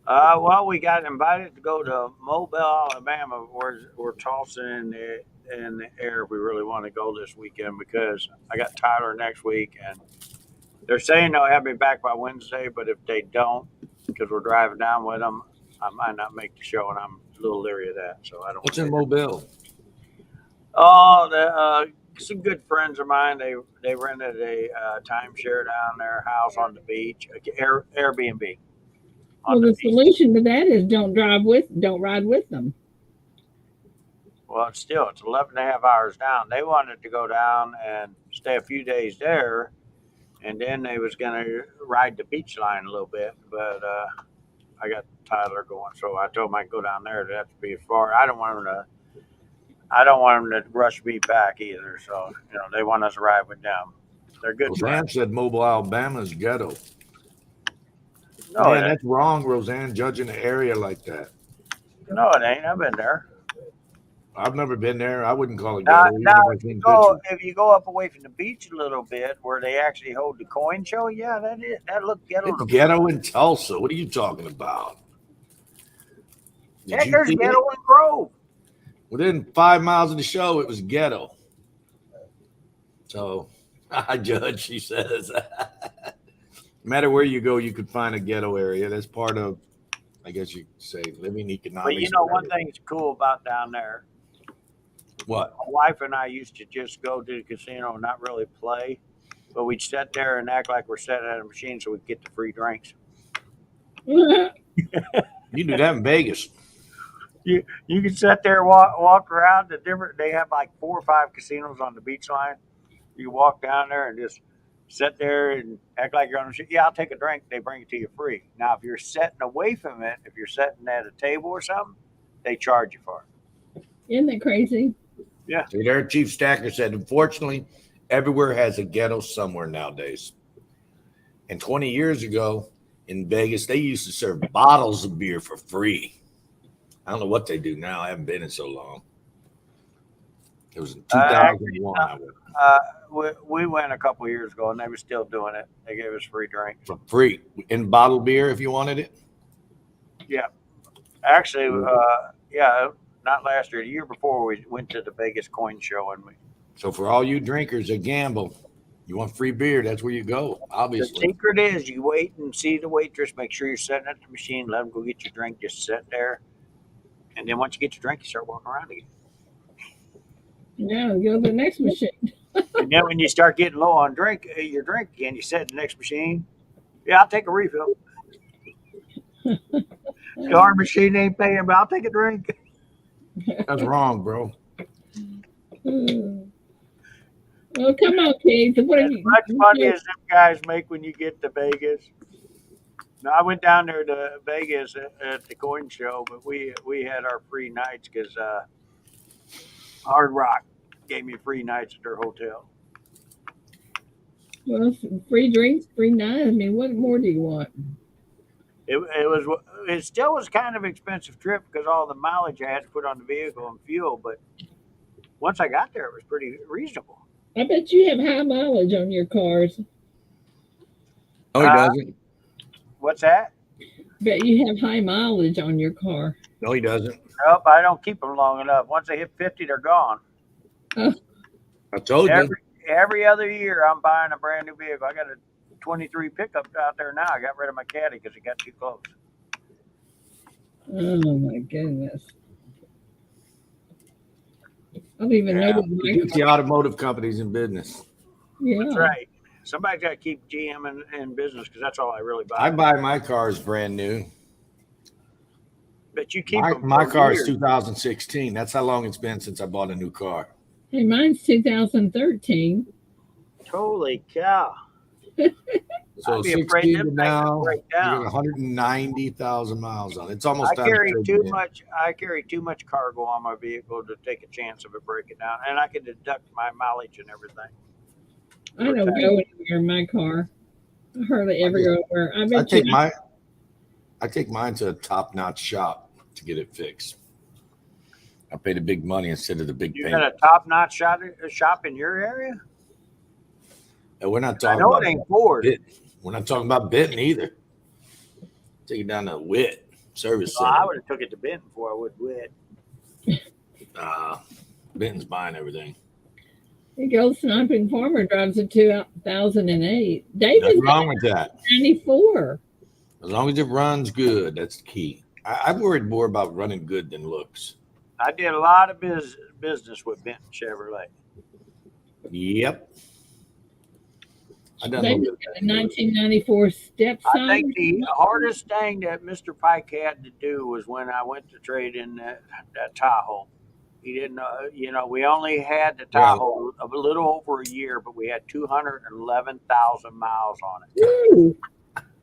Well, we got invited to go to Mobile, Alabama. We're tossing in the air if we really want to go this weekend because I got Tyler next week, and they're saying they'll have me back by Wednesday. But if they don't, because we're driving down with them, I might not make the show, and I'm a little leery of that. So I don't. What's in Mobile? Oh, some good friends of mine. They rented a timeshare down their house on the beach, Airbnb. Well, the solution to that is don't ride with them. Well, it's 11 and a half hours down. They wanted to go down and stay a few days there, and then they was going to ride the beach line a little bit. But I got Tyler going, so I told him I'd go down there. It'd have to be far. I don't want them to rush me back either. So they want us to ride with them. They're good Roseanne friends. said Mobile, Alabama's ghetto. No, Man, that's wrong, Roseanne, judging the area like that. No, it ain't. I've been there. I've never been there. I wouldn't call it Now, ghetto. Even if I seen pictures. if you go up away from the beach a little bit, where they actually hold the coin show, yeah, that looked ghetto. It's ghetto in Tulsa. What are you talking about? Heck, there's ghetto in Grove. Within 5 miles of the show, it was ghetto. So I judge, she says. No matter where you go, you could find a ghetto area. That's part of, I guess you could say, living economics. But one thing's cool about down there. What? My wife and I used to just go to the casino and not really play. But we'd sit there and act like we're sitting at a machine so we'd get the free drinks. You do that in Vegas. You can sit there, walk around the different. They have like 4 or 5 casinos on the beach line. You walk down there and just sit there and act like you're on a machine. Yeah, I'll take a drink. They bring it to you free. Now, if you're sitting away from it, if you're sitting at a table or something, they charge you for it. Isn't that crazy? Yeah. See, their chief stacker said, unfortunately, everywhere has a ghetto somewhere nowadays. And 20 years ago in Vegas, they used to serve bottles of beer for free. I don't know what they do now. I haven't been in so long. It was in 2001. We went a couple years ago and they were still doing it. They gave us free drinks. For free. In bottled beer if you wanted it? Yeah. Actually, not last year. The year before, we went to the Vegas coin show and we. So for all you drinkers that gamble, you want free beer, that's where you go, The obviously. secret is you wait and see the waitress. Make sure you're sitting at the machine. Let them go get your drink. Just sit there, and then once you get your drink, you start walking around again. Yeah, go to the next machine. And then when you start getting low on your drink again, you sit at the next machine. Yeah, I'll take a refill. Our machine ain't paying, but I'll take a drink. That's wrong, bro. Well, come on, Keith. What are As you? much money as them guys make when you get to Vegas. Now, I went down there to Vegas at the coin show, but we had our free nights because Hard Rock gave me free nights at their hotel. Well, free drinks, free night. I mean, what more do you want? It still was kind of expensive trip because all the mileage I had to put on the vehicle and fuel, but once I got there, it was pretty reasonable. I bet you have high mileage on your cars. No, he doesn't. What's that? Bet you have high mileage on your car. No, he doesn't. Nope, I don't keep them long enough. Once they hit 50, they're gone. Oh, I told you. Every other year, I'm buying a brand new vehicle. I got a 23 pickup out there now. I got rid of my caddy because it got too close. oh my goodness. I don't even know Yeah, what it my keeps the automotive companies in business. Yeah. That's right. Somebody's got to keep GM in business because that's all I really buy. I buy my cars brand new. But you keep them. My for car is years. 2016. That's how long it's been since I bought a new car. Hey, mine's 2013. Holy cow. So I'd be afraid 16 them to things now, would break you got down. 190,000 miles on it. It's almost I time to carry trade too it in. much. I carry too much cargo on my vehicle to take a chance of it breaking down, and I can deduct my mileage and everything. I don't go anywhere in my car. I hardly ever go anywhere. I I bet take you. mine to a top-notch shop to get it fixed. I pay the big money instead of the big You payment. got a top-notch shop in your area? And we're not I talking know about it ain't Ford. Benton. We're not talking about Benton either. Take it down to Witt Service Well, I Center. would have took it to Benton before I would Witt. Benton's buying everything. The Gold Sniping Farmer drives a 2008. David's Nothing wrong with that. 94. As long as it runs good, that's the key. I'm worried more about running good than looks. I did a lot of business with Benton Chevrolet. Yep. I done David's a got a 1994 step I sign. think the hardest thing that Mr. Pike had to do was when I went to trade in that Tahoe. He didn't know, we only had the Tahoe a little over a year, but we had 211,000 miles on it. Woo.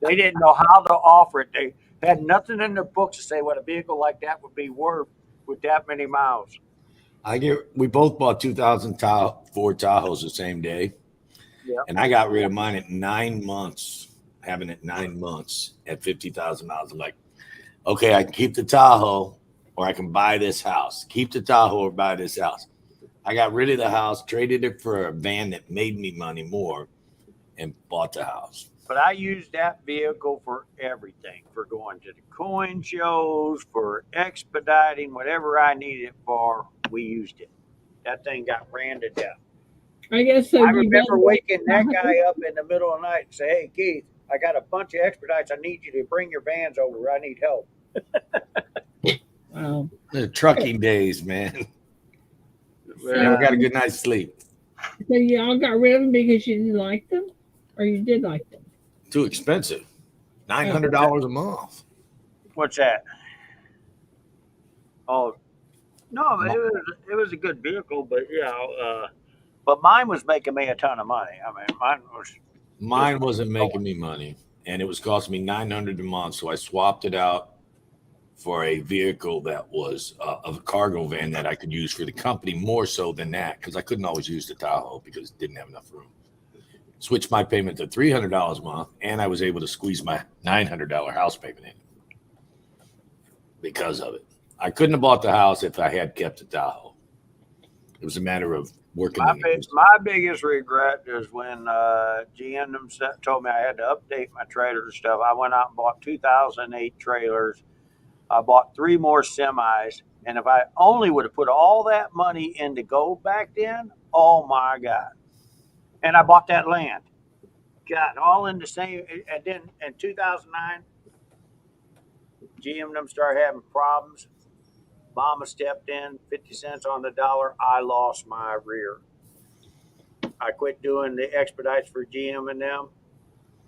They didn't know how to offer it. They had nothing in their books to say what a vehicle like that would be worth with that many miles. We both bought 2000 Ford Tahoes the same day. Yep. And I got rid of mine at 9 months, having it 9 months at 50,000 miles. I'm like, okay, I can keep the Tahoe or I can buy this house. Keep the Tahoe or buy this house. I got rid of the house, traded it for a van that made me money more, and bought the house. But I used that vehicle for everything, for going to the coin shows, for expediting, whatever I needed it for, we used it. That thing got ran to death. I guess so. I remember waking that guy up in the middle of the night and say, hey, Keith, I got a bunch of expedites. I need you to bring your vans over. I need help. Wow. The trucking days, man. So- Never got a good night's sleep. So you all got rid of them because you didn't like them, or you did like them? Too expensive. $900 a month. What's that? Oh no, it was a good vehicle, but but mine was making me a ton of money. I mean, Mine wasn't making me money, and it was costing me $900 a month. So I swapped it out for a vehicle that was a cargo van that I could use for the company more so than that, because I couldn't always use the Tahoe because it didn't have enough room. Switched my payment to $300 a month, and I was able to squeeze my $900 house payment in because of it. I couldn't have bought the house if I had kept the Tahoe. It was a matter of working. My biggest regret is when GM told me I had to update my trailer and stuff. I went out and bought 2008 trailers. I bought 3 more semis, and if I only would have put all that money into gold back then, oh my God! And I bought that land. God, all in the same. And then in 2009, GM them started having problems. Mama stepped in, 50 cents on the dollar. I lost my rear. I quit doing the expedites for GM and them.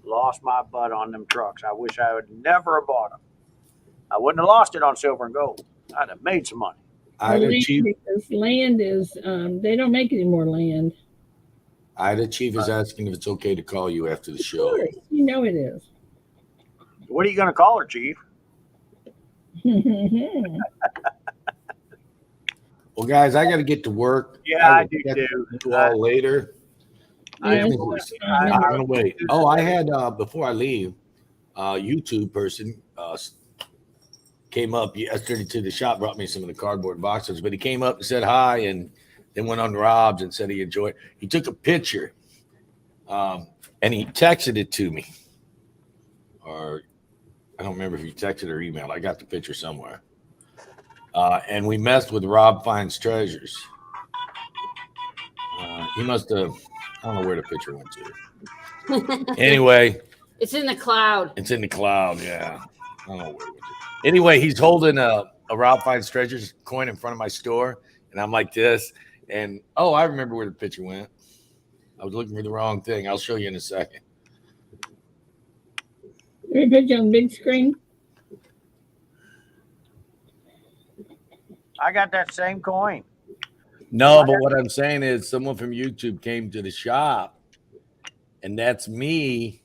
Lost my butt on them trucks. I wish I would never have bought them. I wouldn't have lost it on silver and gold. I'd have made some money. Because land is, they don't make any more land. Ida Chief is asking if it's okay to call you after the show. You know it is. What are you going to call her, Chief? Well, guys, I got to get to work. Yeah, I do too. You all later. I'm gonna wait. Oh, I had before I leave, YouTube person came up yesterday to the shop, brought me some of the cardboard boxes, but he came up and said hi, and then went on Rob's and said he enjoyed. He took a picture, and he texted it to me, or I don't remember if he texted or emailed. I got the picture somewhere, and we messed with Rob Finds Treasures. He must have. I don't know where the picture went to. Anyway, it's in the cloud. It's in the cloud. Yeah, I don't know where it went to. Anyway, he's holding a Rob Finds Treasures coin in front of my store, and I'm like this. And I remember where the picture went. I was looking for the wrong thing. I'll show you in a second. Let me put you on the big screen. I got that same coin. No, but what I'm saying is someone from YouTube came to the shop, and that's me.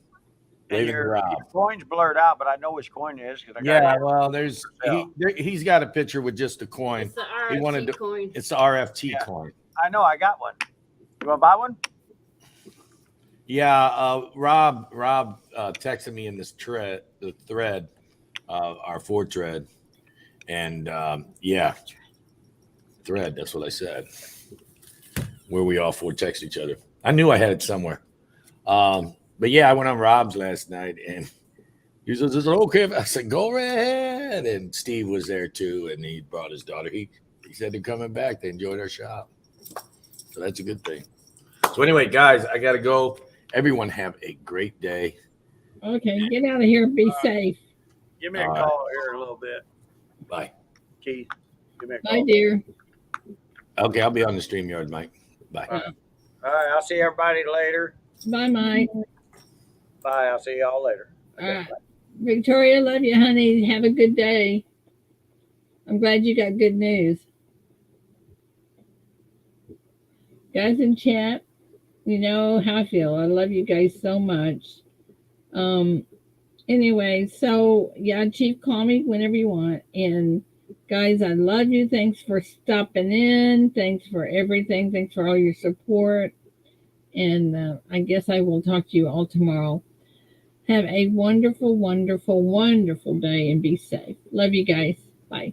Your coin's blurred out, but I know which coin it is. He's got a picture with just the coin. It's the RFT coin. It's the RFT coin. I know, I got one. You want to buy one? Yeah, Rob texted me in this thread, our Ford thread, and thread. That's what I said. Where we all 4 text each other. I knew I had it somewhere. But yeah, I went on Rob's last night, and he says, "Is it okay if I said go right ahead?" And Steve was there too, and he brought his daughter. He said they're coming back. They enjoyed our shop, so that's a good thing. So anyway, guys, I gotta go. Everyone have a great day. Okay, get out of here. Be safe. Give me a call here in a little bit. Bye. Keith, give me a call. Bye, dear. Okay, I'll be on the StreamYard, Mike. Bye. All right, I'll see everybody later. Bye, Mike. Bye. I'll see y'all later. Okay, Victoria, love you, honey. Have a good day. I'm glad you got good news. Guys in chat, you know how I feel. I love you guys so much. Anyway, so yeah, Chief, call me whenever you want. And guys, I love you. Thanks for stopping in. Thanks for everything. Thanks for all your support. And I guess I will talk to you all tomorrow. Have a wonderful, wonderful, wonderful day and be safe. Love you guys. Bye.